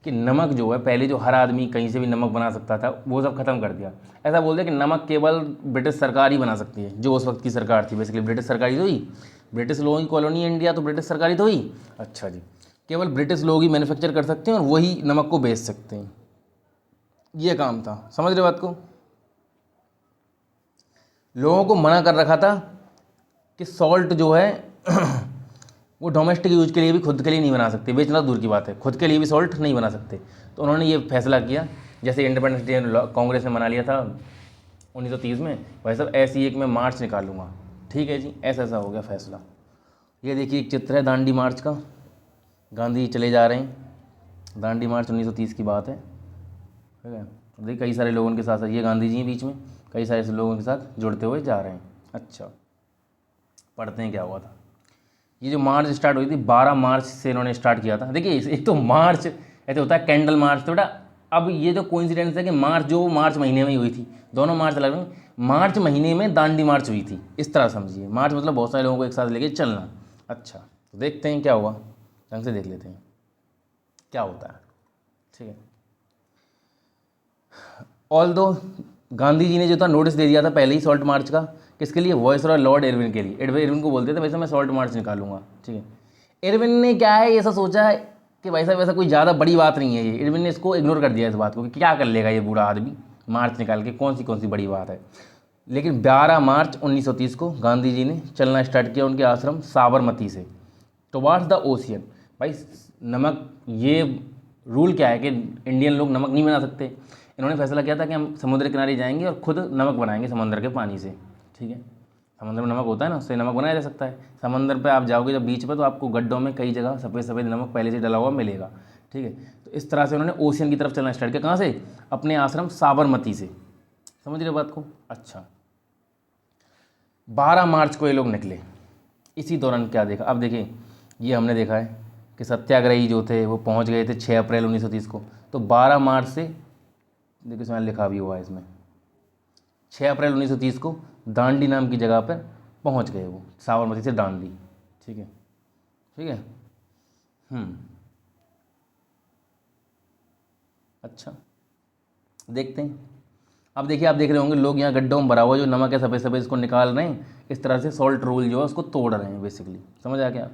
कि नमक जो है, पहले जो हर आदमी कहीं से भी नमक बना सकता था, वो सब खत्म कर दिया। ऐसा बोल दिया कि नमक केवल ब्रिटिश सरकार ही बना सकती है, जो उस वक्त की सरकार थी। बेसिकली ब्रिटिश सरकार ही तो हुई, ब्रिटिश लोगों की कॉलोनी है इंडिया, तो ब्रिटिश सरकार ही तो हुई। अच्छा जी, केवल ब्रिटिश लोग ही मैन्युफैक्चर कर सकते हैं और वही नमक को बेच सकते हैं, ये काम था। समझ रहे बात को? लोगों को मना कर रखा था कि सॉल्ट जो है वो डोमेस्टिक यूज के लिए भी खुद के लिए नहीं बना सकते, बेचना दूर की बात है, खुद के लिए भी सॉल्ट नहीं बना सकते। तो उन्होंने ये फैसला किया, जैसे इंडिपेंडेंस डे कांग्रेस ने मना लिया था 1930 में, वैसे सब ऐसे ही एक मैं मार्च निकालूंगा। ठीक है जी, ऐसा हो गया फैसला। ये देखिए एक चित्र है दांडी मार्च का, गांधी चले जा रहे हैं। दांडी मार्च 1930 की बात है, ठीक है। देखिए कई सारे लोगों के साथ, ये गांधी जी हैं बीच में, कई सारे लोगों के साथ जुड़ते हुए जा रहे हैं। अच्छा, पढ़ते हैं क्या हुआ था। ये जो मार्च स्टार्ट हुई थी 12 मार्च से इन्होंने स्टार्ट किया था। देखिए एक तो मार्च ऐसे होता है कैंडल मार्च, तो बेटा अब ये जो कोइंसिडेंस है कि मार्च जो मार्च महीने में ही हुई थी, दोनों मार्च अलग अलग, मार्च महीने में दांडी मार्च हुई थी, इस तरह समझिए। मार्च मतलब बहुत सारे लोगों को एक साथ लेके चलना। अच्छा, तो देखते हैं क्या हुआ, ढंग से देख लेते हैं क्या होता है, ठीक है। ऑल दो गांधी जी ने जो था नोटिस दे दिया था पहले ही सॉल्ट मार्च का, किसके लिए? वॉइसरॉय लॉर्ड इरविन के लिए। इरविन को बोलते थे वैसे मैं सॉल्ट मार्च निकालूंगा, ठीक है। इरविन ने क्या है ऐसा सोचा है कि भाई साहब ऐसा कोई ज़्यादा बड़ी बात नहीं है ये, इरविन ने इसको इग्नोर कर दिया इस बात को कि क्या कर लेगा ये बूढ़ा आदमी मार्च निकाल के, कौन सी बड़ी बात है। लेकिन 12 मार्च 1930 को गांधी जी ने चलना स्टार्ट किया उनके आश्रम साबरमती से टुवार्ड्स द ओशियन। भाई नमक, ये रूल क्या है कि इंडियन लोग नमक नहीं बना सकते। इन्होंने फैसला किया था कि हम समुद्र किनारे जाएंगे और खुद नमक बनाएंगे समंदर के पानी से, ठीक है। समंदर में नमक होता है ना, उससे नमक बनाया जा सकता है। समंदर पे आप जाओगे जब बीच पे, तो आपको गड्ढों में कई जगह सफ़ेद सफ़ेद नमक पहले से डला हुआ मिलेगा, ठीक है। तो इस तरह से उन्होंने ओशियन की तरफ चलना स्टार्ट किया। कहाँ से? अपने आश्रम साबरमती से। समझ रहे हो बात को? अच्छा, 12 मार्च को ये लोग निकले। इसी दौरान क्या देखा? अब देखिए, ये हमने देखा है कि सत्याग्रही जो थे वो पहुंच गए थे 6 अप्रैल 1930 को। तो 12 मार्च से, देखिए इसमें लिखा भी हुआ है इसमें, 6 अप्रैल 1930 को दांडी नाम की जगह पर पहुंच गए वो, साबरमती से दांडी। ठीक है, ठीक है। अच्छा, देखते हैं। अब देखिए, आप देख रहे होंगे लोग यहाँ गड्ढों में भरा हुआ जो नमक है सफ़ेद सफ़ेद, इसको निकाल रहे हैं। इस तरह से सॉल्ट रूल जो है उसको तोड़ रहे हैं बेसिकली। समझ आ गया?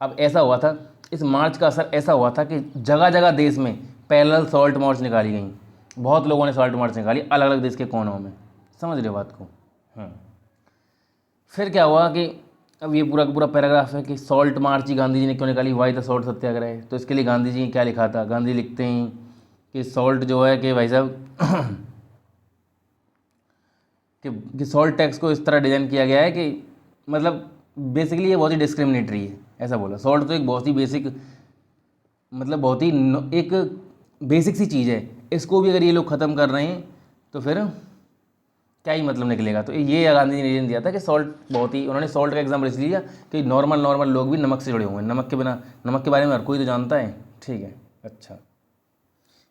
अब ऐसा हुआ था, इस मार्च का असर ऐसा हुआ था कि जगह जगह देश में पैरेलल सॉल्ट मार्च निकाली गई। बहुत लोगों ने सॉल्ट मार्च निकाली अलग अलग देश के कोनों में। समझ रहे हो बात को? फिर क्या हुआ कि अब ये पूरा का पूरा पैराग्राफ है कि सॉल्ट मार्च ही गांधी जी ने क्यों निकाली, वाई द सॉल्ट सत्याग्रह। तो इसके लिए गांधी जी ने क्या लिखा था? गांधी लिखते हैं कि सॉल्ट जो है कि भाई साहब कि सॉल्ट टैक्स को इस तरह डिज़ाइन किया गया है कि मतलब बेसिकली ये बहुत ही डिस्क्रिमिनेटरी है, ऐसा बोला। सॉल्ट तो एक बहुत ही बेसिक, मतलब बहुत ही एक बेसिक सी चीज़ है, इसको भी अगर ये लोग ख़त्म कर रहे हैं तो फिर क्या ही मतलब निकलेगा। तो ये गांधी जी ने रीजन दिया था कि सॉल्ट बहुत ही, उन्होंने सॉल्ट का एग्जाम्पल इसलिए लिया कि नॉर्मल लोग भी नमक से जुड़े हुए हैं। नमक के बिना, नमक के बारे में हर कोई तो जानता है। ठीक है, अच्छा,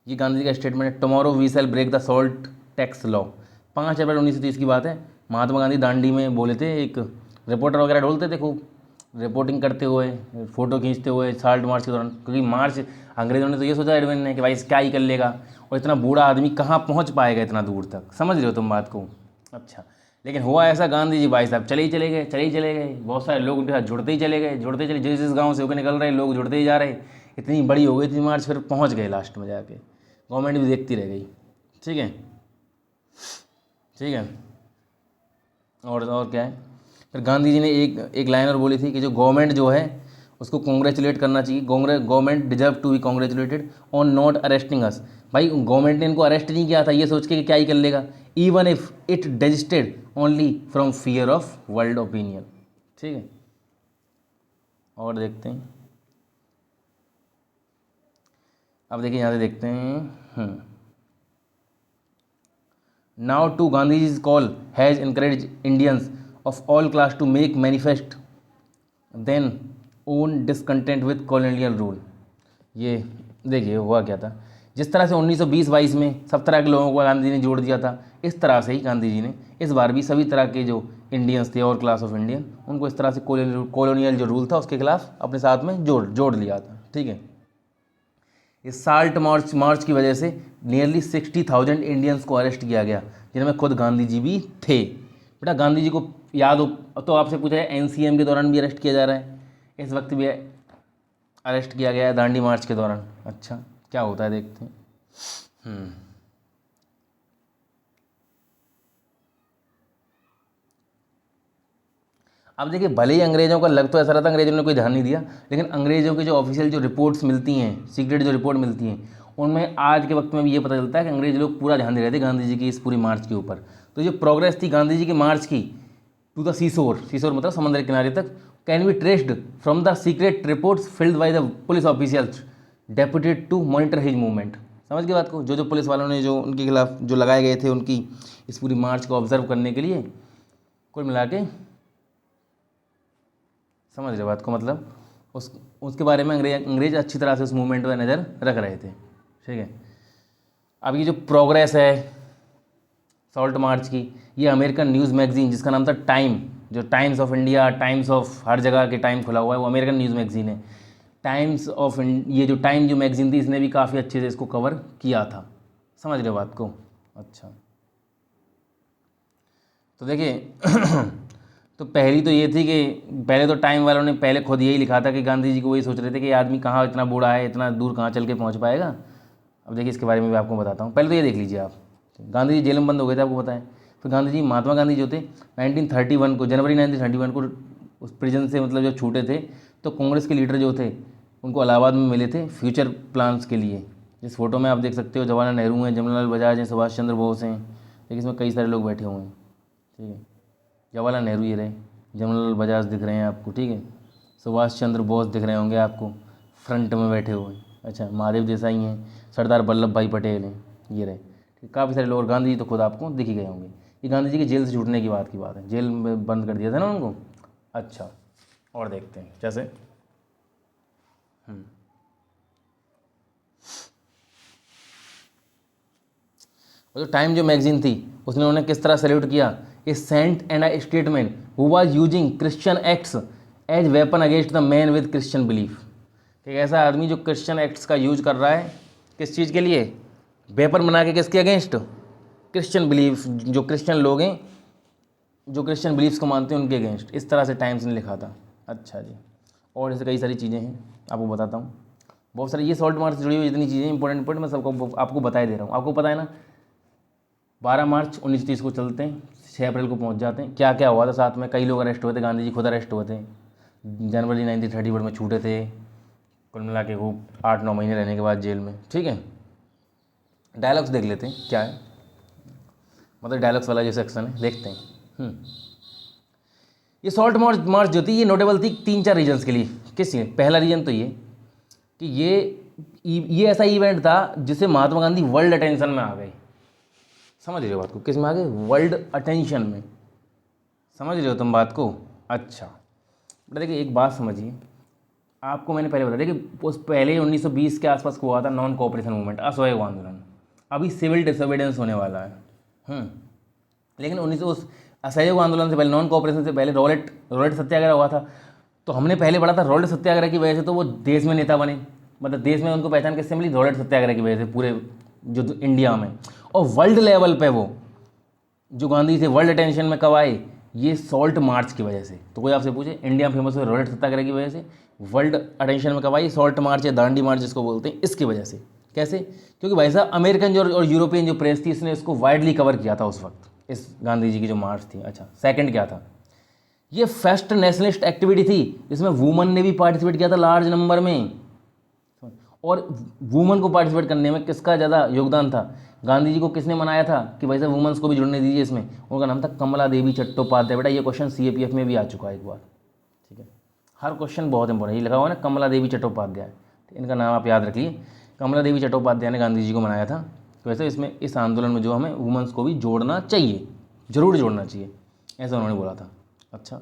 ये गांधी जी का स्टेटमेंट है। Tomorrow we shall break the salt tax law. 5 अप्रैल 1930 की बात है। महात्मा गांधी दांडी में बोले थे, एक रिपोर्टर वगैरह ढोलते थे खूब, रिपोर्टिंग करते हुए, फ़ोटो खींचते हुए सॉल्ट मार्च के दौरान। क्योंकि मार्च अंग्रेज़ों ने तो ये सोचा एडविन ने कि भाई क्या ही कर लेगा, और इतना बूढ़ा आदमी कहाँ पहुँच पाएगा इतना दूर तक। समझ रहे हो तुम बात को? अच्छा, लेकिन हुआ ऐसा, गांधी जी भाई साहब चले ही चले गए, चले ही चले गए। बहुत सारे लोग उनके साथ जुड़ते ही चले गए, जुड़ते चले, जिस जिस गाँव से होकर निकल रहे लोग जुड़ते ही जा रहे। इतनी बड़ी हो गई थी मार्च, फिर पहुँच गए लास्ट में जाके, गवर्नमेंट भी देखती रह गई। ठीक है, ठीक है। और क्या है, फिर गांधी जी ने एक लाइन और बोली थी कि जो गवर्नमेंट जो है उसको कॉन्ग्रेचुलेट करना चाहिए। Government deserve to be congratulated on not arresting us. भाई गवर्नमेंट ने इनको अरेस्ट नहीं किया था ये सोच के कि क्या ही कर लेगा, even if it desisted only from fear of world opinion. ठीक है, और देखते हैं। अब देखिए यहाँ से देखते हैं। Now too Gandhi's call has encouraged Indians of all class to make manifest then own discontent with colonial rule। ये देखिए हुआ क्या था, जिस तरह से 1920-22 में सब तरह के लोगों को गांधी जी ने जोड़ दिया था, इस तरह से ही गांधी जी ने इस बार भी सभी तरह के जो इंडियंस थे और क्लास ऑफ इंडियन, उनको इस तरह से कॉलोनियल जो रूल था उसके खिलाफ अपने साथ में जोड़ लिया था। ठीक है, इस साल्ट मार्च की वजह से नियरली 60,000 इंडियंस को अरेस्ट किया गया, जिनमें खुद गांधी जी भी थे। बेटा गांधी जी को याद हो तो आपसे पूछा है, एनसीएम के दौरान भी अरेस्ट किया जा रहा है, इस वक्त भी अरेस्ट किया गया है दांडी मार्च के दौरान। अच्छा, क्या होता है देखते हैं। अब देखिए, भले ही अंग्रेज़ों का लग तो ऐसा रहा था, अंग्रेज़ों ने कोई ध्यान नहीं दिया, लेकिन अंग्रेज़ों की जो ऑफिशियल जो रिपोर्ट्स मिलती हैं, सीक्रेट जो रिपोर्ट मिलती हैं, उनमें आज के वक्त में भी ये पता चलता है कि अंग्रेज़ लोग पूरा ध्यान दे रहे थे गांधी जी की इस पूरी मार्च के ऊपर। तो जो प्रोग्रेस थी गांधी जी की मार्च की टू द सीशोर मतलब समुद्र के किनारे तक, can be traced from the secret reports filed by the police officials deputed to monitor his movement. समझ गए बात को? जो पुलिस वालों ने जो उनके खिलाफ जो लगाए गए थे उनकी इस पूरी मार्च को ऑब्जर्व करने के लिए, कुल मिला के समझ रहे बात को, मतलब उसके बारे में अंग्रेज अच्छी तरह से उस मूवमेंट पर नज़र रख रहे थे। ठीक है, अब ये जो प्रोग्रेस है सॉल्ट मार्च की, ये अमेरिकन न्यूज़ मैगजीन जिसका नाम था टाइम, जो times of India, times of her जगह के टाइम खुला हुआ है, वो अमेरिकन न्यूज़ मैगजीन है। टाइम्स ऑफ ये जो टाइम जो मैगजीन थी, इसने भी काफ़ी अच्छे से इसको कवर किया था। समझ रहे हो बात को? अच्छा, तो देखिए तो पहली तो ये थी कि पहले तो टाइम वालों ने पहले खुद यही लिखा था कि गांधी जी को वही सोच रहे थे कि ये आदमी कहाँ इतना बूढ़ा है, इतना दूर कहाँ चल के पहुँच पाएगा। अब देखिए इसके बारे में भी आपको बताता हूँ। पहले तो ये देख लीजिए आप, गांधी जी जेल में बंद हो गए थे, आपको पता है। फिर गांधी जी, महात्मा गांधी जो थे 1931 को, जनवरी 1931 को उस प्रिजन से मतलब जब छूटे थे, तो कांग्रेस के लीडर जो थे उनको इलाहाबाद में मिले थे फ्यूचर प्लान्स के लिए। इस फोटो में आप देख सकते हो जवाहरलाल नेहरू हैं, जमनालाल बजाज हैं, सुभाष चंद्र बोस हैं, देखिए इसमें कई सारे लोग बैठे हुए हैं। ठीक है, जवाहरलाल नेहरू ये रहे, जमनालाल बजाज दिख रहे हैं आपको, ठीक है, सुभाष चंद्र बोस दिख रहे होंगे आपको फ्रंट में बैठे हुए। अच्छा, महादेव देसाई हैं, सरदार वल्लभ भाई पटेल हैं, ये रहे। ठीक, काफ़ी सारे लोग, गांधी जी तो खुद आपको दिख ही गए होंगे। ये गांधी जी के जेल से छूटने की बात है, जेल में बंद कर दिया था ना उनको। अच्छा, और देखते हैं जैसे और जो टाइम जो मैगजीन थी उसने उन्हें किस तरह सैल्यूट किया, a saint and a statesman who was using Christian acts as weapon against the man with Christian belief. एक ऐसा आदमी जो क्रिश्चियन एक्ट्स का यूज कर रहा है किस चीज़ के लिए, वेपन बना के किसके अगेंस्ट, क्रिश्चियन बिलीफ, जो क्रिश्चियन लोग हैं जो क्रिश्चियन बिलीफ्स को मानते हैं उनके अगेंस्ट। इस तरह से टाइम्स ने लिखा था। अच्छा जी, और ऐसे कई सारी चीज़ें हैं आपको बताता हूँ, बहुत सारी ये सॉल्ट मार्च से जुड़ी हुई जितनी चीज़ें इंपॉर्टेंट मैं सबको आपको बता ही दे रहा हूँ। आपको पता है ना 12 मार्च 1930 को चलते हैं, 6 अप्रैल को पहुंच जाते हैं। क्या क्या हुआ था साथ में, कई लोग अरेस्ट हुए थे, गांधी जी खुद अरेस्ट हुए थे, जनवरी 1931 में छूटे थे, कुल मिला के वो 8-9 महीने रहने के बाद जेल में। ठीक है, डायलॉग्स देख लेते हैं क्या है, मतलब डायलॉग्स वाला जो सेक्शन है देखते हैं। ये सॉल्ट मार्च जो थी ये नोटेबल थी 3-4 रीजन्स के लिए। किस लिए, पहला रीजन तो ये कि ये ऐसा इवेंट था जिससे महात्मा गांधी वर्ल्ड अटेंशन में आ गए। समझ रहे हो बात को, किस में आ गए, वर्ल्ड अटेंशन में। समझ रहे हो तुम बात को। अच्छा बेटा देखिए एक बात समझिए, आपको मैंने पहले बताया कि उस पहले 1920 के आसपास को हुआ था नॉन कोऑपरेशन मूवमेंट, असहयोग आंदोलन। अभी सिविल डिसोबीडियंस होने वाला है। लेकिन 1900 उस असहयोग आंदोलन से पहले, नॉन कोऑपरेशन से पहले रॉलेट सत्याग्रह हुआ था। तो हमने पहले पढ़ा था रॉलेट सत्याग्रह की वजह से तो वो देश में नेता बने, मतलब देश में उनको पहचान किससे मिली, रॉलेट सत्याग्रह की वजह से पूरे जो इंडिया में। और वर्ल्ड लेवल पे वो जो गांधी से वर्ल्ड अटेंशन में कब आए, ये सॉल्ट मार्च की वजह से। तो कोई आपसे पूछे इंडिया में फेमस हुए रॉलेट सत्याग्रह की वजह से, वर्ल्ड अटेंशन में कब आई, सॉल्ट मार्च या दांडी मार्च जिसको बोलते हैं, इसकी वजह से। कैसे, क्योंकि भाई साहब अमेरिकन जो और यूरोपियन जो प्रेस थी इसने इसको वाइडली कवर किया था उस वक्त, इस गांधी जी की जो मार्च थी। अच्छा सेकंड क्या था, ये फर्स्ट नेशनलिस्ट एक्टिविटी थी, इसमें वुमन ने भी पार्टिसिपेट किया था लार्ज नंबर में। और वुमन को पार्टिसिपेट करने में किसका ज़्यादा योगदान था, गांधी जी को किसने मनाया था कि भाई साहब वुमेंस को भी जुड़ने दीजिए इसमें, उनका नाम था कमला देवी चट्टोपाध्याय। बेटा ये क्वेश्चन सीएपीएफ में भी आ चुका है एक बार। ठीक है, हर क्वेश्चन बहुत इंपॉर्टेंट, ये लगा हुआ ना कमला देवी चट्टोपाध्याय, तो इनका नाम आप याद रखिए। कमला देवी चट्टोपाध्याय ने गांधी जी को मनाया था कि वैसे इसमें इस आंदोलन में जो हमें वुमेंस को भी जोड़ना चाहिए, जरूर जोड़ना चाहिए, ऐसा उन्होंने बोला था। अच्छा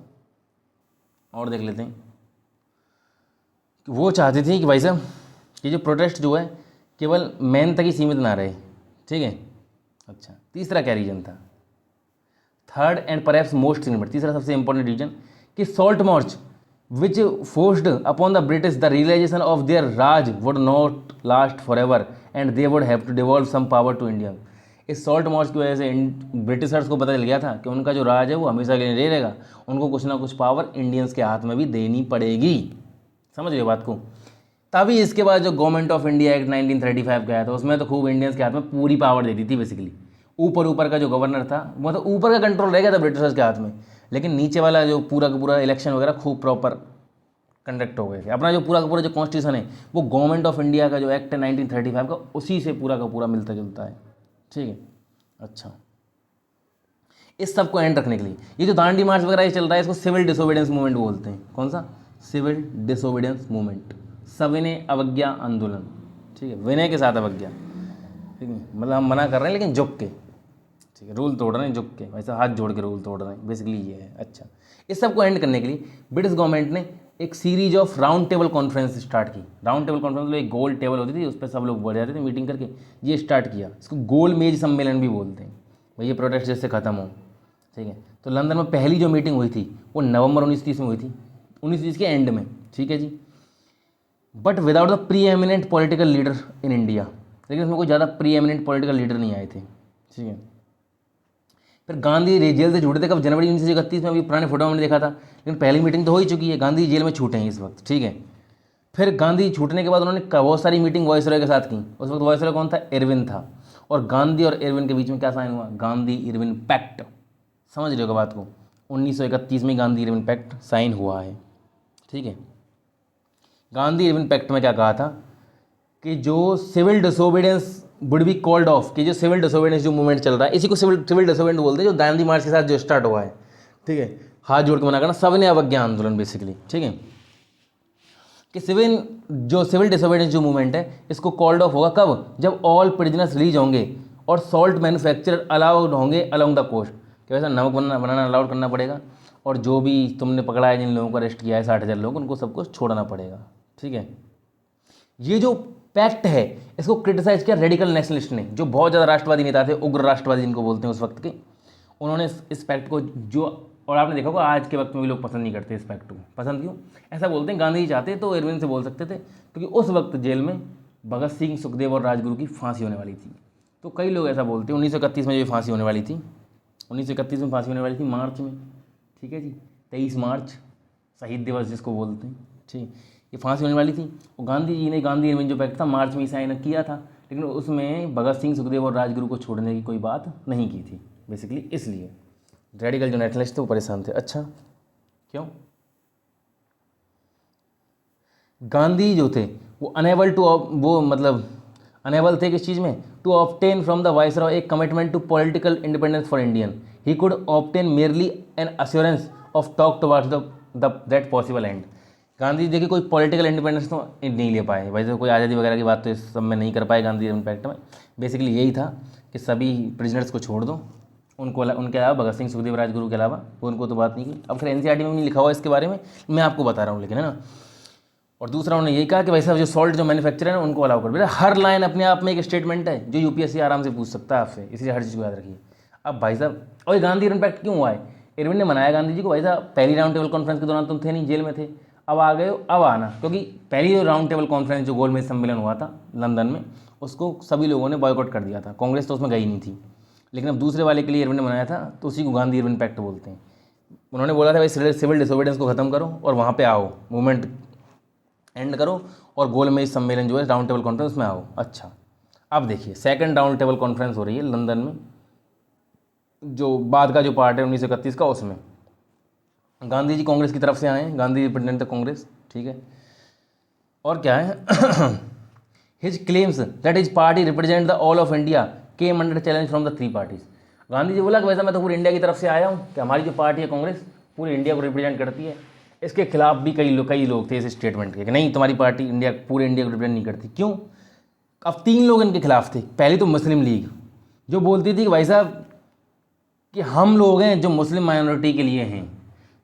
और देख लेते हैं कि वो चाहती थी कि भाई साहब ये जो प्रोटेस्ट जो है केवल मैन तक ही सीमित ना रहे। ठीक है, अच्छा तीसरा क्या रीजन था, third and perhaps most significant, तीसरा सबसे इंपॉर्टेंट रीजन कि salt march which forced upon the British the realisation of their Raj would not last for ever and they would have to devolve some power to India. इस salt march की वजह से Britishers को पता चल गया था कि उनका जो राज है वो हमेशा के लिए नहीं रहेगा, उनको कुछ ना कुछ पावर इंडियंस के हाथ में भी देनी पड़ेगी। समझ रहे बात को। तभी इसके बाद जो गवर्नमेंट ऑफ इंडिया एक्ट 1935 का आया था उसमें तो खूब इंडियंस के हाथ में पूरी पावर दे दी थी। बेसिकली ऊपर का जो गवर्नर था वो तो ऊपर का कंट्रोल रह गया था ब्रिटिशर्स के हाथ में, लेकिन नीचे वाला जो पूरा का पूरा इलेक्शन वगैरह खूब प्रॉपर कंडक्ट हो गए थे। अपना जो पूरा का पूरा जो कॉन्स्टिट्यूशन है वो गवर्नमेंट ऑफ इंडिया का जो एक्ट है 1935 का उसी से पूरा का पूरा मिलता जुलता है। ठीक है, अच्छा इस सब को एंड रखने के लिए ये जो दांडी मार्च वगैरह ये चल रहा है इसको सिविल डिसोबीडियंस मूवमेंट बोलते हैं। कौन सा, सिविल डिसोबीडियंस मूवमेंट, सविनय अवज्ञा आंदोलन। ठीक है, विनय के साथ अवज्ञा। ठीक है, मतलब हम मना कर रहे हैं लेकिन झुक के। ठीक है, रूल तोड़ रहे हैं झुक के, वैसे हाथ जोड़ के रूल तोड़ रहे हैं, बेसिकली ये है। अच्छा इस सब को एंड करने के लिए ब्रिटिश गवर्नमेंट ने एक series of round table conference start की। राउंड टेबल कॉन्फ्रेंस मतलब एक गोल टेबल होती थी, उस पर सब लोग बैठ जाते थे मीटिंग करके, ये स्टार्ट किया। इसको गोल मेज सम्मेलन भी बोलते हैं। भाई ये प्रोटेस्ट जैसे खत्म हो। ठीक है, तो लंदन में पहली जो मीटिंग हुई थी वो नवंबर 1930 में हुई थी, 1930 के एंड में। ठीक है जी, but without the pre eminent political leader in India, लेकिन उसमें कोई ज़्यादा प्री एमिनेंट पॉलिटिकल लीडर नहीं आए थे। ठीक है, फिर गांधी जेल से छूटे थे कब, जनवरी 1931 में। अभी पुराने फोटो में हमने देखा था, लेकिन पहली मीटिंग तो हो ही चुकी है, गांधी जेल में छूटे हैं इस वक्त। ठीक है, फिर गांधी छूटने के बाद उन्होंने बहुत सारी मीटिंग वायसरॉय के साथ की। उस वक्त वायसरॉय कौन था, इरविन था। और गांधी और इरविन के बीच में क्या साइन हुआ, गांधी इरविन पैक्ट। समझ रहे हो बात को, 1931 में गांधी इरविन पैक्ट साइन हुआ है। ठीक है, गांधी इरविन पैक्ट में क्या कहा था कि जो civil disobedience would be called off, कि जो सिविल डिसोबीडियंस जो मूवमेंट चल रहा है इसी को सिविल डिसोबीडियंस बोलते हैं, जो दांडी मार्च के साथ जो स्टार्ट हुआ है। ठीक है, हाथ जोड़ के मना करना, सविनय अवज्ञा आंदोलन बेसिकली। ठीक है, कि सिविल डिसोबीडियंस जो मूवमेंट है इसको कॉल्ड ऑफ होगा कब, जब ऑल प्रिजनर्स रिलीज होंगे और सॉल्ट मैन्युफैक्चर अलाउड होंगे अलॉन्ग द कोस्ट। कि वैसा नमक बनाना अलाउड करना पड़ेगा, और जो भी तुमने पकड़ा है जिन लोगों को अरेस्ट किया है 60,000 लोग, उनको सबको छोड़ना पड़ेगा। ठीक है, ये जो पैक्ट है इसको क्रिटिसाइज किया रेडिकल नेशनलिस्ट ने, जो बहुत ज़्यादा राष्ट्रवादी नेता थे, उग्र राष्ट्रवादी जिनको बोलते हैं उस वक्त के, उन्होंने इस पैक्ट को जो, और आपने देखा होगा आज के वक्त में भी लोग पसंद नहीं करते इस पैक्ट को। पसंद क्यों? ऐसा बोलते हैं गांधी जी चाहते तो इरविन से बोल सकते थे, क्योंकि उस वक्त जेल में भगत सिंह, सुखदेव और राजगुरु की फांसी होने वाली थी। तो कई लोग ऐसा बोलते हैं 1931 में जो फांसी होने वाली थी, 1931 में फांसी होने वाली थी मार्च में, ठीक है जी, 23 मार्च शहीद दिवस जिसको बोलते हैं, ठीक, ये फांसी होने वाली थी। और गांधी जी ने, गांधी इरविन जो पैक्ट था मार्च में साइन किया था, लेकिन उसमें भगत सिंह, सुखदेव और राजगुरु को छोड़ने की कोई बात नहीं की थी, बेसिकली इसलिए रेडिकल जो नेशनलिस्ट थे वो परेशान थे। अच्छा क्यों? गांधी जो थे वो अनेबल टू, वो मतलब अनेबल थे किस चीज़ में, to obtain from the viceroy a commitment to political independence for Indian, he could obtain merely an assurance of talk towards the that possible end. Gandhi ji देखिए कोई पॉलिटिकल इंडिपेंडेंस तो नहीं ले पाए, वैसे कोई आज़ादी वगैरह की बात तो इस सब में नहीं कर पाए गांधी इम्पैक्ट में। बेसिकली यही था कि सभी प्रिजनर्स को छोड़ दो, उनके अलावा भगत सिंह, सुखदेव, राजगुरु के अलावा उनको तो बात नहीं की। अब फिर एनसीईआरटी में नहीं लिखा हुआ इसके बारे में, मैं आपको बता रहा हूँ, लेकिन है ना। और दूसरा उन्होंने यही कहा कि वैसा जो सॉल्ट जो मैन्युफैक्चर है ना उनको अलाउ कर बेटा। हर लाइन अपने आप में एक स्टेटमेंट है जो यूपीएससी आराम से पूछ सकता है आपसे, इसलिए हर चीज़ को याद रखिए। अब भाई साहब, और ये गांधी इम्पैक्ट क्यों हुआ है? इरविन ने मनाया गांधी जी को, भाई साहब पहली राउंड टेबल कॉन्फ्रेंस के दौरान तुम थे नहीं, जेल में थे, अब आ गए हो, अब आना, क्योंकि पहली जो राउंड टेबल कॉन्फ्रेंस जो गोलमेज सम्मेलन हुआ था लंदन में, उसको सभी लोगों ने बॉयकॉट कर दिया था, कांग्रेस तो उसमें गई नहीं थी, लेकिन अब दूसरे वाले के लिए इरविन ने बनाया था, तो उसी को गांधी इरविन पैक्ट बोलते हैं। उन्होंने बोला था भाई सिविल डिसोबीडियंस को ख़त्म करो और वहाँ पे आओ, मूवमेंट एंड करो और गोलमेज सम्मेलन जो है राउंड टेबल कॉन्फ्रेंस में आओ। अच्छा, अब देखिए सेकंड राउंड टेबल कॉन्फ्रेंस हो रही है लंदन में, जो बाद का जो पार्ट है 1931 का, उसमें गांधी जी कांग्रेस की तरफ से आए हैं, गांधी रिप्रेजेंट द कांग्रेस, ठीक है। और क्या है his claims that his party represent the all of India came under challenge from the 3 parties. Gandhi ji बोला कि वैसा मैं तो पूरी इंडिया की तरफ से आया हूँ, कि हमारी जो पार्टी है कांग्रेस पूरी इंडिया को रिप्रेजेंट करती है। इसके खिलाफ भी कई लोग थे इस स्टेटमेंट के, कि नहीं तुम्हारी पार्टी पूरे इंडिया को रिप्रेजेंट नहीं करती। क्यों? अब 3 लोग इनके खिलाफ थे। पहली तो मुस्लिम लीग जो बोलती थी कि भाई साहब कि हम लोग हैं जो मुस्लिम माइनॉरिटी के लिए हैं।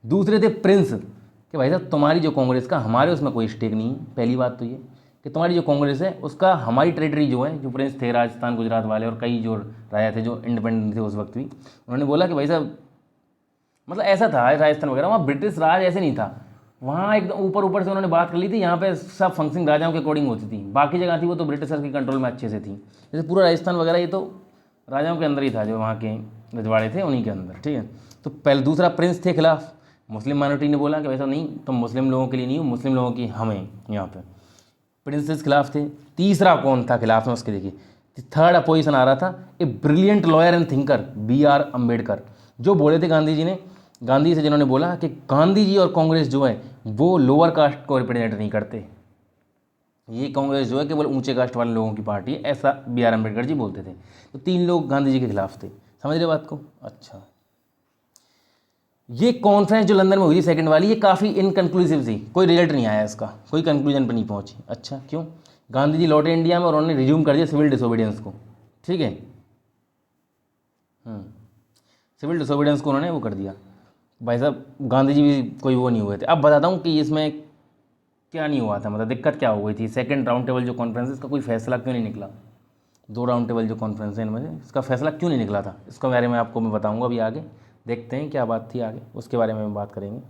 दूसरे थे प्रिंस कि भाई साहब तुम्हारी जो कांग्रेस का हमारे उसमें कोई स्टेक नहीं है। पहली बात तो ये कि तुम्हारी जो कांग्रेस है उसका हमारी टेरिटरी जो है, जो प्रिंस थे राजस्थान, गुजरात वाले और कई जो राजा थे जो इंडिपेंडेंट थे उस वक्त भी, उन्होंने बोला कि भाई साहब मतलब ऐसा था राजस्थान वगैरह, वहाँ ब्रिटिश राज ऐसे नहीं था, वहाँ एकदम ऊपर से उन्होंने बात कर ली थी, यहाँ पे सब फंक्शनिंग राजाओं के अकॉर्डिंग होती थी, बाकी जगह थी वो तो ब्रिटिशर्स के कंट्रोल में अच्छे से थी। जैसे पूरा राजस्थान वगैरह ये तो राजाओं के अंदर ही था, जो वहाँ के रजवाड़े थे उन्हीं के अंदर, ठीक है। तो पहले दूसरा प्रिंस थे खिलाफ, मुस्लिम माइनॉरिटी ने बोला कि वैसा नहीं, तुम मुस्लिम लोगों के लिए नहीं हो, मुस्लिम लोगों की हमें यहाँ पे प्रिंसेस खिलाफ थे। तीसरा कौन था खिलाफ में उसके? देखिए थर्ड अपोजिशन आ रहा था a brilliant lawyer and thinker BR Ambedkar, जो बोले थे गांधी से जिन्होंने बोला कि गांधी जी और कांग्रेस जो है वो लोअर कास्ट को रिप्रेजेंट नहीं करते, ये कांग्रेस जो है केवल ऊंचे कास्ट वाले लोगों की पार्टी है, ऐसा BR अम्बेडकर जी बोलते थे। तो 3 लोग गांधी जी के खिलाफ थे, समझ रहे बात को? अच्छा, ये कॉन्फ्रेंस जो लंदन में हुई थी सेकंड वाली, ये काफ़ी इनकन्क्लूसिव थी, कोई रिजल्ट नहीं आया इसका, कोई कंक्लूजन पर नहीं पहुंची। अच्छा क्यों? गांधी जी लौटे इंडिया में और उन्होंने रिज्यूम कर दिया सिविल डिसोबीडियंस को, ठीक है। सिविल डिसोबीडियंस को उन्होंने वो कर दिया। भाई साहब गांधी जी भी कोई वो नहीं हुए थे। अब बताता हूँ कि इसमें क्या नहीं हुआ था, मतलब दिक्कत क्या हो गई थी। सेकंड राउंड टेबल जो कॉन्फ्रेंस है इसका कोई फैसला क्यों नहीं निकला? 2 राउंड टेबल जो कॉन्फ्रेंस है इनमें से इसका फैसला क्यों नहीं निकला था, इसके बारे में आपको मैं बताऊँगा अभी आगे। देखते हैं क्या बात थी आगे, उसके बारे में बात करेंगे।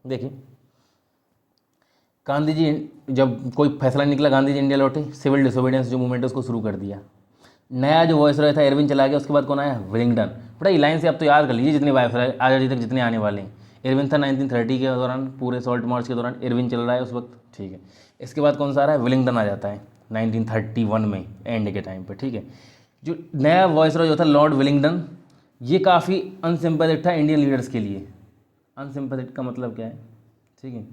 देखिए गांधी जी जब कोई फैसला नहीं निकला, गांधी जी इंडिया लौटे, सिविल डिसोबीडियंस जो मूवमेंट है उसको शुरू कर दिया। नया जो वायसरॉय था इरविन चला गया, उसके बाद कौन आया? वेलिंगटन। बड़ा ये लाइन से आप तो याद कर लीजिए जितने वायसरॉय आज़ादी तक जितने आने वाले हैं। इरविन था 1930 के दौरान, पूरे सॉल्ट मार्च के दौरान इरविन चल रहा है उस वक्त, ठीक है। इसके बाद कौन सा आ रहा है? वेलिंगटन आ जाता है 1931 में एंड के टाइम पर, ठीक है। जो नया वायसरॉय जो था लॉर्ड वेलिंगटन, ये काफ़ी अनसिम्पैथेटिक था इंडियन लीडर्स के लिए। अनसिम्पैथेटिक का मतलब क्या है, ठीक है।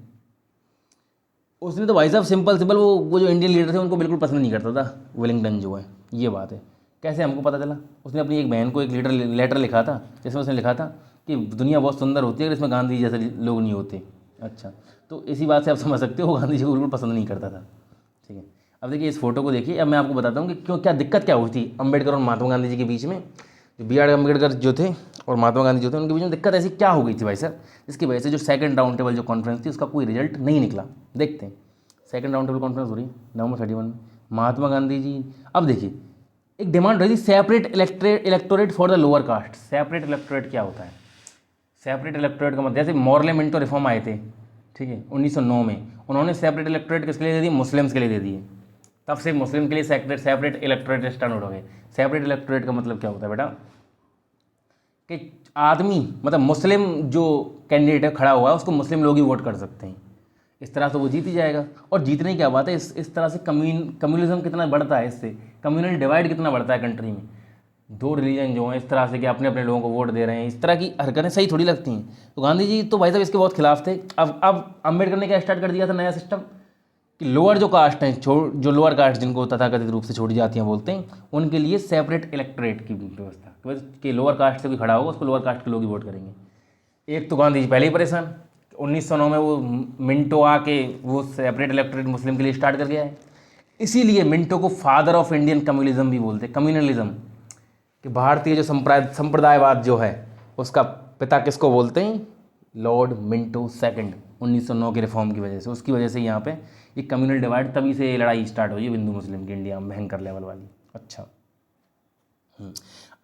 उसने तो भाई साहब सिंपल वो जो इंडियन लीडर थे उनको बिल्कुल पसंद नहीं करता था वेलिंगटन जो है, ये बात है। कैसे हमको पता चला? उसने अपनी एक बहन को एक लेटर लिखा था जिसमें उसने लिखा था कि दुनिया बहुत सुंदर होती है अगर इसमें गांधी जैसे लोग नहीं होते। अच्छा, तो इसी बात से आप समझ सकते हो गांधी जी को बिल्कुल पसंद नहीं करता था, ठीक है। अब देखिए इस फोटो को देखिए, अब मैं आपको बताता हूँ कि क्यों, क्या दिक्कत क्या हुई थी अम्बेडकर और महात्मा गांधी जी के बीच में। जो BR अम्बेडकर जो थे और महात्मा गांधी जो थे उनके बीच में दिक्कत ऐसी क्या हो गई थी भाई साहब, जिसकी वजह से जो सेकंड राउंड टेबल जो कॉन्फ्रेंस थी उसका कोई रिजल्ट नहीं निकला। देखते हैं सेकंड राउंड टेबल कॉन्फ्रेंस हो रही है नवंबर 31 में। महात्मा गांधी जी, अब देखिए एक डिमांड रही थी separate electorate for the lower caste. Separate electorate क्या होता है? सेपरेट इलेक्टोरेट का मतलब जैसे मॉर्ले मिंटो रिफॉर्म आए थे, ठीक है, 1909 में, उन्होंने सेपरेट इलेक्टोरेट किसके लिए दे दिए? मुस्लिम्स के लिए दे दिए। तब से मुस्लिम के लिए सेपरेट इलेक्टोरेट स्टैंडर्ड हो गए। सेपरेट इलेक्टोरेट का मतलब क्या होता है बेटा? कि आदमी मतलब मुस्लिम जो कैंडिडेट है खड़ा हुआ है उसको मुस्लिम लोग ही वोट कर सकते हैं। इस तरह से वो जीत ही जाएगा। और जीतने की क्या बात है, इस तरह से कम्युनिज्म कितना बढ़ता है, इससे कम्युनल डिवाइड कितना बढ़ता है कंट्री में। दो रिलीजन जो हैं इस तरह से कि अपने अपने लोगों को वोट दे रहे हैं, इस तरह की हरकतें सही थोड़ी लगती हैं। तो गांधी जी तो भाई साहब इसके बहुत खिलाफ थे। अब अम्बेडकर ने क्या स्टार्ट कर दिया था नया सिस्टम कि लोअर जो कास्ट हैं, जो लोअर कास्ट जिनको तथाकथित रूप से छोड़ी जातियाँ बोलते हैं, उनके लिए सेपरेट इलेक्टोरेट की व्यवस्था कि लोअर कास्ट से कोई खड़ा होगा उसको लोअर कास्ट के लोग ही वोट करेंगे। एक तो गांधी जी पहले ही परेशान, 1909 में वो मिंटो आके वो सेपरेट इलेक्टोरेट मुस्लिम के लिए स्टार्ट कर गया है। इसीलिए मिंटो को फादर ऑफ इंडियन कम्युनिज्म भी बोलते हैं, कम्युनलिज्म, कि भारतीय जो संप्रदायवाद जो है उसका पिता किसको बोलते हैं? Lord Minto second. 1909 के रिफॉर्म की वजह से, उसकी वजह से यहाँ पे ये कम्युनल डिवाइड, तभी से ये लड़ाई स्टार्ट हुई है हिंदू मुस्लिम की इंडिया में भयंकर लेवल वाली। अच्छा,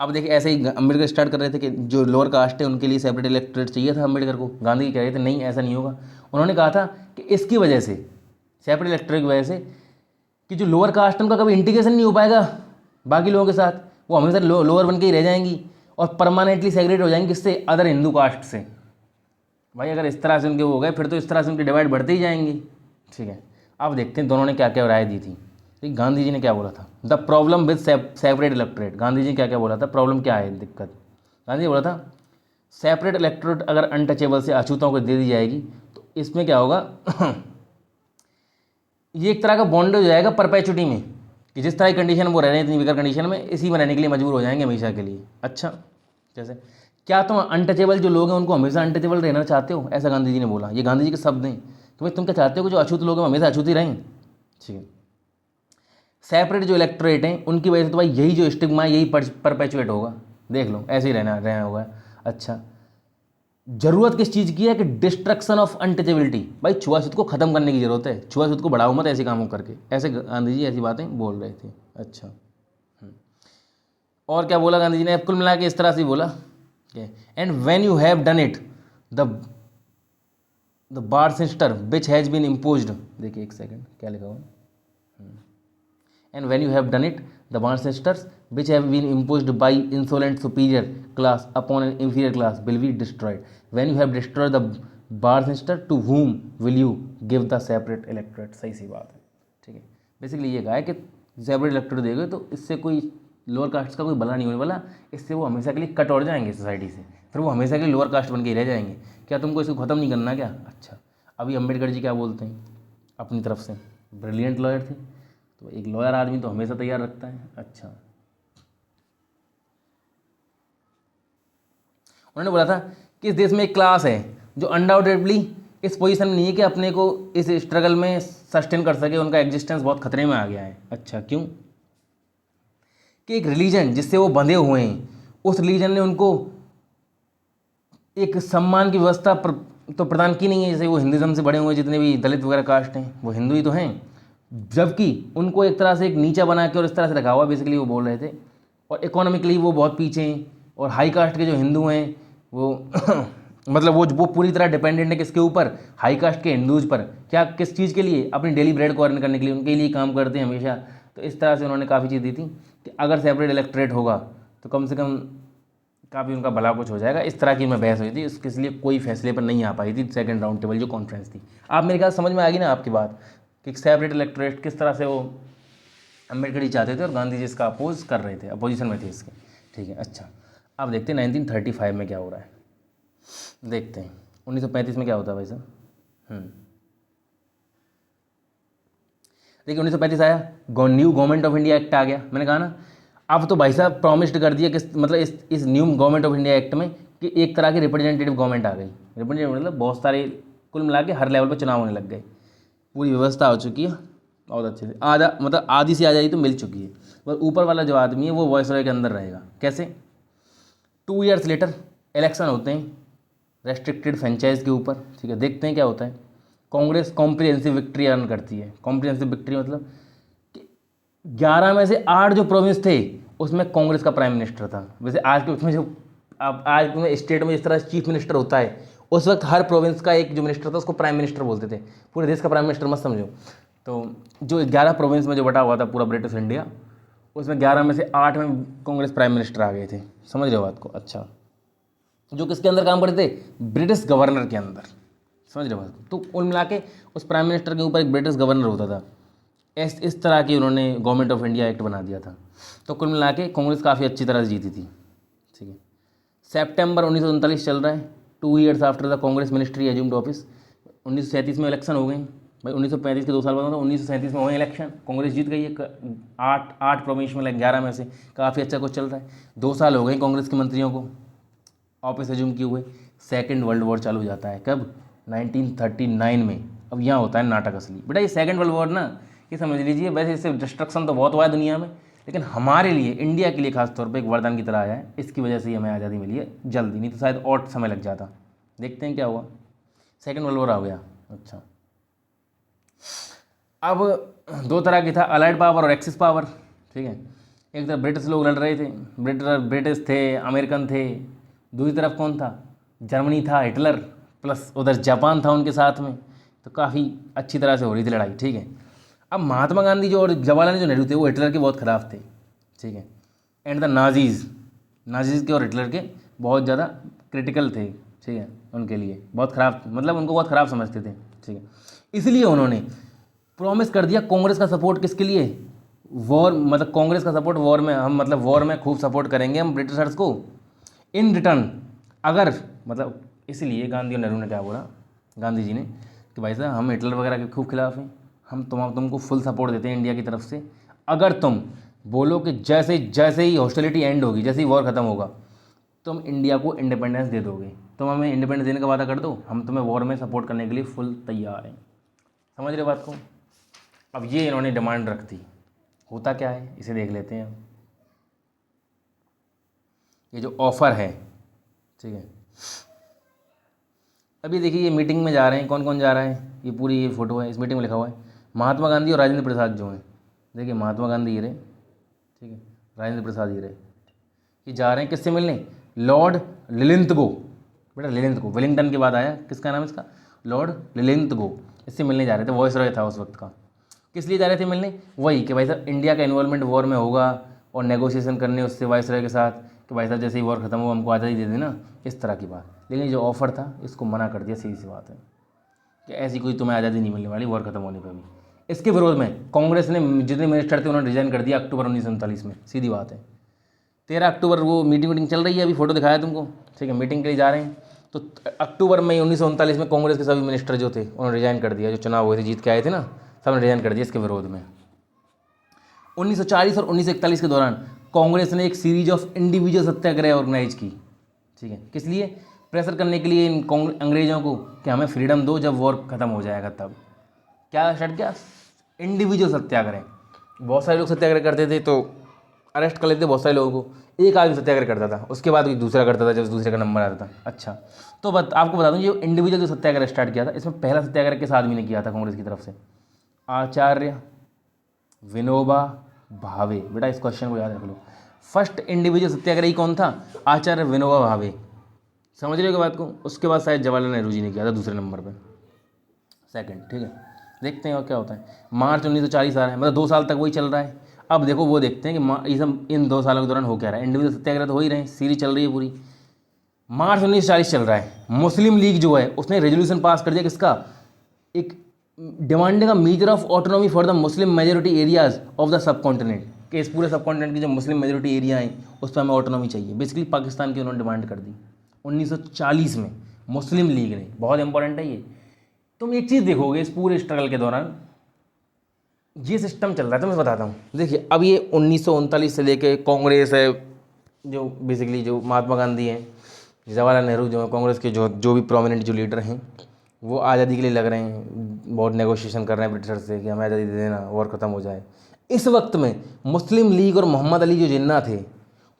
अब देखिए ऐसे ही अम्बेडकर स्टार्ट कर रहे थे कि जो लोअर कास्ट है उनके लिए सेपरेट इलेक्टोरेट चाहिए था अम्बेडकर को। गांधी जी कह रहे थे नहीं ऐसा नहीं होगा। उन्होंने कहा था कि इसकी वजह से, सेपरेट इलेक्टोरेट की वजह से, कि जो लोअर कास्ट है उनका कभी इंटीग्रेशन नहीं हो पाएगा बाकी लोगों के साथ, वो हमेशा लोअर बन के ही रह जाएंगी और परमानेंटली सेग्रेट हो जाएंगी किससे? अदर हिंदू कास्ट से। भाई अगर इस तरह से उनके हो गए फिर तो इस तरह से उनके डिवाइड बढ़ते ही जाएंगी। ठीक है, अब देखते हैं दोनों ने क्या क्या राय दी थी। ठीक, गांधी जी ने क्या बोला था? The problem with separate electorate. Gandhi ji ने क्या क्या बोला था? प्रॉब्लम क्या है, दिक्कत? गांधी जी बोला था सेपरेट इलेक्टोरेट अगर अनटचेबल से अछूतों को दे दी जाएगी तो इसमें क्या होगा ये एक तरह का बॉन्ड हो जाएगा परपेचुटी में, कि जिस तरह की कंडीशन वो रह रहे हैं इतनी वीकर कंडीशन में, इसी में रहने के लिए मजबूर हो जाएंगे हमेशा के लिए। अच्छा, जैसे क्या तुम अनटचेबल जो लोग हैं उनको हमेशा अनटचेबल रहना चाहते हो? ऐसा गांधी जी ने बोला। ये गांधी जी के शब्द हैं कि भाई तुम क्या चाहते हो कि जो अछूत लोग हैं हमेशा अछूत ही रहें? ठीक है, सेपरेट जो इलेक्टोरेट हैं उनकी वजह से तो भाई यही जो स्टिग्मा है यही परपेचुएट होगा। देख लो ऐसे ही रहना होगा। अच्छा, जरूरत किस चीज़ की है? कि डिस्ट्रक्शन ऑफ अनटचेबिलिटी। भाई छुआछूत को खत्म करने की जरूरत है, छुआछूत को बढ़ाओ मत ऐसे कामों करके। ऐसे गांधी जी ऐसी बातें बोल रहे थे। अच्छा, और क्या बोला गांधी जी ने? कुल मिला के इस तरह से बोला, and when you have done it the bar sister which has been imposed. देखिए एक सेकेंड क्या लिखा हुआ है, and when you have done it the ancestors which have been imposed by insolent superior class upon an inferior class will be destroyed. When you have destroyed the bar sister to whom will you give the separate electorate? सही सी बात है। ठीक है, basically ये कहा है कि separate electorate देगा तो इससे कोई लोअर कास्ट का कोई भला नहीं होने वाला, इससे वो हमेशा के लिए कट और जाएंगे सोसाइटी से, फिर वो हमेशा के लिए लोअर कास्ट बन के ही रह जाएंगे। क्या तुमको इसको ख़त्म नहीं करना क्या? अच्छा, अभी अम्बेडकर जी क्या बोलते हैं अपनी तरफ से? ब्रिलियंट लॉयर थे, तो एक लॉयर आदमी तो हमेशा तैयार रखता है। अच्छा, उन्होंने बोला था कि इस देश में एक क्लास है जो अनडाउटेडली इस पोजीशन में नहीं है कि अपने को इस स्ट्रगल में सस्टेन कर सके, उनका एग्जिस्टेंस बहुत खतरे में आ गया है। अच्छा, क्यों? कि एक रिलीजन जिससे वो बंधे हुए हैं, उस रिलीजन ने उनको एक सम्मान की व्यवस्था तो प्रदान की नहीं है। जैसे वो हिंदुज़म से बड़े हुए जितने भी दलित वगैरह कास्ट हैं वो हिंदू ही तो हैं, जबकि उनको एक तरह से एक नीचा बना के और इस तरह से रखा हुआ बेसिकली वो बोल रहे थे। और इकोनॉमिकली वो बहुत पीछे हैं, और हाई कास्ट के जो हिंदू हैं वो मतलब वो पूरी तरह डिपेंडेंट है किसके ऊपर? हाई कास्ट के हिंदूज पर। क्या, किस चीज़ के लिए? अपनी डेली ब्रेड को अर्न करने के लिए, उनके लिए काम करते हैं हमेशा। तो इस तरह से उन्होंने काफ़ी चीज़ दी थी कि अगर सेपरेट इलेक्टोरेट होगा तो कम से कम काफ़ी उनका भला कुछ हो जाएगा। इस तरह की मैं बहस हुई थी, इसके लिए कोई फैसले पर नहीं आ पाई थी सेकंड राउंड टेबल जो कॉन्फ्रेंस थी। आप मेरे ख्याल समझ में आ गई ना आपकी बात कि सेपरेट इलेक्टोरेट किस तरह से वो अम्बेडकर जी चाहते थे और गांधी जी इसका अपोज कर रहे थे, अपोजिशन में थे इसके। ठीक है, अच्छा, अब देखते हैं 1935 में क्या हो रहा है। देखते हैं 1935 में क्या होता है भाई साहब। देखिए 1935 आया, new government of India act आ गया। मैंने कहा ना, अब तो भाई साहब प्रॉमिस्ड कर दिया कि मतलब इस new government of India act में कि एक तरह की रिप्रेजेंटेटिव गवर्नमेंट आ गई। रिप्रेजेंटेटिव मतलब बहुत सारे, कुल मिला के हर लेवल पर चुनाव होने लग गए, पूरी व्यवस्था हो चुकी है बहुत अच्छे से। आधा मतलब आधी से आधी तो मिल चुकी है, बस ऊपर वाला जो आदमी है वो वॉइसरॉय के अंदर रहेगा। कैसे? 2 ईयर्स लेटर इलेक्शन होते हैं रेस्ट्रिक्टेड फ्रेंचाइज के ऊपर। ठीक है, देखते हैं क्या होता है। कांग्रेस कॉम्प्रिहेंसिव विक्ट्री अर्न करती है। कॉम्प्रिहेंसिव विक्ट्री मतलब कि 11 में से 8 जो प्रोविंस थे उसमें कांग्रेस का प्राइम मिनिस्टर था। वैसे आज के उसमें जो अब आज में स्टेट में जिस तरह चीफ मिनिस्टर होता है, उस वक्त हर प्रोविंस का एक जो मिनिस्टर था उसको प्राइम मिनिस्टर बोलते थे। पूरे देश का प्राइम मिनिस्टर मत समझो। तो जो 11 प्रोविंस में जो बटा हुआ था पूरा ब्रिटिश इंडिया, उसमें 11 में से 8 में कांग्रेस प्राइम मिनिस्टर आ गए थे। समझ रहे हो बात को? अच्छा, जो किसके अंदर काम करते थे? ब्रिटिश गवर्नर के अंदर। समझ रहे हो बात को? तो कुल मिला के उस प्राइम मिनिस्टर के ऊपर एक ब्रिटिश गवर्नर होता था। इस तरह की उन्होंने गवर्नमेंट ऑफ इंडिया एक्ट बना दिया था। तो कुल मिला के कांग्रेस काफ़ी अच्छी तरह से जीती थी। ठीक है, सितंबर 1939 चल रहा है, 2 years after the Congress ministry assumed office. 1937 में इलेक्शन हो गई भाई। 1935 के 2 साल बाद था, 1937 में हुए इलेक्शन, कांग्रेस जीत गई है 8 प्रोविंस में, 11 में से। काफ़ी अच्छा कुछ चल रहा है। 2 साल हो गए कांग्रेस के मंत्रियों को ऑफिस एज्यूम किए हुए। सेकेंड वर्ल्ड वॉर चालू हो जाता है। कब? 1939 में। अब यहाँ होता है नाटक असली। बेटा ये सेकेंड वर्ल्ड वॉर ना, ये समझ लीजिए, वैसे इससे डिस्ट्रक्शन तो बहुत हुआ है दुनिया में, लेकिन हमारे लिए, इंडिया के लिए खास तौर पे एक वरदान की तरह आया है। इसकी वजह से ही हमें आज़ादी मिली है जल्दी, नहीं तो शायद और समय लग जाता। देखते हैं क्या हुआ। सेकेंड वर्ल्ड वॉर आ गया। अच्छा, अब 2 तरह की था, अलाइड पावर और एक्सिस पावर। ठीक है, एक तरफ ब्रिटिश लोग लड़ रहे थे, ब्रिटिश थे, अमेरिकन थे। दूसरी तरफ कौन था? जर्मनी था, हिटलर, प्लस उधर जापान था उनके साथ में। तो काफ़ी अच्छी तरह से हो रही थी लड़ाई। ठीक है, अब महात्मा गांधी जो और जवाहरलाल जो नेहरू थे वो हिटलर के बहुत ख़िलाफ़ थे। ठीक है, एंड द नाजीज़ के और हिटलर के बहुत ज़्यादा क्रिटिकल थे। ठीक है, उनके लिए बहुत ख़राब, मतलब उनको बहुत ख़राब समझते थे। ठीक है, इसलिए उन्होंने प्रॉमिस कर दिया कांग्रेस का सपोर्ट किसके लिए? वॉर, मतलब कांग्रेस का सपोर्ट वॉर में, हम मतलब वॉर में खूब सपोर्ट करेंगे हम ब्रिटिशर्स को। इन रिटर्न अगर, मतलब इसलिए गांधी और नेहरू ने क्या बोला, गांधी जी ने, कि भाई साहब हम हिटलर वगैरह के खूब खिलाफ हैं, हम तुमको फुल सपोर्ट देते हैं इंडिया की तरफ से, अगर तुम बोलो कि जैसे ही हॉस्टिलिटी एंड होगी, जैसे ही वॉर ख़त्म होगा, तुम इंडिया को इंडिपेंडेंस दे दोगे, तुम हमें इंडिपेंडेंस देने का वादा कर दो, हम तुम्हें वॉर में सपोर्ट करने के लिए फुल तैयार हैं। समझ रहे बात को? अब ये इन्होंने डिमांड रख दी। होता क्या है इसे देख लेते हैं। ये जो ऑफ़र है, ठीक है, अभी देखिए ये मीटिंग में जा रहे हैं, कौन कौन जा रहा है, ये पूरी ये फ़ोटो है, इस मीटिंग में लिखा हुआ है महात्मा गांधी और राजेंद्र प्रसाद जो हैं। देखिए महात्मा गांधी ये रहे, ठीक है, राजेंद्र प्रसाद ये रहे। ये जा रहे हैं किससे मिलने? लॉर्ड लिलिंथगो। बेटा लिलिंथगो, वेलिंगटन के बाद आया, किसका नाम इसका? लॉर्ड लिलिंथगो। इससे मिलने जा रहे थे, वॉइसरॉय था उस वक्त का। किस लिए जा रहे थे मिलने? वही कि भाई साहब इंडिया का इन्वॉल्वमेंट वॉर में होगा और नेगोशिएशन करने उससे वाइसरॉय के साथ कि भाई साहब जैसे ही वॉर खत्म हो हमको आज़ादी दे देना, इस तरह की बात। लेकिन जो ऑफ़र था इसको मना कर दिया। सीधी सी बात है कि ऐसी कोई तुम्हें आज़ादी नहीं मिलने वाली वॉर खत्म होने पर भी। इसके विरोध में कांग्रेस ने जितने मिनिस्टर थे उन्होंने रिजाइन कर दिया अक्टूबर 1939 में। सीधी बात है। 13 अक्टूबर वो मीटिंग चल रही है, अभी फ़ोटो दिखाया तुमको, ठीक है, मीटिंग के लिए जा रहे हैं। तो अक्टूबर में 1939 में कांग्रेस के सभी मिनिस्टर जो थे उन्होंने रिजाइन कर दिया। जो चुनाव हुए थे, जीत के आए थे ना, सबने रिजाइन कर दिया इसके विरोध में। 1940 और 1941 के दौरान कांग्रेस ने एक series of individual satyagraha organise की। ठीक है, किस लिए? प्रेशर करने के लिए इन अंग्रेजों को कि हमें फ्रीडम दो, जब वॉर खत्म हो जाएगा तब। क्या स्टार्ट किया? इंडिविजुअल सत्याग्रह। बहुत सारे लोग सत्याग्रह करते थे तो अरेस्ट कर लेते बहुत सारे लोगों को। एक आदमी सत्याग्रह करता था, उसके बाद कोई दूसरा करता था जब दूसरे का नंबर आता था। अच्छा, तो आपको बता दूं ये इंडिविजुअल जो सत्याग्रह स्टार्ट किया था, इसमें पहला सत्याग्रह किस आदमी ने किया था कांग्रेस की तरफ से? आचार्य विनोबा भावे। बेटा इस क्वेश्चन को याद रख लो। फर्स्ट इंडिविजुअल सत्याग्रही कौन था? आचार्य विनोबा भावे। समझ रहे हो बात को? उसके बाद शायद जवाहरलाल नेहरू जी ने किया था दूसरे नंबर पर, सेकंड। ठीक है, देखते हैं और क्या होता है। मार्च 1940 आ रहा है, मतलब 2 साल तक वही चल रहा है। अब देखो वो देखते हैं कि ये सब इन 2 सालों के दौरान हो क्या रहा है। इंडिविजुअल सत्याग्रह तो हो ही रहे हैं, सीरीज चल रही है पूरी। मार्च 1940 चल रहा है। मुस्लिम लीग जो है उसने रेजोल्यूशन पास कर दिया, किसका? एक demanding a measure of autonomy for the Muslim majority areas of the sub continent, कि इस पूरे सब कॉन्टिनेंट की जो मुस्लिम मेजोरिटी एरिया हैं उस पर हमें ऑटोनॉमी चाहिए। बेसिकली पाकिस्तान की उन्होंने डिमांड कर दी 1940 में मुस्लिम लीग ने। बहुत इंपॉर्टेंट है ये। तुम एक चीज़ देखोगे इस पूरे स्ट्रगल के दौरान, ये सिस्टम चल रहा है। तो मैं बताता हूँ, देखिए अब ये 1939 से लेके कांग्रेस है, जो बेसिकली जो महात्मा गांधी हैं, जवाहरलाल नेहरू जो है, कांग्रेस के जो भी प्रोमिनेंट जो लीडर हैं वो आज़ादी के लिए लग रहे हैं, बहुत नेगोशिएशन कर रहे हैं ब्रिटिशर से कि हमें आज़ादी दे देना, वॉर ख़त्म हो जाए। इस वक्त में मुस्लिम लीग और मोहम्मद अली जो जिन्ना थे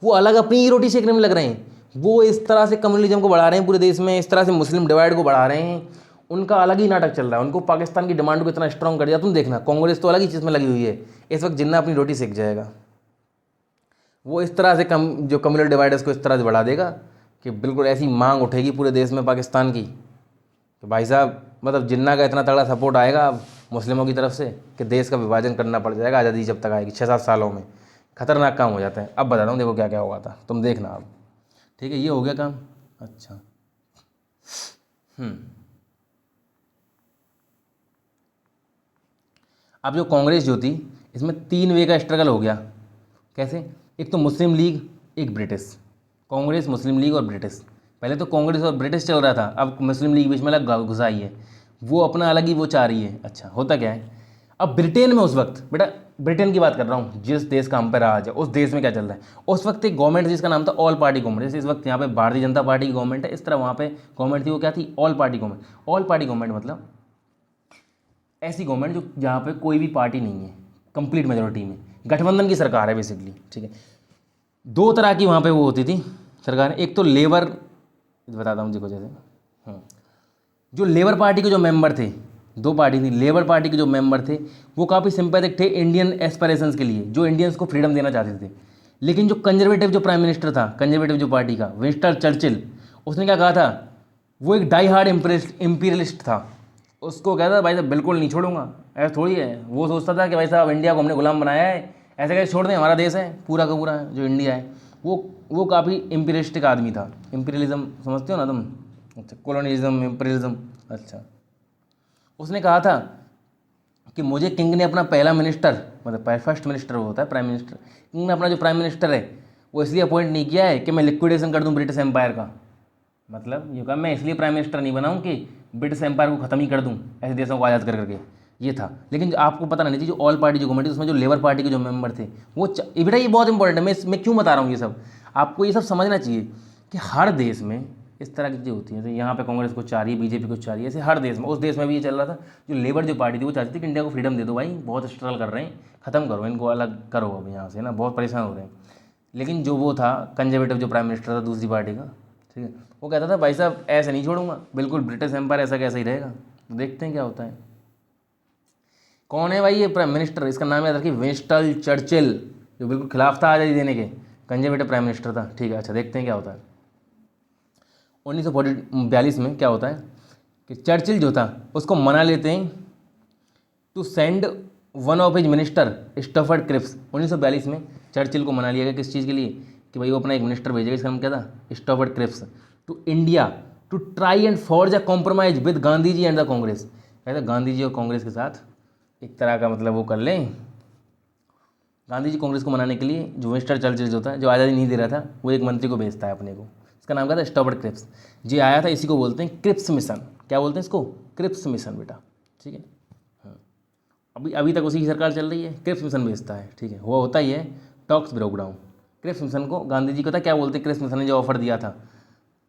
वो अलग अपनी ही रोटी सेकने में लग रहे हैं। वो इस तरह से कम्युनलिज्म को बढ़ा रहे हैं पूरे देश में, इस तरह से मुस्लिम डिवाइड को बढ़ा रहे हैं। उनका अलग ही नाटक चल रहा है। उनको पाकिस्तान की डिमांड को इतना स्ट्रांग कर दिया, तुम देखना कांग्रेस तो अलग ही चीज़ में लगी हुई है। इस वक्त जिन्ना अपनी रोटी सेक जाएगा, वो इस तरह से जो कम्युनल डिवाइडर्स को इस तरह से बढ़ा देगा कि बिल्कुल ऐसी मांग उठेगी पूरे देश में पाकिस्तान की कि भाई साहब मतलब जिन्ना का इतना तगड़ा सपोर्ट आएगा अब मुस्लिमों की तरफ से कि देश का विभाजन करना पड़ जाएगा। आज़ादी जब तक आएगी 6-7 सालों में खतरनाक काम हो जाता है। अब बताता हूँ देखो क्या क्या हुआ था, तुम देखना अब। ठीक है, ये हो गया काम। अच्छा अब जो कांग्रेस जो थी इसमें 3 वे का स्ट्रगल हो गया। कैसे? एक तो मुस्लिम लीग, एक ब्रिटिश। कांग्रेस, मुस्लिम लीग और ब्रिटिश। पहले तो कांग्रेस और ब्रिटिश चल रहा था, अब मुस्लिम लीग बीच में अलग घुसा ही है, वो अपना अलग ही वो चाह रही है। अच्छा होता क्या है, अब ब्रिटेन में उस वक्त, बेटा ब्रिटेन की बात कर रहा हूँ, जिस देश का हम पे राज है उस देश में क्या चल रहा है। उस वक्त एक गवर्नमेंट जिसका नाम था ऑल पार्टी गवर्नमेंट। जैसे इस वक्त यहाँ पे भारतीय जनता पार्टी की गवर्नमेंट है, इस तरह वहाँ पे गवर्नमेंट थी, वो क्या थी? All party government. All party government मतलब ऐसी गवर्नमेंट जो जहाँ पे कोई भी पार्टी नहीं है, कंप्लीट मेजोरिटी में, गठबंधन की सरकार है बेसिकली। ठीक है, 2 तरह की वहाँ पे वो होती थी सरकार। एक तो लेबर, बताता हूँ देखो, जैसे जो लेबर पार्टी के जो मेंबर थे, 2 पार्टी थी, लेबर पार्टी के जो मेंबर थे वो काफ़ी सिंपैथिक थे इंडियन एस्पिरेशंस के लिए, जो इंडियंस को फ्रीडम देना चाहते थे। लेकिन जो कंजर्वेटिव जो प्राइम मिनिस्टर था, कंजर्वेटिव जो पार्टी का, विंस्टन चर्चिल, उसने क्या कहा था? वो एक डाई हार्ड इम्पीरियलिस्ट था। उसको कहता था भाई साहब बिल्कुल नहीं छोड़ूंगा, ऐसा थोड़ी है। वो सोचता था कि भाई साहब इंडिया को हमने गुलाम बनाया है, ऐसे कैसे छोड़ दें, हमारा देश है पूरा का पूरा जो इंडिया है। वो काफ़ी इम्पीरियलिस्टिक आदमी था। इम्पीरियलिज्म समझते हो ना तुम? अच्छा, कॉलोनियलिज्म, इम्पीरियलिज्म। अच्छा, उसने कहा था कि मुझे किंग ने अपना पहला मिनिस्टर, मतलब फर्स्ट मिनिस्टर वो होता है प्राइम मिनिस्टर, किंग ने अपना जो प्राइम मिनिस्टर है वो इसलिए अपॉइंट नहीं किया है कि मैं लिक्विडेशन कर दूं ब्रिटिश एम्पायर का। मतलब ये कहा मैं इसलिए प्राइम मिनिस्टर नहीं बनाऊं कि ब्रिटिश एम्पायर को ख़त्म ही कर दूं, ऐसे देशों को आज़ाद कर करके, ये था। लेकिन आपको पता नहीं थी जो ऑल पार्टी जो गवर्नमेंट थी उसमें जो लेबर पार्टी के जो मेंबर थे वो बेटा ये बहुत इंपॉर्टेंट है। मैं क्यों बता रहा हूँ ये सब, आपको ये सब समझना चाहिए कि हर देश में इस तरह की चीज़ें होती हैं। यहाँ पे कांग्रेस को चाह रही है, बीजेपी को चाह रही है, ऐसे हर देश में। उस देश में भी ये चल रहा था, जो लेबर जो पार्टी थी वो चाहती थी कि इंडिया को फ्रीडम दे दो भाई, बहुत स्ट्रगल कर रहे हैं, ख़त्म करो इनको, अलग करो अब यहाँ से ना, बहुत परेशान हो रहे हैं। लेकिन जो वो था कंजर्वेटिव जो प्राइम मिनिस्टर था दूसरी पार्टी का, ठीक है, वो कहता था भाई साहब ऐसे नहीं छोड़ूंगा, बिल्कुल ब्रिटिश एम्पायर ऐसा कैसा ही रहेगा। तो देखते हैं क्या होता है। कौन है भाई ये प्राइम मिनिस्टर? इसका नाम याद रखिए, विंस्टन चर्चिल, जो बिल्कुल खिलाफ था आज़ादी देने के, कंजर्वेटिव प्राइम मिनिस्टर था। ठीक है, अच्छा देखते हैं क्या होता है। 1942 में क्या होता है कि चर्चिल जो था उसको मना लेते हैं to send one of his minister Stafford Cripps. 1942 में चर्चिल को मना लिया गया किस चीज़ के लिए? कि भाई वो अपना एक मिनिस्टर भेजेगा, इसका नाम क्या था? Stafford Cripps, to India to try and forge a compromise with Gandhi ji and the Congress. कहता गांधी जी और कांग्रेस के साथ एक तरह का मतलब वो कर लें। गांधी जी कांग्रेस को मनाने के लिए जो विंस्टन चर्चिल जो था, जो आज़ादी नहीं दे रहा था, वो एक मंत्री को भेजता है अपने को, इसका नाम क्या था? Stafford Cripps. जी आया था, इसी को बोलते हैं क्रिप्स मिशन। क्या बोलते हैं इसको? क्रिप्स मिशन बेटा। ठीक है, हाँ, अभी तक उसी की सरकार चल रही है, क्रिप्स मिशन भेजता है। ठीक है, वो होता ही है talks broke down. Cripps mission को गांधी जी को था क्या बोलते हैं, क्रिप्स मिशन ने जो ऑफर दिया था,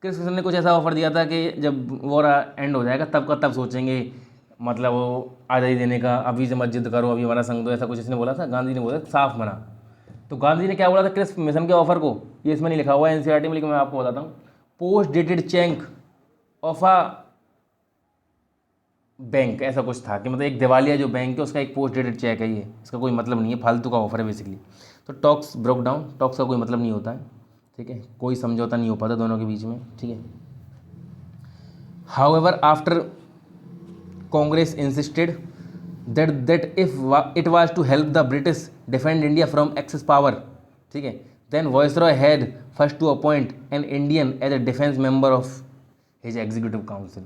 क्रिप्स मिशन ने कुछ ऐसा ऑफर दिया था कि जब वॉर एंड हो जाएगा तब का तब सोचेंगे, मतलब वो आज़ादी देने का, अभी से मत जिद करो, अभी हमारा संग दो, ऐसा कुछ इसने बोला था। गांधी ने बोला साफ मना। तो गांधी ने क्या बोला था क्रिप्स मिशन के ऑफर को? ये इसमें नहीं लिखा हुआ है एनसीईआरटी में, लेकिन मैं आपको बताता हूँ। Post dated cheque of a bank, ऐसा कुछ था कि मतलब एक दिवालिया जो बैंक है उसका एक पोस्ट डेटेड चेक है ये, इसका कोई मतलब नहीं है, फालतू का ऑफर है बेसिकली। तो टॉक्स ब्रोक डाउन, टॉक्स का कोई मतलब नहीं होता है। ठीक है, कोई समझौता नहीं हो पाता दोनों के बीच में। ठीक है, however after Congress insisted that if it was to help the British defend India from Axis power, ठीक है, then Viceroy had first to appoint an Indian as a defense member of his executive council।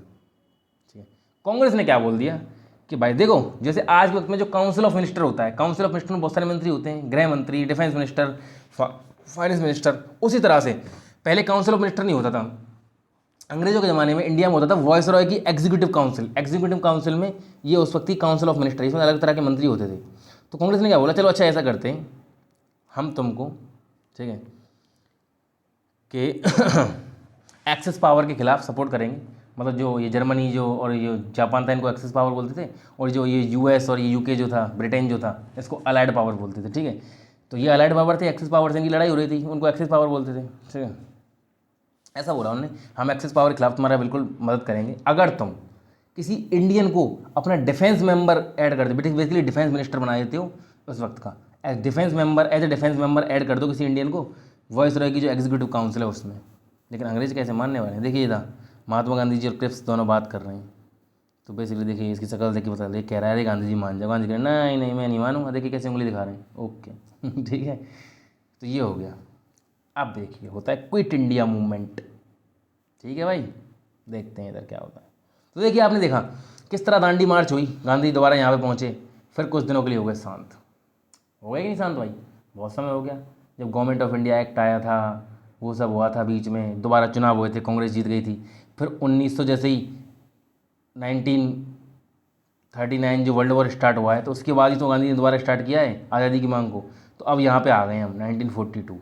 ठीक है, कांग्रेस ने क्या बोल दिया कि भाई देखो, जैसे आज के वक्त में जो काउंसिल ऑफ मिनिस्टर होता है, काउंसिल ऑफ मिनिस्टर में बहुत सारे मंत्री होते हैं, गृह मंत्री, डिफेंस मिनिस्टर, फाइनेंस मिनिस्टर, उसी तरह से पहले काउंसिल ऑफ मिनिस्टर नहीं होता था। अंग्रेजों के ज़माने में इंडिया में होता था वॉइसरॉय की एग्जीक्यूटिव काउंसिल। एग्जीक्यूटिव काउंसिल में ये उस वक्त की काउंसिल ऑफ मिनिस्टर, इसमें अलग तरह के मंत्री होते थे। तो कांग्रेस ने क्या बोला, चलो अच्छा ऐसा करते हैं हम तुमको, ठीक है, कि एक्सेस पावर के खिलाफ सपोर्ट करेंगे। मतलब जो ये जर्मनी जो और ये जापान था इनको एक्सेस पावर बोलते थे, और जो ये यूएस और ये यूके जो था, ब्रिटेन जो था, इसको अलाइड पावर बोलते थे। ठीक है, तो ये अलाइड पावर थे, एक्सेस पावर से इनकी लड़ाई हो रही थी, उनको एक्सेस पावर बोलते थे। ठीक है, ऐसा बोला उन्होंने, हम एक्सेस पावर के खिलाफ तुम्हारा बिल्कुल मदद करेंगे अगर तुम किसी इंडियन को अपना डिफेंस मेंबर ऐड कर दो, बेसिकली डिफेंस मिनिस्टर बना देते हो उस वक्त का, as defence member, as a defence member add कर दो किसी इंडियन को, वॉइस रॉय की जो एग्जीक्यूटिव काउंसिल है उसमें। लेकिन अंग्रेज कैसे मानने वाले हैं? देखिए ये था, महात्मा गांधी जी और क्रिप्स दोनों बात कर रहे हैं, तो बेसिकली देखिए इसकी शक्ल देखिए पता चल, कह रहा है अरे गांधी जी मान जाओ, गांधी कह रहे नहीं नहीं मैं नहीं मानूंगा, देखिए कैसे उंगली दिखा रहे हैं, ओके ठीक है। तो ये हो गया। अब देखिए होता है क्विट इंडिया मूवमेंट, ठीक है भाई, देखते हैं इधर क्या होता है। तो देखिए आपने देखा किस तरह दांडी मार्च हुई, गांधी दोबारा यहाँ पे पहुँचे, फिर कुछ दिनों के लिए हो गए शांत, हो गए कि नहीं शांत भाई, बहुत समय हो गया। जब गवर्नमेंट ऑफ इंडिया एक्ट आया था वो सब हुआ था, बीच में दोबारा चुनाव हुए थे, कांग्रेस जीत गई थी, फिर 1900 जैसे ही 1939 जो वर्ल्ड वॉर स्टार्ट हुआ है, तो उसके बाद ही तो गांधी ने दोबारा स्टार्ट किया है आज़ादी की मांग को। तो अब यहाँ पे आ गए हम 1942,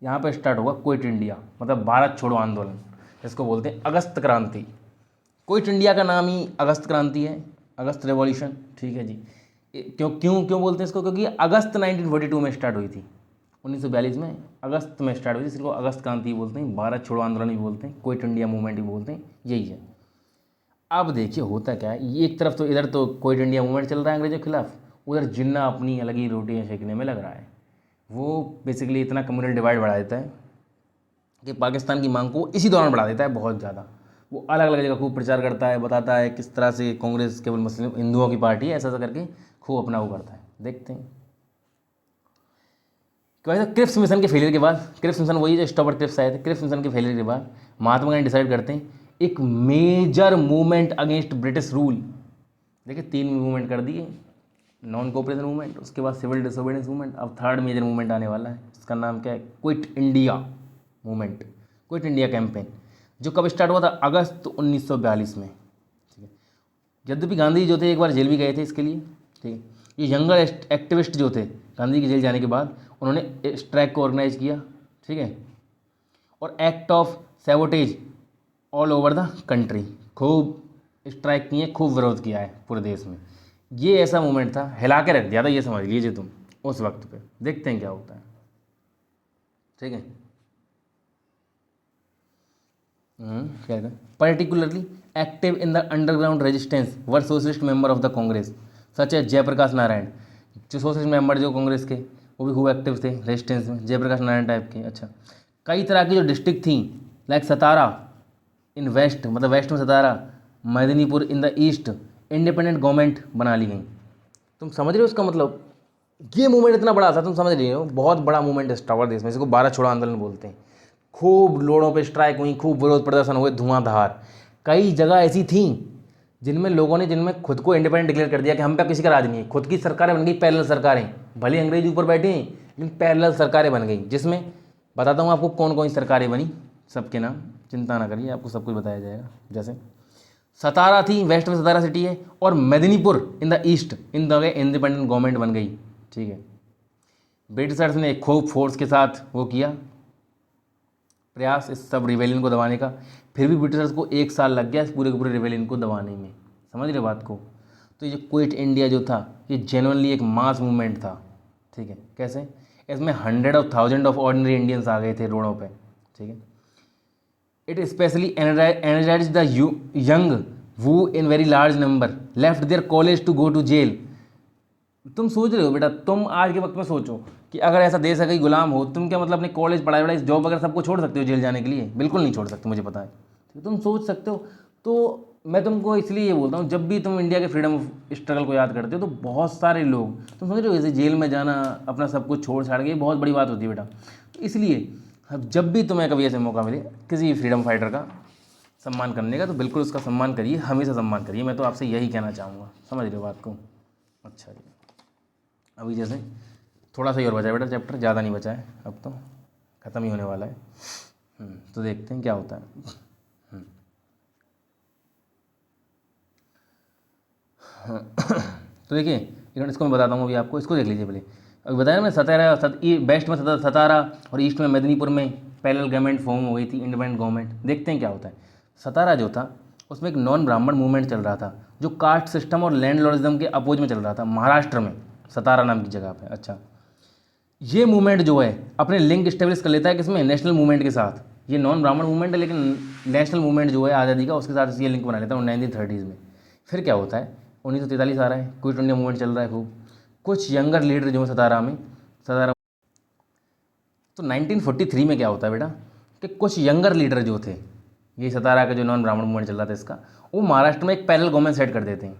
यहाँ पे स्टार्ट होगा क्विट इंडिया, मतलब भारत छोड़ो आंदोलन, इसको बोलते हैं अगस्त क्रांति। क्विट इंडिया का नाम ही अगस्त क्रांति है, अगस्त रेवोल्यूशन, ठीक है जी। क्यों क्यों क्यों बोलते हैं इसको? क्योंकि अगस्त 1942 में स्टार्ट हुई थी, 1942 में अगस्त में स्टार्ट हुई थी, इसको अगस्त क्रांति बोलते हैं, भारत छोड़ो आंदोलन भी बोलते हैं, क्विट इंडिया मूवमेंट भी बोलते हैं, यही है। अब देखिए होता क्या है, ये एक तरफ तो इधर तो क्विट इंडिया मूवमेंट चल रहा है अंग्रेजों के खिलाफ, उधर जिन्ना अपनी अलग ही रोटियाँ सेकने में लग रहा है। वो बेसिकली इतना कम्युनल डिवाइड बढ़ा देता है कि पाकिस्तान की मांग को इसी दौरान बढ़ा देता है बहुत ज़्यादा। वो अलग अलग जगह खूब प्रचार करता है, बताता है किस तरह से कांग्रेस केवल मुस्लिम हिंदुओं की पार्टी है, ऐसा ऐसा करके खूब अपना वो करता है। देखते हैं कि भाई क्रिप्स मिशन के फेलियर के बाद, क्रिप्स मिशन वही जो स्टॉपर क्रिप्स आए थे, क्रिप्स मिशन के फेलियर के बाद महात्मा गांधी डिसाइड करते हैं एक major movement against British rule. देखिए 3 मूवमेंट कर दिए, नॉन कोऑपरेशन मूवमेंट, उसके बाद सिविल डिसोबीडियंस मूवमेंट, अब 3rd मेजर मूवमेंट आने वाला है, इसका नाम क्या है? Quit India movement, quit India campaign, जो कब स्टार्ट हुआ था? अगस्त 1942 में, ठीक है। यद्यपि गांधी जो थे एक बार जेल भी गए थे इसके लिए, ठीक है। ये यंगर एक्टिविस्ट जो थे गांधी के जेल जाने के बाद उन्होंने स्ट्राइक को ऑर्गेनाइज किया, ठीक है, और act of sabotage all over the country, खूब स्ट्राइक किए, खूब विरोध किया है पूरे देश में। ये ऐसा मूवमेंट था, हिला के रख दिया था, ये समझ लीजिए तुम उस वक्त पे। देखते हैं क्या होता है, ठीक है। क्या है, particularly active in the underground resistance were socialist member of the Congress such as Jayaprakash Narayan. जो सोशलिस्ट मेंबर जो कांग्रेस के, वो भी खूब एक्टिव थे रेजिस्टेंस में, जयप्रकाश नारायण टाइप के। अच्छा, कई तरह की जो डिस्ट्रिक्ट थी, लाइक सतारा इन वेस्ट, मतलब वेस्ट में Satara, Medinipur in the east, independent government बना ली गई। तुम समझ रहे हो उसका मतलब? ये मूवमेंट इतना बड़ा था, तुम समझ रहे हो, बहुत बड़ा मूवमेंट स्टार्ट देश में, इसको भारत छोड़ो आंदोलन बोलते हैं। खूब रोडों पे स्ट्राइक हुई, खूब विरोध प्रदर्शन हुए, धुआंधार। कई जगह ऐसी थी जिनमें लोगों ने, जिनमें खुद को इंडिपेंडेंट डिक्लेयर कर दिया कि हम पे किसी का राज नहीं है, खुद की सरकारें बन गई, पैरेलल सरकारें, भले अंग्रेज ऊपर बैठे हैं लेकिन पैरेलल सरकारें बन गई, जिसमें बताता हूँ आपको कौन कौन सी सरकारें बनी, सबके नाम, चिंता ना करिए, आपको सब कुछ बताया जाएगा। जैसे सतारा थी, वेस्ट में सतारा सिटी है, और Medinipur in the east, in the independent government बन गई, ठीक है। ब्रिटिशर्स ने खूब फोर्स के साथ वो किया प्रयास इस सब रिवेलियन को दबाने का, फिर भी ब्रिटिशर्स को 1 साल लग गया इस पूरे के पूरे रिवेलियन को दबाने में, समझ रहे बात को। तो ये क्विट इंडिया जो था, ये जेन्युइनली एक मास मूवमेंट था, ठीक है। कैसे? इसमें 100,000 ऑफ ऑर्डिनरी इंडियंस आ गए थे रोडों पे, ठीक है। It specially energise the young who in very large number left their college to go to jail। तुम सोच रहे हो बेटा, तुम आज के वक्त में सोचो कि अगर ऐसा देश है कहीं गुलाम हो, तुम क्या मतलब अपने कॉलेज पढ़ाई वढ़ाई जॉब वगैरह सबको छोड़ सकते हो जेल जाने के लिए? बिल्कुल नहीं छोड़ सकते, मुझे पता है, तो तुम सोच सकते हो। तो मैं तुमको इसलिए ये बोलता हूँ, जब भी तुम इंडिया के फ्रीडम स्ट्रगल को याद करते हो तो बहुत सारे लोग, तुम समझ रहे हो, जैसे जेल में जाना, अपना सब कुछ छोड़ छाड़ के, बहुत बड़ी बात होती है बेटा। तो इसलिए जब भी तुम्हें कभी ऐसे मौका मिले किसी फ्रीडम फाइटर का सम्मान करने का, तो बिल्कुल उसका सम्मान करिए, हमेशा सम्मान करिए। मैं तो आपसे यही कहना चाहूँगा, समझ रहे हो बात को? अच्छा जी, अभी जैसे थोड़ा सा ही और बचा है बेटा चैप्टर, ज़्यादा नहीं बचा है, अब तो ख़त्म ही होने वाला है। तो देखते हैं क्या होता है। तो देखिए इसको मैं बताता हूँ अभी आपको, इसको देख लीजिए पहले। अभी बताया मैं, वेस्ट में सतारा और ईस्ट में मेदिनीपुर में पैरेलल गवर्नमेंट फॉर्म हो गई थी, इंडिपेंडेंट गवर्नमेंट। देखते हैं क्या होता है। सतारा जो था उसमें एक नॉन ब्राह्मण मूवमेंट चल रहा था, जो कास्ट सिस्टम और लैंड लॉर्डिज्म के अपोज में चल रहा था, महाराष्ट्र में, सतारा नाम की जगह पे। अच्छा, ये मूवमेंट जो है अपने लिंक स्टेब्लिश कर लेता है किसमें? नेशनल मूवमेंट के साथ। ये नॉन ब्राह्मण मूवमेंट है लेकिन नेशनल मूवमेंट जो है आज़ादी का, उसके साथ ये लिंक बना लेता है 1930s में। फिर क्या होता है, 1943 आ रहा है, क्विट इंडिया मूवमेंट चल रहा है खूब, कुछ यंगर लीडर जो है सतारा तो 1943 में क्या होता है बेटा कि कुछ यंगर लीडर जो थे, ये सतारा का जो नॉन ब्राह्मण मूवमेंट चल रहा था इसका, वो महाराष्ट्र में एक पैरेलल गवर्नमेंट सेट कर देते हैं।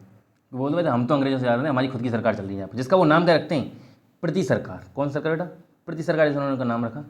बोलते हैं हम तो अंग्रेजों से ज़्यादा नहीं, हमारी खुद की सरकार चल रही है यहाँ पर, जिसका वो नाम क्या रखते हैं, प्रति सरकार। कौन सरकार बेटा, प्रति सरकार, जिसने उन्होंने उनका नाम रखा।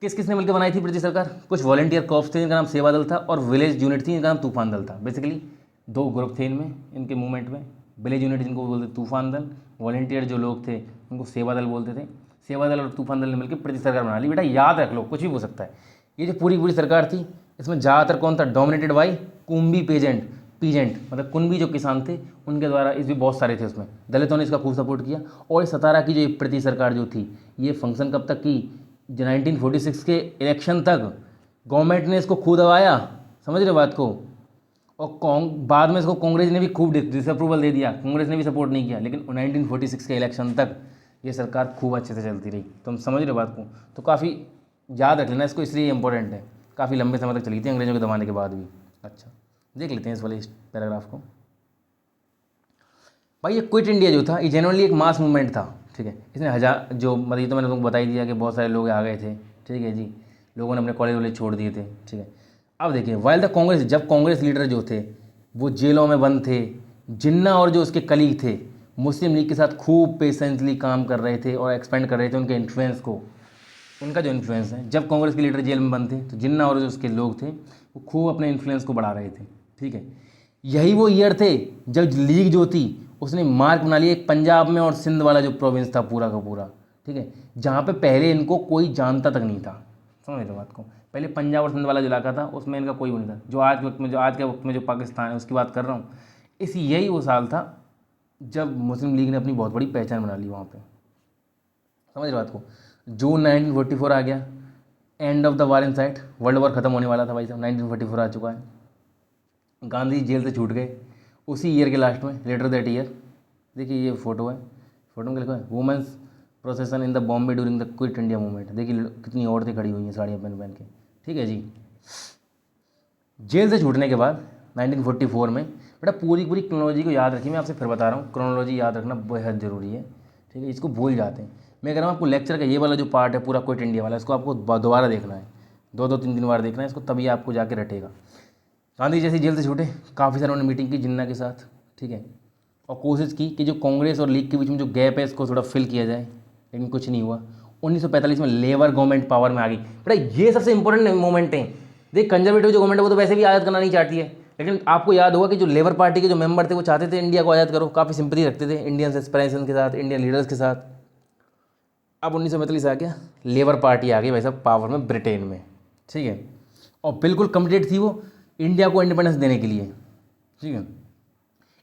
किसने मिलकर बनाई थी प्रति सरकार, कुछ वॉलंटियर कॉर्प्स थे जिनका नाम सेवा दल था, और विलेज यूनिट थी जिनका नाम तूफान दल था। बेसिकली दो ग्रुप थे इनमें, इनके मूवमेंट में। विलेज यूनिट जिनको बोलते तूफान दल, वॉलंटियर जो लोग थे उनको सेवा दल बोलते थे। सेवा दल और तूफान दल ने मिलकर प्रति सरकार बना ली। बेटा याद रख लो, कुछ भी हो सकता है। ये जो पूरी सरकार थी, इसमें ज़्यादातर कौन था, डोमिनेटेड बाई कुंभी पीजेंट, मतलब कुंभी जो किसान थे उनके द्वारा। इस भी बहुत सारे थे उसमें, दलितों ने इसका खूब सपोर्ट किया। और इस सतारा की जो प्रति सरकार जो थी, ये फंक्शन कब तक की, 1946 के इलेक्शन तक। गवर्नमेंट ने इसको खूब दबाया, समझ रहे बात को। और बाद में इसको कांग्रेस ने भी खूब डिसअप्रूवल दे दिया, कांग्रेस ने भी सपोर्ट नहीं किया। लेकिन 1946 के इलेक्शन तक ये सरकार खूब अच्छे से चलती रही। तुम समझ रहे हो बात को, तो काफ़ी याद रख लेना इसको, इसलिए इंपॉर्टेंट है। काफ़ी लंबे समय तक चली थी अंग्रेजों के दबाने के बाद भी। अच्छा, देख लेते हैं इस वाले पैराग्राफ को। भाई ये क्विट इंडिया जो था, ये जनरली एक मास मूवमेंट था, ठीक है। इसने मतलब ये तो मैंने तुमको बता ही दिया कि बहुत सारे लोग आ गए थे, ठीक है जी। लोगों ने अपने कॉलेज वॉलेज छोड़ दिए थे, ठीक है। अब देखिए, वाइल द कांग्रेस, जब कांग्रेस लीडर जो थे वो जेलों में बंद थे, जिन्ना और जो उसके कलीग थे मुस्लिम लीग के साथ खूब पेशेंसली काम कर रहे थे और एक्सपेंड कर रहे थे उनके इन्फ्लुएंस को। उनका जो इन्फ्लुएंस है, जब कांग्रेस के लीडर जेल में बंद थे तो जिन्ना और जो उसके लोग थे वो खूब अपने इन्फ्लुएंस को बढ़ा रहे थे, ठीक है। यही वो ईयर थे जब लीग जो थी उसने मार्क बना लिया एक पंजाब में और सिंध वाला जो प्रोविंस था पूरा का पूरा, ठीक है, जहाँ पे पहले इनको कोई जानता तक नहीं था। समझ रहे बात को, पहले पंजाब और सिंध वाला जो इलाका था उसमें इनका कोई वो नहीं था। जो आज के वक्त में जो पाकिस्तान है उसकी बात कर रहा हूँ। यही वो साल था जब मुस्लिम लीग ने अपनी बहुत बड़ी पहचान बना ली वहाँ पे। समझ रहे बात को। जून 1944 आ गया, end of the war in site, world war खत्म होने वाला था भाई साहब, 1944 आ चुका है। गांधी जेल से छूट गए उसी ईयर के लास्ट में, लेटर दैट ईयर। देखिए ये फोटो है, फोटो में लिखा है women's प्रोसेसन in the Bombay during the quit India movement. देखिए कितनी औरतें खड़ी हुई हैं साड़ियाँ पहन के, ठीक है जी। जेल से छूटने के बाद 1944 में, बेटा पूरी क्रोनोलॉजी को याद रखिए, मैं आपसे फिर बता रहा हूँ, क्रोनोलॉजी याद रखना बेहद ज़रूरी है, ठीक है। इसको भूल जाते हैं। मैं कह रहा हूँ आपको लेक्चर का ये वाला जो पार्ट है पूरा क्विट इंडिया वाला, इसको आपको दोबारा देखना है, 2-3 बार देखना है इसको, तभी आपको जाके रटेगा। गांधी जैसे जेल से छूटे, काफ़ी सारे उन्होंने मीटिंग की जिन्ना के साथ, ठीक है, और कोशिश की कि जो कांग्रेस और लीग के बीच में जो गैप है इसको थोड़ा फिल किया जाए, लेकिन कुछ नहीं हुआ। 1945 में लेबर गवर्नमेंट पावर में आ गई। बेटा ये सबसे इंपॉर्टेंट मोमेंट है। देख, कंजर्वेटिव जो गवर्नमेंट है वो तो वैसे भी आज़ाद करना नहीं चाहती है, लेकिन आपको याद होगा कि जो लेबर पार्टी के जो मेंबर थे वो चाहते थे इंडिया को आज़ाद करो, काफ़ी सिंपैथी रखते थे इंडियन एस्पिरेशन के साथ, इंडियन लीडर्स के साथ। अब 1945 आ गया, लेबर पार्टी आ गई भाई साहब पावर में ब्रिटेन में, ठीक है, और बिल्कुल कमिटेड थी वो इंडिया को इंडिपेंडेंस देने के लिए, ठीक है।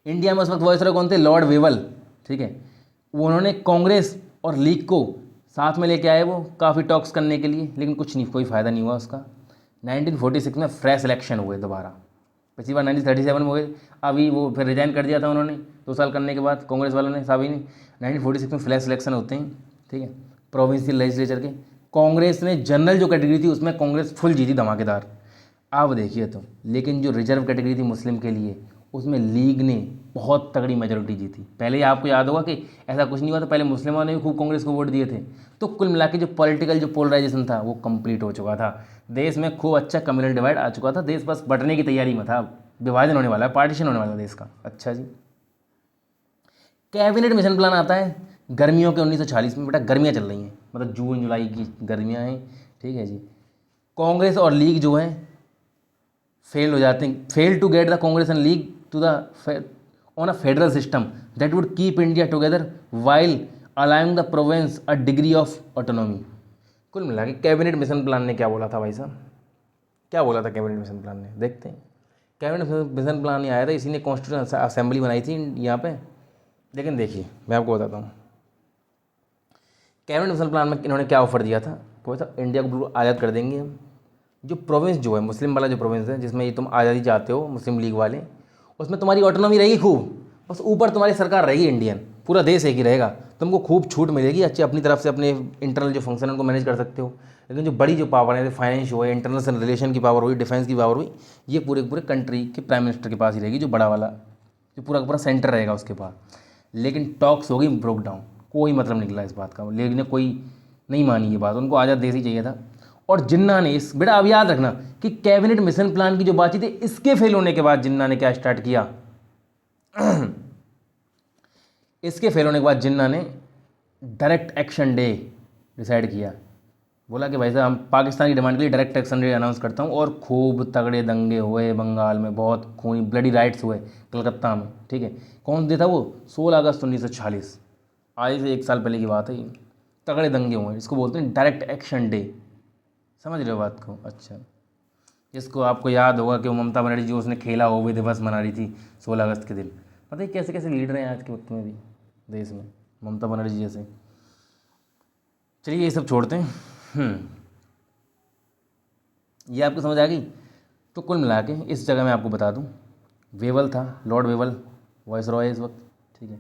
इंडिया में उस वक्त वायसरॉय कौन थे, लॉर्ड वेवल, ठीक है। वो उन्होंने कांग्रेस और लीग को साथ में लेके आए वो काफ़ी टॉक्स करने के लिए, लेकिन कुछ नहीं, कोई फ़ायदा नहीं हुआ उसका। 1946 में फ्रेश इलेक्शन हुए दोबारा, पिछली बार 1937 में हुए, अभी वो फिर रिजाइन कर दिया था उन्होंने 2 साल करने के बाद कांग्रेस वालों ने, सभी ने। 1946 में फ्रेश इलेक्शन होते हैं, ठीक है, प्रोविंशियल लेजिस्लेचर के। कांग्रेस ने जनरल जो कैटेगरी थी उसमें कांग्रेस फुल जीती, धमाकेदार। अब देखिए तो, लेकिन जो रिजर्व कैटेगरी थी मुस्लिम के लिए उसमें लीग ने बहुत तगड़ी मेजोरिटी जीती। पहले आपको याद होगा कि ऐसा कुछ नहीं हुआ था, पहले मुस्लिमों ने भी खूब कांग्रेस को वोट दिए थे। तो कुल मिला के जो पॉलिटिकल जो पोलराइजेशन था वो कंप्लीट हो चुका था, देश में खूब अच्छा कम्युनल डिवाइड आ चुका था, देश बस बंटने की तैयारी में था, विभाजन होने वाला है, पार्टीशन होने वाला है देश का। अच्छा जी, कैबिनेट मिशन प्लान आता है गर्मियों के 1946 में। बेटा गर्मियाँ चल रही हैं, मतलब जून जुलाई की गर्मियाँ हैं, ठीक है जी। कांग्रेस और लीग जो है फेल हो जाते हैं, fail to get the Congress and league to the on a federal system that would keep India together while allowing the province a degree of autonomy. कुल मिला के कैबिनेट मिशन प्लान ने क्या बोला था भाई साहब, क्या बोला था कैबिनेट मिशन प्लान ने, देखते हैं। कैबिनेट मिशन प्लान नहीं आया था, इसी ने कॉन्स्टिट्यूशन असेंबली बनाई थी यहाँ पे। लेकिन देखिए मैं आपको बताता हूँ कैबिनेट मिशन प्लान में इन्होंने क्या ऑफर दिया था। वो था इंडिया को बिल्कुल आज़ाद कर देंगे हम, जो प्रोविंस जो है मुस्लिम वाला जो प्रोविंस है जिसमें ये तुम आज़ादी चाहते हो मुस्लिम लीग वाले, उसमें तुम्हारी ऑटोनॉमी रहेगी खूब, बस ऊपर तुम्हारी सरकार रहेगी इंडियन, पूरा देश एक ही रहेगा, तुमको खूब छूट मिलेगी, अच्छी अपनी तरफ से अपने इंटरनल जो फंक्शन है उनको मैनेज कर सकते हो। लेकिन जो बड़ी जो पावर है, फाइनेंस हुआ, इंटरनेशनल रिलेशन की पावर हुई, डिफेंस की पावर हुई, ये पूरे के पूरे कंट्री के प्राइम मिनिस्टर के पास ही रहेगी, जो बड़ा वाला जो पूरा का पूरा सेंटर रहेगा उसके पास। लेकिन टॉक्स हो गई ब्रोक डाउन, कोई मतलब निकला इस बात का, लेकिन कोई नहीं मानी ये बात, उनको आज़ाद देश ही चाहिए था। और जिन्ना ने इस बेटा अब याद रखना कि कैबिनेट मिशन प्लान की जो बातचीत है, इसके फेल होने के बाद जिन्ना ने क्या स्टार्ट किया इसके फेल होने के बाद जिन्ना ने डायरेक्ट एक्शन डे डिसाइड किया। बोला कि भाई साहब हम पाकिस्तान की डिमांड के लिए डायरेक्ट एक्शन डे अनाउंस करता हूँ। और खूब तगड़े दंगे हुए बंगाल में, बहुत खूनी ब्लडी राइट्स हुए कलकत्ता में, ठीक है। कौन से था वो? 16 अगस्त 1946, आज से 1 साल पहले की बात है ये। तगड़े दंगे हुए, इसको बोलते हैं डायरेक्ट एक्शन डे। समझ रहे हो बात को? अच्छा, जिसको आपको याद होगा कि वो ममता बनर्जी जो उसने खेला वो भी दिवस मना रही थी 16 अगस्त के दिन। पता है कैसे कैसे लीडर हैं आज के वक्त में भी देश में, ममता बनर्जी जैसे। चलिए ये सब छोड़ते हैं। ये आपको समझ आ गई? तो कुल मिला के इस जगह मैं आपको बता दूं, वेवल था, लॉर्ड वेवल वॉइस रॉय इस वक्त, ठीक है।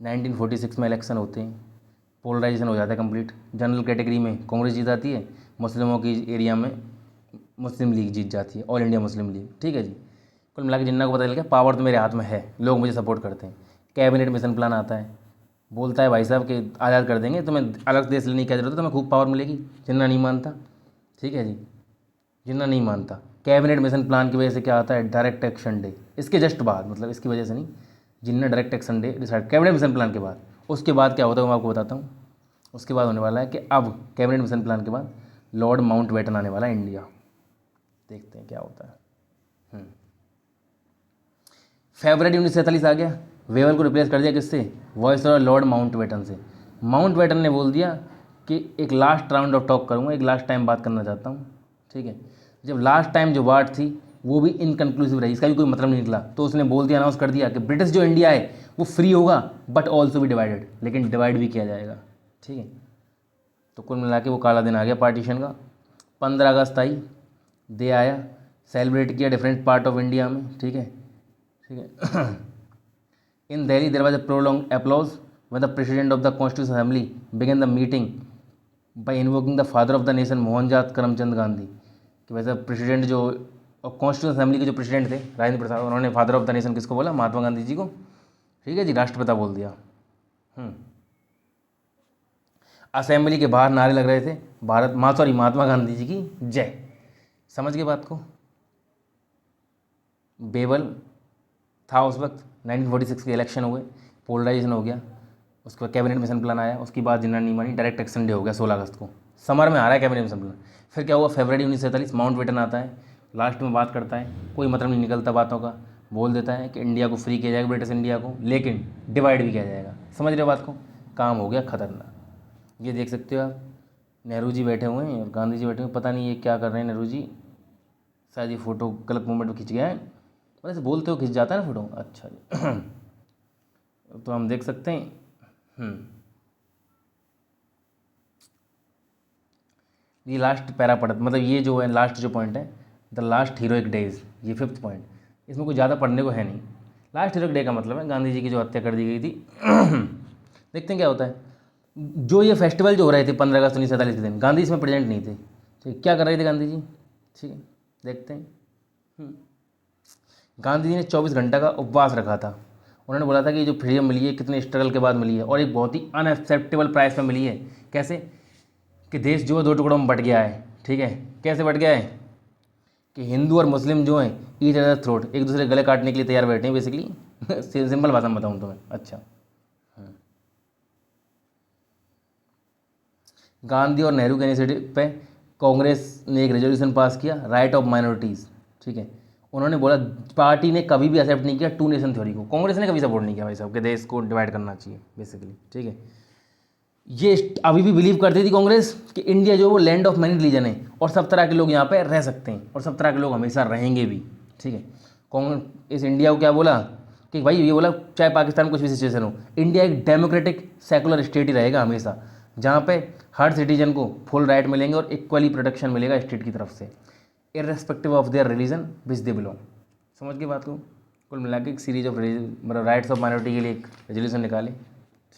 1946 में इलेक्शन होते हैं, पोलराइजेशन हो जाता है कंप्लीट। जनरल कैटेगरी में कांग्रेस जीत जाती है, मुस्लिमों की एरिया में मुस्लिम लीग जीत जाती है, ऑल इंडिया मुस्लिम लीग, ठीक है जी। कुल मिला के जिन्ना को पता चल गया पावर तो मेरे हाथ में है, लोग मुझे सपोर्ट करते हैं। कैबिनेट मिशन प्लान आता है, बोलता है भाई साहब कि आज़ाद कर देंगे, तुम्हें अलग देश लेने की क्या जरूरत है, तुम्हें खूब पावर मिलेगी। जिन्ना नहीं मानता, ठीक है जी, जिन्ना नहीं मानता। कैबिनेट मिशन प्लान की वजह से क्या आता है? Direct action day. इसके जस्ट बाद, मतलब इसकी वजह से नहीं, Jinnah direct action day decide cabinet mission plan के बाद। उसके बाद क्या होता है मैं आपको बताता हूँ। उसके बाद होने वाला है कि अब कैबिनेट मिशन प्लान के बाद लॉर्ड माउंटबेटन आने वाला है इंडिया। देखते हैं क्या होता है। फरवरी 1947 आ गया, वेवल को रिप्लेस कर दिया किससे? वॉइस और लॉर्ड माउंटबेटन से। माउंटबेटन ने बोल दिया कि एक लास्ट राउंड ऑफ टॉक करूँगा, एक लास्ट टाइम बात करना चाहता हूँ, ठीक है। जब लास्ट टाइम जो बात थी वो भी इनकन्क्लूसिव रही, इसका भी कोई मतलब नहीं निकला, तो उसने बोल दिया, अनाउंस कर दिया कि ब्रिटिश जो इंडिया है वो फ्री होगा बट ऑल्सो भी डिवाइडेड, लेकिन डिवाइड भी किया जाएगा, ठीक है। तो कुल मिला के वो काला दिन आ गया पार्टीशन का। 15 अगस्त आई, डे आया, सेलिब्रेट किया डिफरेंट पार्ट ऑफ इंडिया में, ठीक है, ठीक है। In Delhi there was a prolong applause when the president of the constituent assembly began the meeting by invoking the father of the nation Mohandas Karamchand Gandhi. कि वैसे प्रेसिडेंट जो कॉन्स्टिट्यूशन असेंबली के जो प्रेसिडेंट थे राजेंद्र प्रसाद, उन्होंने फादर ऑफ द नेशन किसको बोला? महात्मा गांधी जी को, ठीक है जी, राष्ट्रपिता बोल दिया। असेंबली के बाहर नारे लग रहे थे, भारत माँ सॉरी महात्मा गांधी जी की जय। समझ गए बात को? बेबल था उस वक्त, 1946 के इलेक्शन हुए, पोलराइजेशन हो गया, उसके बाद कैबिनेट मिशन प्लान आया, उसके बाद जिन्ना नहीं मानी, डायरेक्ट एक्शन डे हो गया 16 अगस्त को। समर में आ रहा है कैबिनेट मिशन प्लान। फिर क्या हुआ? फरवरी 1947 माउंटबेटन आता है, लास्ट में बात करता है, कोई मतलब नहीं निकलता बातों का, बोल देता है कि इंडिया को फ्री किया जाएगा, ब्रिटिश इंडिया को, लेकिन डिवाइड भी किया जाएगा। समझ रहे हो बात को? काम हो गया खतरनाक। ये देख सकते हो आप, नेहरू जी बैठे हुए हैं और गांधी जी बैठे हुए हैं, पता नहीं ये क्या कर रहे हैं नेहरू जी, शायद ये फ़ोटो गलत मोमेंट में खिंच गया है, वैसे बोलते हो खिंच जाता है ना फोटो। अच्छा जी तो हम देख सकते हैं। ये लास्ट पैरा पढ़, मतलब ये जो है लास्ट जो पॉइंट है, द लास्ट हीरोइक डेज, ये 5th पॉइंट, इसमें कुछ ज़्यादा पढ़ने को है नहीं। लास्ट हीरोइक डे का मतलब है गांधी जी की जो हत्या कर दी गई थी। देखते हैं क्या होता है। जो ये फेस्टिवल जो हो रहे थे 15 अगस्त 1947 के दिन, गांधी इसमें प्रेजेंट नहीं थे, ठीक। क्या कर रहे थे गांधी जी? ठीक है, देखते हैं। गांधी जी ने 24 घंटा का उपवास रखा था। उन्होंने बोला था कि जो फ्रीडम मिली है कितने स्ट्रगल के बाद मिली है, और एक बहुत ही अनएक्सेप्टेबल प्राइस में मिली है। कैसे? कि देश जो है 2 टुकड़ों में बट गया है, ठीक है। कैसे बट गया है? कि हिंदू और मुस्लिम जो हैं ईच अदर थ्रोट, एक दूसरे गले काटने के लिए तैयार बैठे हैं बेसिकली। सिंपल भाषा में बताऊँ तुम्हें। अच्छा, गांधी और नेहरू के इनिशिएटिव पे कांग्रेस ने एक रेजोल्यूशन पास किया, राइट ऑफ माइनॉरिटीज़, ठीक है। उन्होंने बोला पार्टी ने कभी भी एक्सेप्ट नहीं किया 2 नेशन थ्योरी को, कांग्रेस ने कभी सपोर्ट नहीं किया भाई साहब कि देश को डिवाइड करना चाहिए बेसिकली, ठीक है। ये अभी भी बिलीव करती थी कांग्रेस कि इंडिया जो है वो लैंड ऑफ मैनी रिलीजन है और सब तरह के लोग यहाँ पे रह सकते हैं और सब तरह के लोग हमेशा रहेंगे भी, ठीक है। कांग्रेस इस इंडिया को क्या बोला कि भाई ये बोला चाहे पाकिस्तान में कुछ भी सिचुएशन हो, इंडिया एक डेमोक्रेटिक सेकुलर स्टेट ही रहेगा हमेशा, जहाँ पे हर सिटीजन को फुल राइट मिलेंगे और इक्वली प्रोटेक्शन मिलेगा स्टेट की तरफ से, irrespective of their religion which they belong. समझ गई बात को? कुल मिला के एक सीरीज ऑफ मतलब राइट्स ऑफ माइनॉरिटी के लिए एक रेजोल्यूशन निकाले,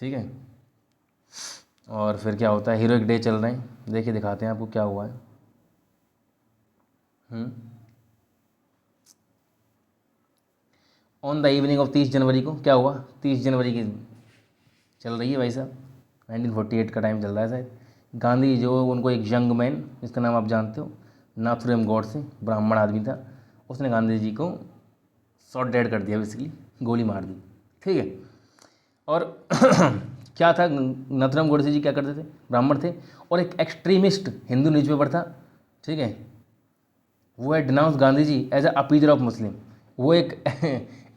ठीक है। और फिर क्या होता है, हीरोइक डे चल रहे हैं, देखिए दिखाते हैं आपको क्या हुआ है। ऑन द इवनिंग ऑफ 30 जनवरी को क्या हुआ, 30 जनवरी की चल रही है भाई साहब, 1948 का टाइम चल रहा है शायद। गांधी जो उनको एक यंग मैन, जिसका नाम आप जानते हो, नाथुराम गॉडसे, ब्राह्मण आदमी था, उसने गांधी जी को शॉट डेड कर दिया, बेसिकली गोली मार दी, ठीक है। और क्या था, नाथुराम गोडसे जी क्या करते थे, ब्राह्मण थे, और एक एक्सट्रीमिस्ट हिंदू न्यूज़पेपर था, ठीक है, वो है denounce Gandhi ji as a appeaser of Muslim. वो एक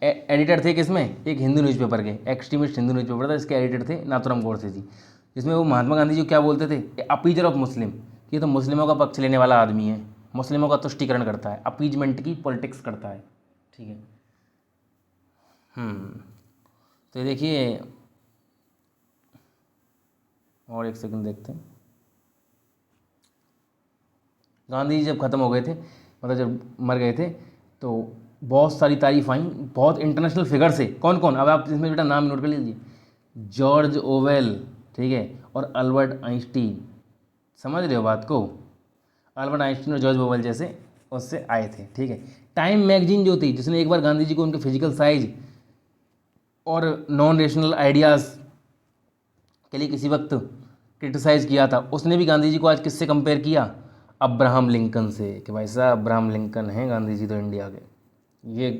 एडिटर थे किसमें, एक हिंदू न्यूज़पेपर के, एक्सट्रीमिस्ट हिंदू न्यूज़पेपर था, इसके एडिटर थे नाथुराम गोडसे जी, जिसमें वो महात्मा गांधी जी को क्या बोलते थे, अपीजर ऑफ मुस्लिम, कि ये तो मुस्लिमों का पक्ष लेने वाला आदमी है, मुस्लिमों का तुष्टीकरण करता है, अपीजमेंट की पॉलिटिक्स करता है, ठीक है। तो ये देखिए, और एक सेकंड देखते हैं। गांधी जी जब ख़त्म हो गए थे, मतलब जब मर गए थे, तो बहुत सारी तारीफ आई, बहुत इंटरनेशनल फिगर से। कौन कौन, अब आप इसमें बेटा नाम नोट कर लीजिए, जॉर्ज ओवेल, ठीक है, और अल्बर्ट आइंस्टीन, समझ रहे हो बात को, अल्बर्ट आइंस्टीन और जॉर्ज ओवेल जैसे उससे आए थे, ठीक है। टाइम मैगजीन जो थी, जिसने एक बार गांधी जी को उनके फिजिकल साइज और नॉन रेशनल आइडियाज़ के लिए किसी वक्त क्रिटिसाइज़ किया था, उसने भी गांधी जी को आज किससे कंपेयर किया, अब्राहम लिंकन से, कि भाई साहब अब्राहम लिंकन हैं गांधी जी तो इंडिया के। ये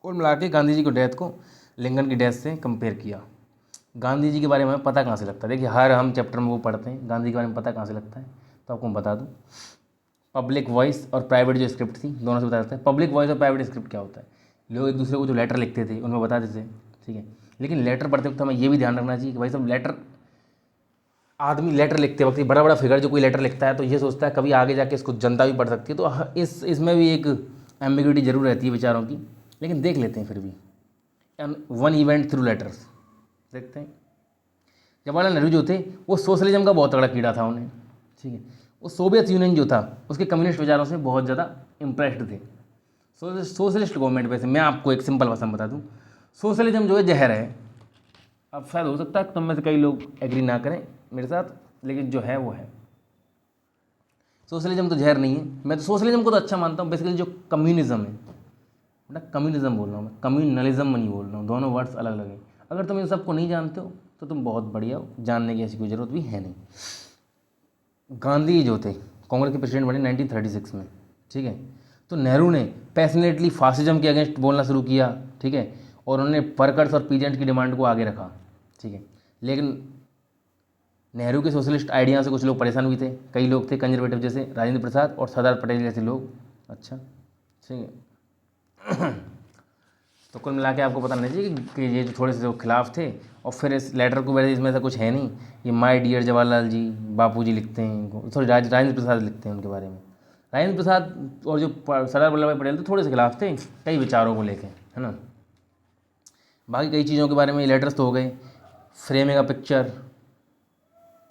कुल मिला के गांधी जी को डेथ को लिंकन की डेथ से कंपेयर किया। गांधी जी के बारे में हमें पता कहाँ से लगता है, देखिए हर हम चैप्टर में वो पढ़ते हैं, गांधी के बारे में पता कहाँ से लगता है, तो आपको मैं बता दूँ। पब्लिक वॉइस और प्राइवेट जो स्क्रिप्ट थी, दोनों से बता देते हैं। पब्लिक वॉइस और प्राइवेट स्क्रिप्ट क्या होता है, लोग एक दूसरे को जो लेटर लिखते थे उनमें बता देते थे, ठीक है। लेकिन लेटर पढ़ते वक्त हमें ये भी ध्यान रखना चाहिए कि भाई साहब लेटर, आदमी लेटर लिखते वक्त, बड़ा बड़ा फिगर जो कोई लेटर लिखता है तो ये सोचता है कभी आगे जाके इसको जनता भी पढ़ सकती है, तो इसमें भी एक एम्बिग्यूटी जरूर रहती है विचारों की, लेकिन देख लेते हैं फिर भी। वन इवेंट थ्रू लेटर्स देखते हैं। जवाहरलाल नेहरू जो थे, वो सोशलिज्म का बहुत तगड़ा कीड़ा था उन्हें, ठीक है। वो सोवियत यूनियन जो था उसके कम्युनिस्ट विचारों से बहुत ज़्यादा इम्प्रेस्ड थे। सोशलिस्ट गवर्नमेंट पे से मैं आपको एक सिंपल भाषा में बता दूँ, सोशलिज्म जो है जहर है। अब शायद हो सकता है तुम में से कई लोग एग्री ना करें मेरे साथ, लेकिन जो है वो है, सोशलिज्म तो जहर नहीं है। मैं तो सोशलिज्म को तो अच्छा मानता हूँ, बेसिकली जो कम्युनिज्म है, बेटा कम्युनिज्म बोल रहा हूँ मैं, कम्युनलिज्म नहीं बोल रहा हूँ, दोनों वर्ड्स अलग अलग है। अगर तुम इन सबको नहीं जानते हो तो तुम बहुत बढ़िया हो, जानने की ऐसी कोई ज़रूरत भी है नहीं। गांधी जो थे कांग्रेस के प्रेसिडेंट बने 1936 में, ठीक है। तो नेहरू ने पैशनेटली फासिज्म के अगेंस्ट बोलना शुरू किया, ठीक है, और उन्होंने वर्कर्स और पीजेंट की डिमांड को आगे रखा, ठीक है। लेकिन नेहरू के सोशलिस्ट आइडिया से कुछ लोग परेशान भी थे, कई लोग थे कंजर्वेटिव जैसे राजेंद्र प्रसाद और सरदार पटेल जैसे लोग, अच्छा, ठीक है। तो कुल मिला के आपको पता नहीं चाहिए कि ये जो थोड़े से जो खिलाफ थे, और फिर इस लेटर को वैसे इसमें ऐसा कुछ है नहीं, ये माय डियर जवाहरलाल जी, बापू जी लिखते हैं, सॉरी राजेंद्र प्रसाद लिखते हैं उनके बारे में। राजेंद्र प्रसाद और जो सरदार वल्लभ भाई पटेल थे थोड़े से खिलाफ थे कई विचारों को लेके, है ना। बाकी कई चीज़ों के बारे में लेटर्स तो हो गए, framing a picture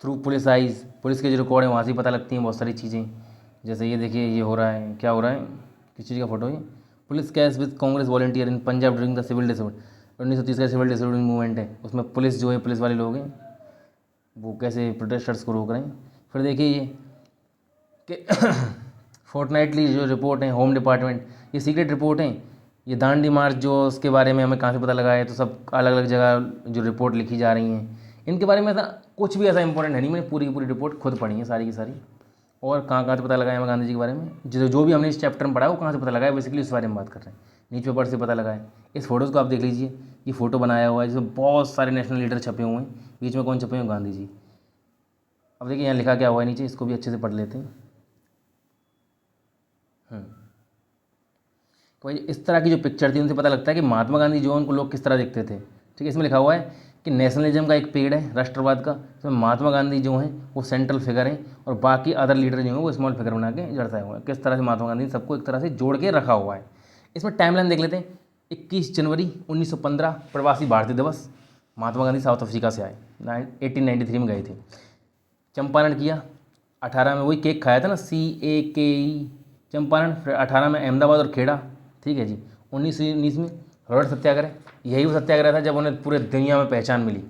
through police eyes, police के जो रिकॉर्ड है वहाँ से ही पता लगती हैं बहुत सारी चीज़ें। जैसे ये देखिए, ये हो रहा है, क्या हो रहा है, किस चीज़ का फोटो है, police case with Congress volunteer in Punjab during the civil disorder, 1930 का सिविल डिसऑर्डर मूवमेंट है, उसमें पुलिस जो है, पुलिस वाले लोग हैं वो कैसे प्रोटेस्टर्स को रोक रहे हैं। फिर देखिए ये कि फोर्टनाइटली जो रिपोर्ट है होम डिपार्टमेंट, ये सीक्रेट रिपोर्ट है, ये दांडी मार्च जो उसके बारे में हमें कहाँ से पता लगा है, तो सब अलग अलग जगह जो रिपोर्ट लिखी जा रही हैं इनके बारे में, ऐसा कुछ भी ऐसा इंपॉर्टेंट है नहीं, मैंने पूरी की पूरी रिपोर्ट खुद पढ़ी है सारी की सारी। और कहाँ कहाँ से पता लगाया हमें गांधी जी के बारे में, जो भी हमने इस चैप्टर में पढ़ा है वो कहाँ से पता लगाया, बेसिकली उस बारे में बात कर रहे हैं, न्यूज़ पेपर से पता लगा है। इस फोटोज़ को आप देख लीजिए, ये फ़ोटो बनाया हुआ है जिसमें बहुत सारे नेशनल लीडर छपे हुए हैं, बीच में कौन छपे हुए हैं, गांधी जी। अब देखिए यहाँ लिखा क्या हुआ है नीचे, इसको भी अच्छे से पढ़ लेते हैं। तो भाई इस तरह की जो पिक्चर थी उनसे पता लगता है कि महात्मा गांधी जो उनको लोग किस तरह दिखते थे, ठीक है। इसमें लिखा हुआ है कि नेशनलिज्म का एक पेड़ है, राष्ट्रवाद का, इसमें महात्मा गांधी जो हैं वो सेंट्रल फिगर हैं और बाकी अदर लीडर जो हैं वो स्मॉल फिगर बना के दर्शाए हुए हैं। किस तरह से महात्मा गांधी ने सबको एक तरह से जोड़ के रखा हुआ है। इसमें टाइमलाइन देख लेते हैं। 21 जनवरी 1915 प्रवासी भारतीय दिवस, महात्मा गांधी साउथ अफ्रीका से आए, 1893 में गए थे। चंपारण किया 18 में, वही केक खाया था ना, CAKE, चंपारण। फिर 18 में अहमदाबाद और खेड़ा, ठीक है जी। 1919 में रोड सत्याग्रह, यही वो सत्याग्रह था जब उन्हें पूरे दुनिया में पहचान मिली,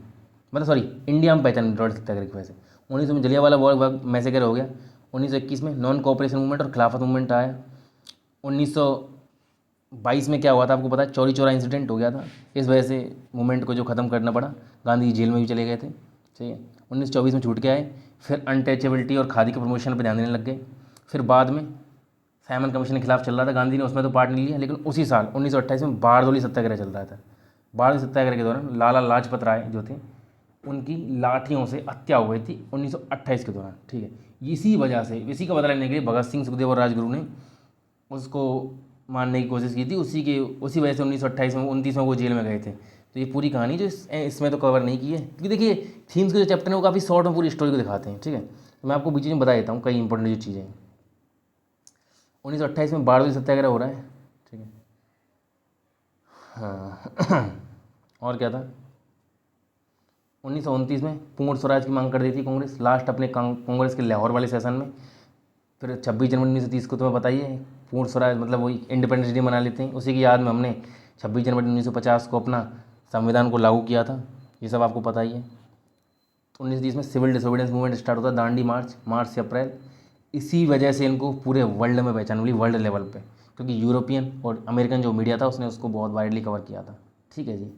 मतलब सॉरी, इंडिया में पहचान लॉर्ड सत्याग्रह की वजह से। 1900 में जलियांवाला बाग मैसेकर हो गया। 1921 में नॉन कोऑपरेशन मूवमेंट और खिलाफत मूवमेंट आया। 1922 में क्या हुआ था आपको पता है, चौरी चौरा इंसिडेंट हो गया था। इस वजह से मूवमेंट को जो ख़त्म करना पड़ा, गांधी जी जेल में भी चले गए थे, ठीक है। 1924 में छूट के आए। फिर अनटचेबिलिटी और खादी के प्रमोशन पर ध्यान देने लग गए। फिर बाद में साइमन कमीशन के खिलाफ चल रहा था, गांधी ने उसमें तो पार्ट नहीं लिया, लेकिन उसी साल 1928 में बारदोली सत्याग्रह चल रहा था। बारदोली सत्याग्रह के दौरान लाला लाजपत राय जो थे, उनकी लाठियों से हत्या हो गई थी 1928 के दौरान, ठीक है। इसी वजह से, इसी का बदला लेने के लिए भगत सिंह, सुखदेव और राजगुरु ने उसको मारने की कोशिश की थी। उसी वजह से 1928 में 29 में वो जेल में गए थे। तो ये पूरी कहानी जो इसमें तो कवर नहीं की है, क्योंकि देखिए थीम्स के जो चैप्टर हैं वो काफ़ी शॉर्ट में पूरी स्टोरी को दिखाते हैं, ठीक है। तो मैं आपको बीच में बता देता हूँ कई इंपॉर्टेंट जो चीज़ें हैं। 1928 में बारदोली सत्याग्रह हो रहा है, ठीक है। हाँ और क्या था, 1929 में पूर्ण स्वराज की मांग कर दी थी कांग्रेस, लास्ट अपने कांग्रेस के लाहौर वाले सेशन में। फिर 26 जनवरी 1930 को तुम्हें बताइए पूर्ण स्वराज मतलब वही इंडिपेंडेंस डे मना लेते हैं, उसी की याद में हमने 26 जनवरी 1950 को अपना संविधान को लागू किया था, ये सब आपको पता ही है। 1930 में सिविल डिसोबीडियंस मूवमेंट स्टार्ट होता है, दांडी मार्च, मार्च से अप्रैल। इसी वजह से इनको पूरे वर्ल्ड में पहचान मिली, वर्ल्ड लेवल पे, क्योंकि यूरोपियन और अमेरिकन जो मीडिया था उसने उसको बहुत वाइडली कवर किया था, ठीक है जी।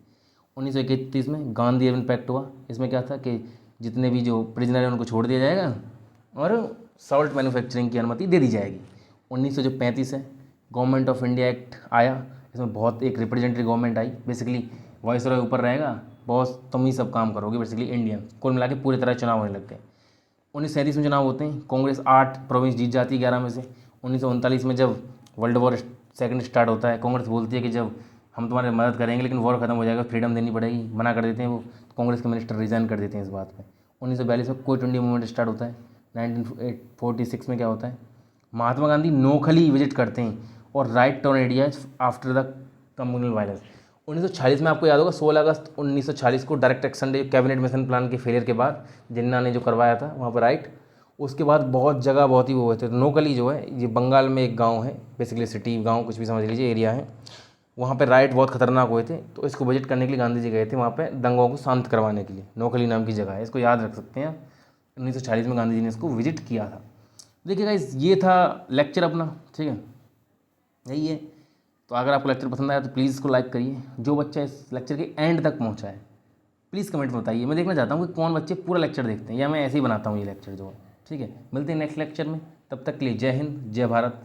1931 में गांधी एवन पैक्ट हुआ। इसमें क्या था कि जितने भी जो प्रिजनर हैं उनको छोड़ दिया जाएगा और सॉल्ट मैन्युफैक्चरिंग की अनुमति दे दी जाएगी। 1935 है गवर्नमेंट ऑफ इंडिया एक्ट आया। इसमें बहुत एक रिप्रेजेंटेटिव गवर्नमेंट आई, बेसिकली वॉइस रॉय ऊपर रहेगा, बॉस तुम ही सब काम करोगे, बेसिकली इंडियन। कुल मिला के पूरी तरह चुनाव होने लग गए। 1937 में चुनाव होते हैं, कांग्रेस 8 प्रोविंस जीत जाती है 11 में से। 1939 में जब वर्ल्ड वॉर सेकंड स्टार्ट होता है, कांग्रेस बोलती है कि जब हम तुम्हारी मदद करेंगे लेकिन वॉर खत्म हो जाएगा, फ्रीडम देनी पड़ेगी, मना कर देते हैं वो, कांग्रेस के मिनिस्टर रिजाइन कर देते हैं इस बात पे। 1942 में क्विट इंडिया मूवमेंट स्टार्ट होता है। 1946 में क्या होता है, महात्मा गांधी नोखली विजिट करते हैं और write to India after the communal violence. 1946 में आपको याद होगा 16 अगस्त 1946 को direct action day, cabinet mission plan के फेलियर के बाद जिन्ना ने जो करवाया था वहाँ पर राइट, उसके बाद बहुत जगह बहुत ही वो हुए थे। तो नोकली जो है ये बंगाल में एक गांव है, बेसिकली सिटी गांव कुछ भी समझ लीजिए, एरिया है, वहाँ पे राइट बहुत खतरनाक हुए थे। तो इसको विजिट करने के लिए गांधी जी गए थे वहाँ पे दंगों को शांत करवाने के लिए। नोकली नाम की जगह है, इसको याद रख सकते हैं। 1946 में गांधी जी ने इसको विजिट किया था। देखिए गाइस ये था लेक्चर अपना, ठीक है, यही है। तो अगर आपको लेक्चर पसंद आया तो प्लीज़ इसको लाइक करिए। जो बच्चा इस लेक्चर के एंड तक पहुँचा है प्लीज़ कमेंट में बताइए, मैं देखना चाहता हूँ कि कौन बच्चे पूरा लेक्चर देखते हैं, या मैं ऐसे ही बनाता हूँ ये लेक्चर जो है, ठीक है। मिलते हैं नेक्स्ट लेक्चर में, तब तक के लिए जय हिंद, जय भारत।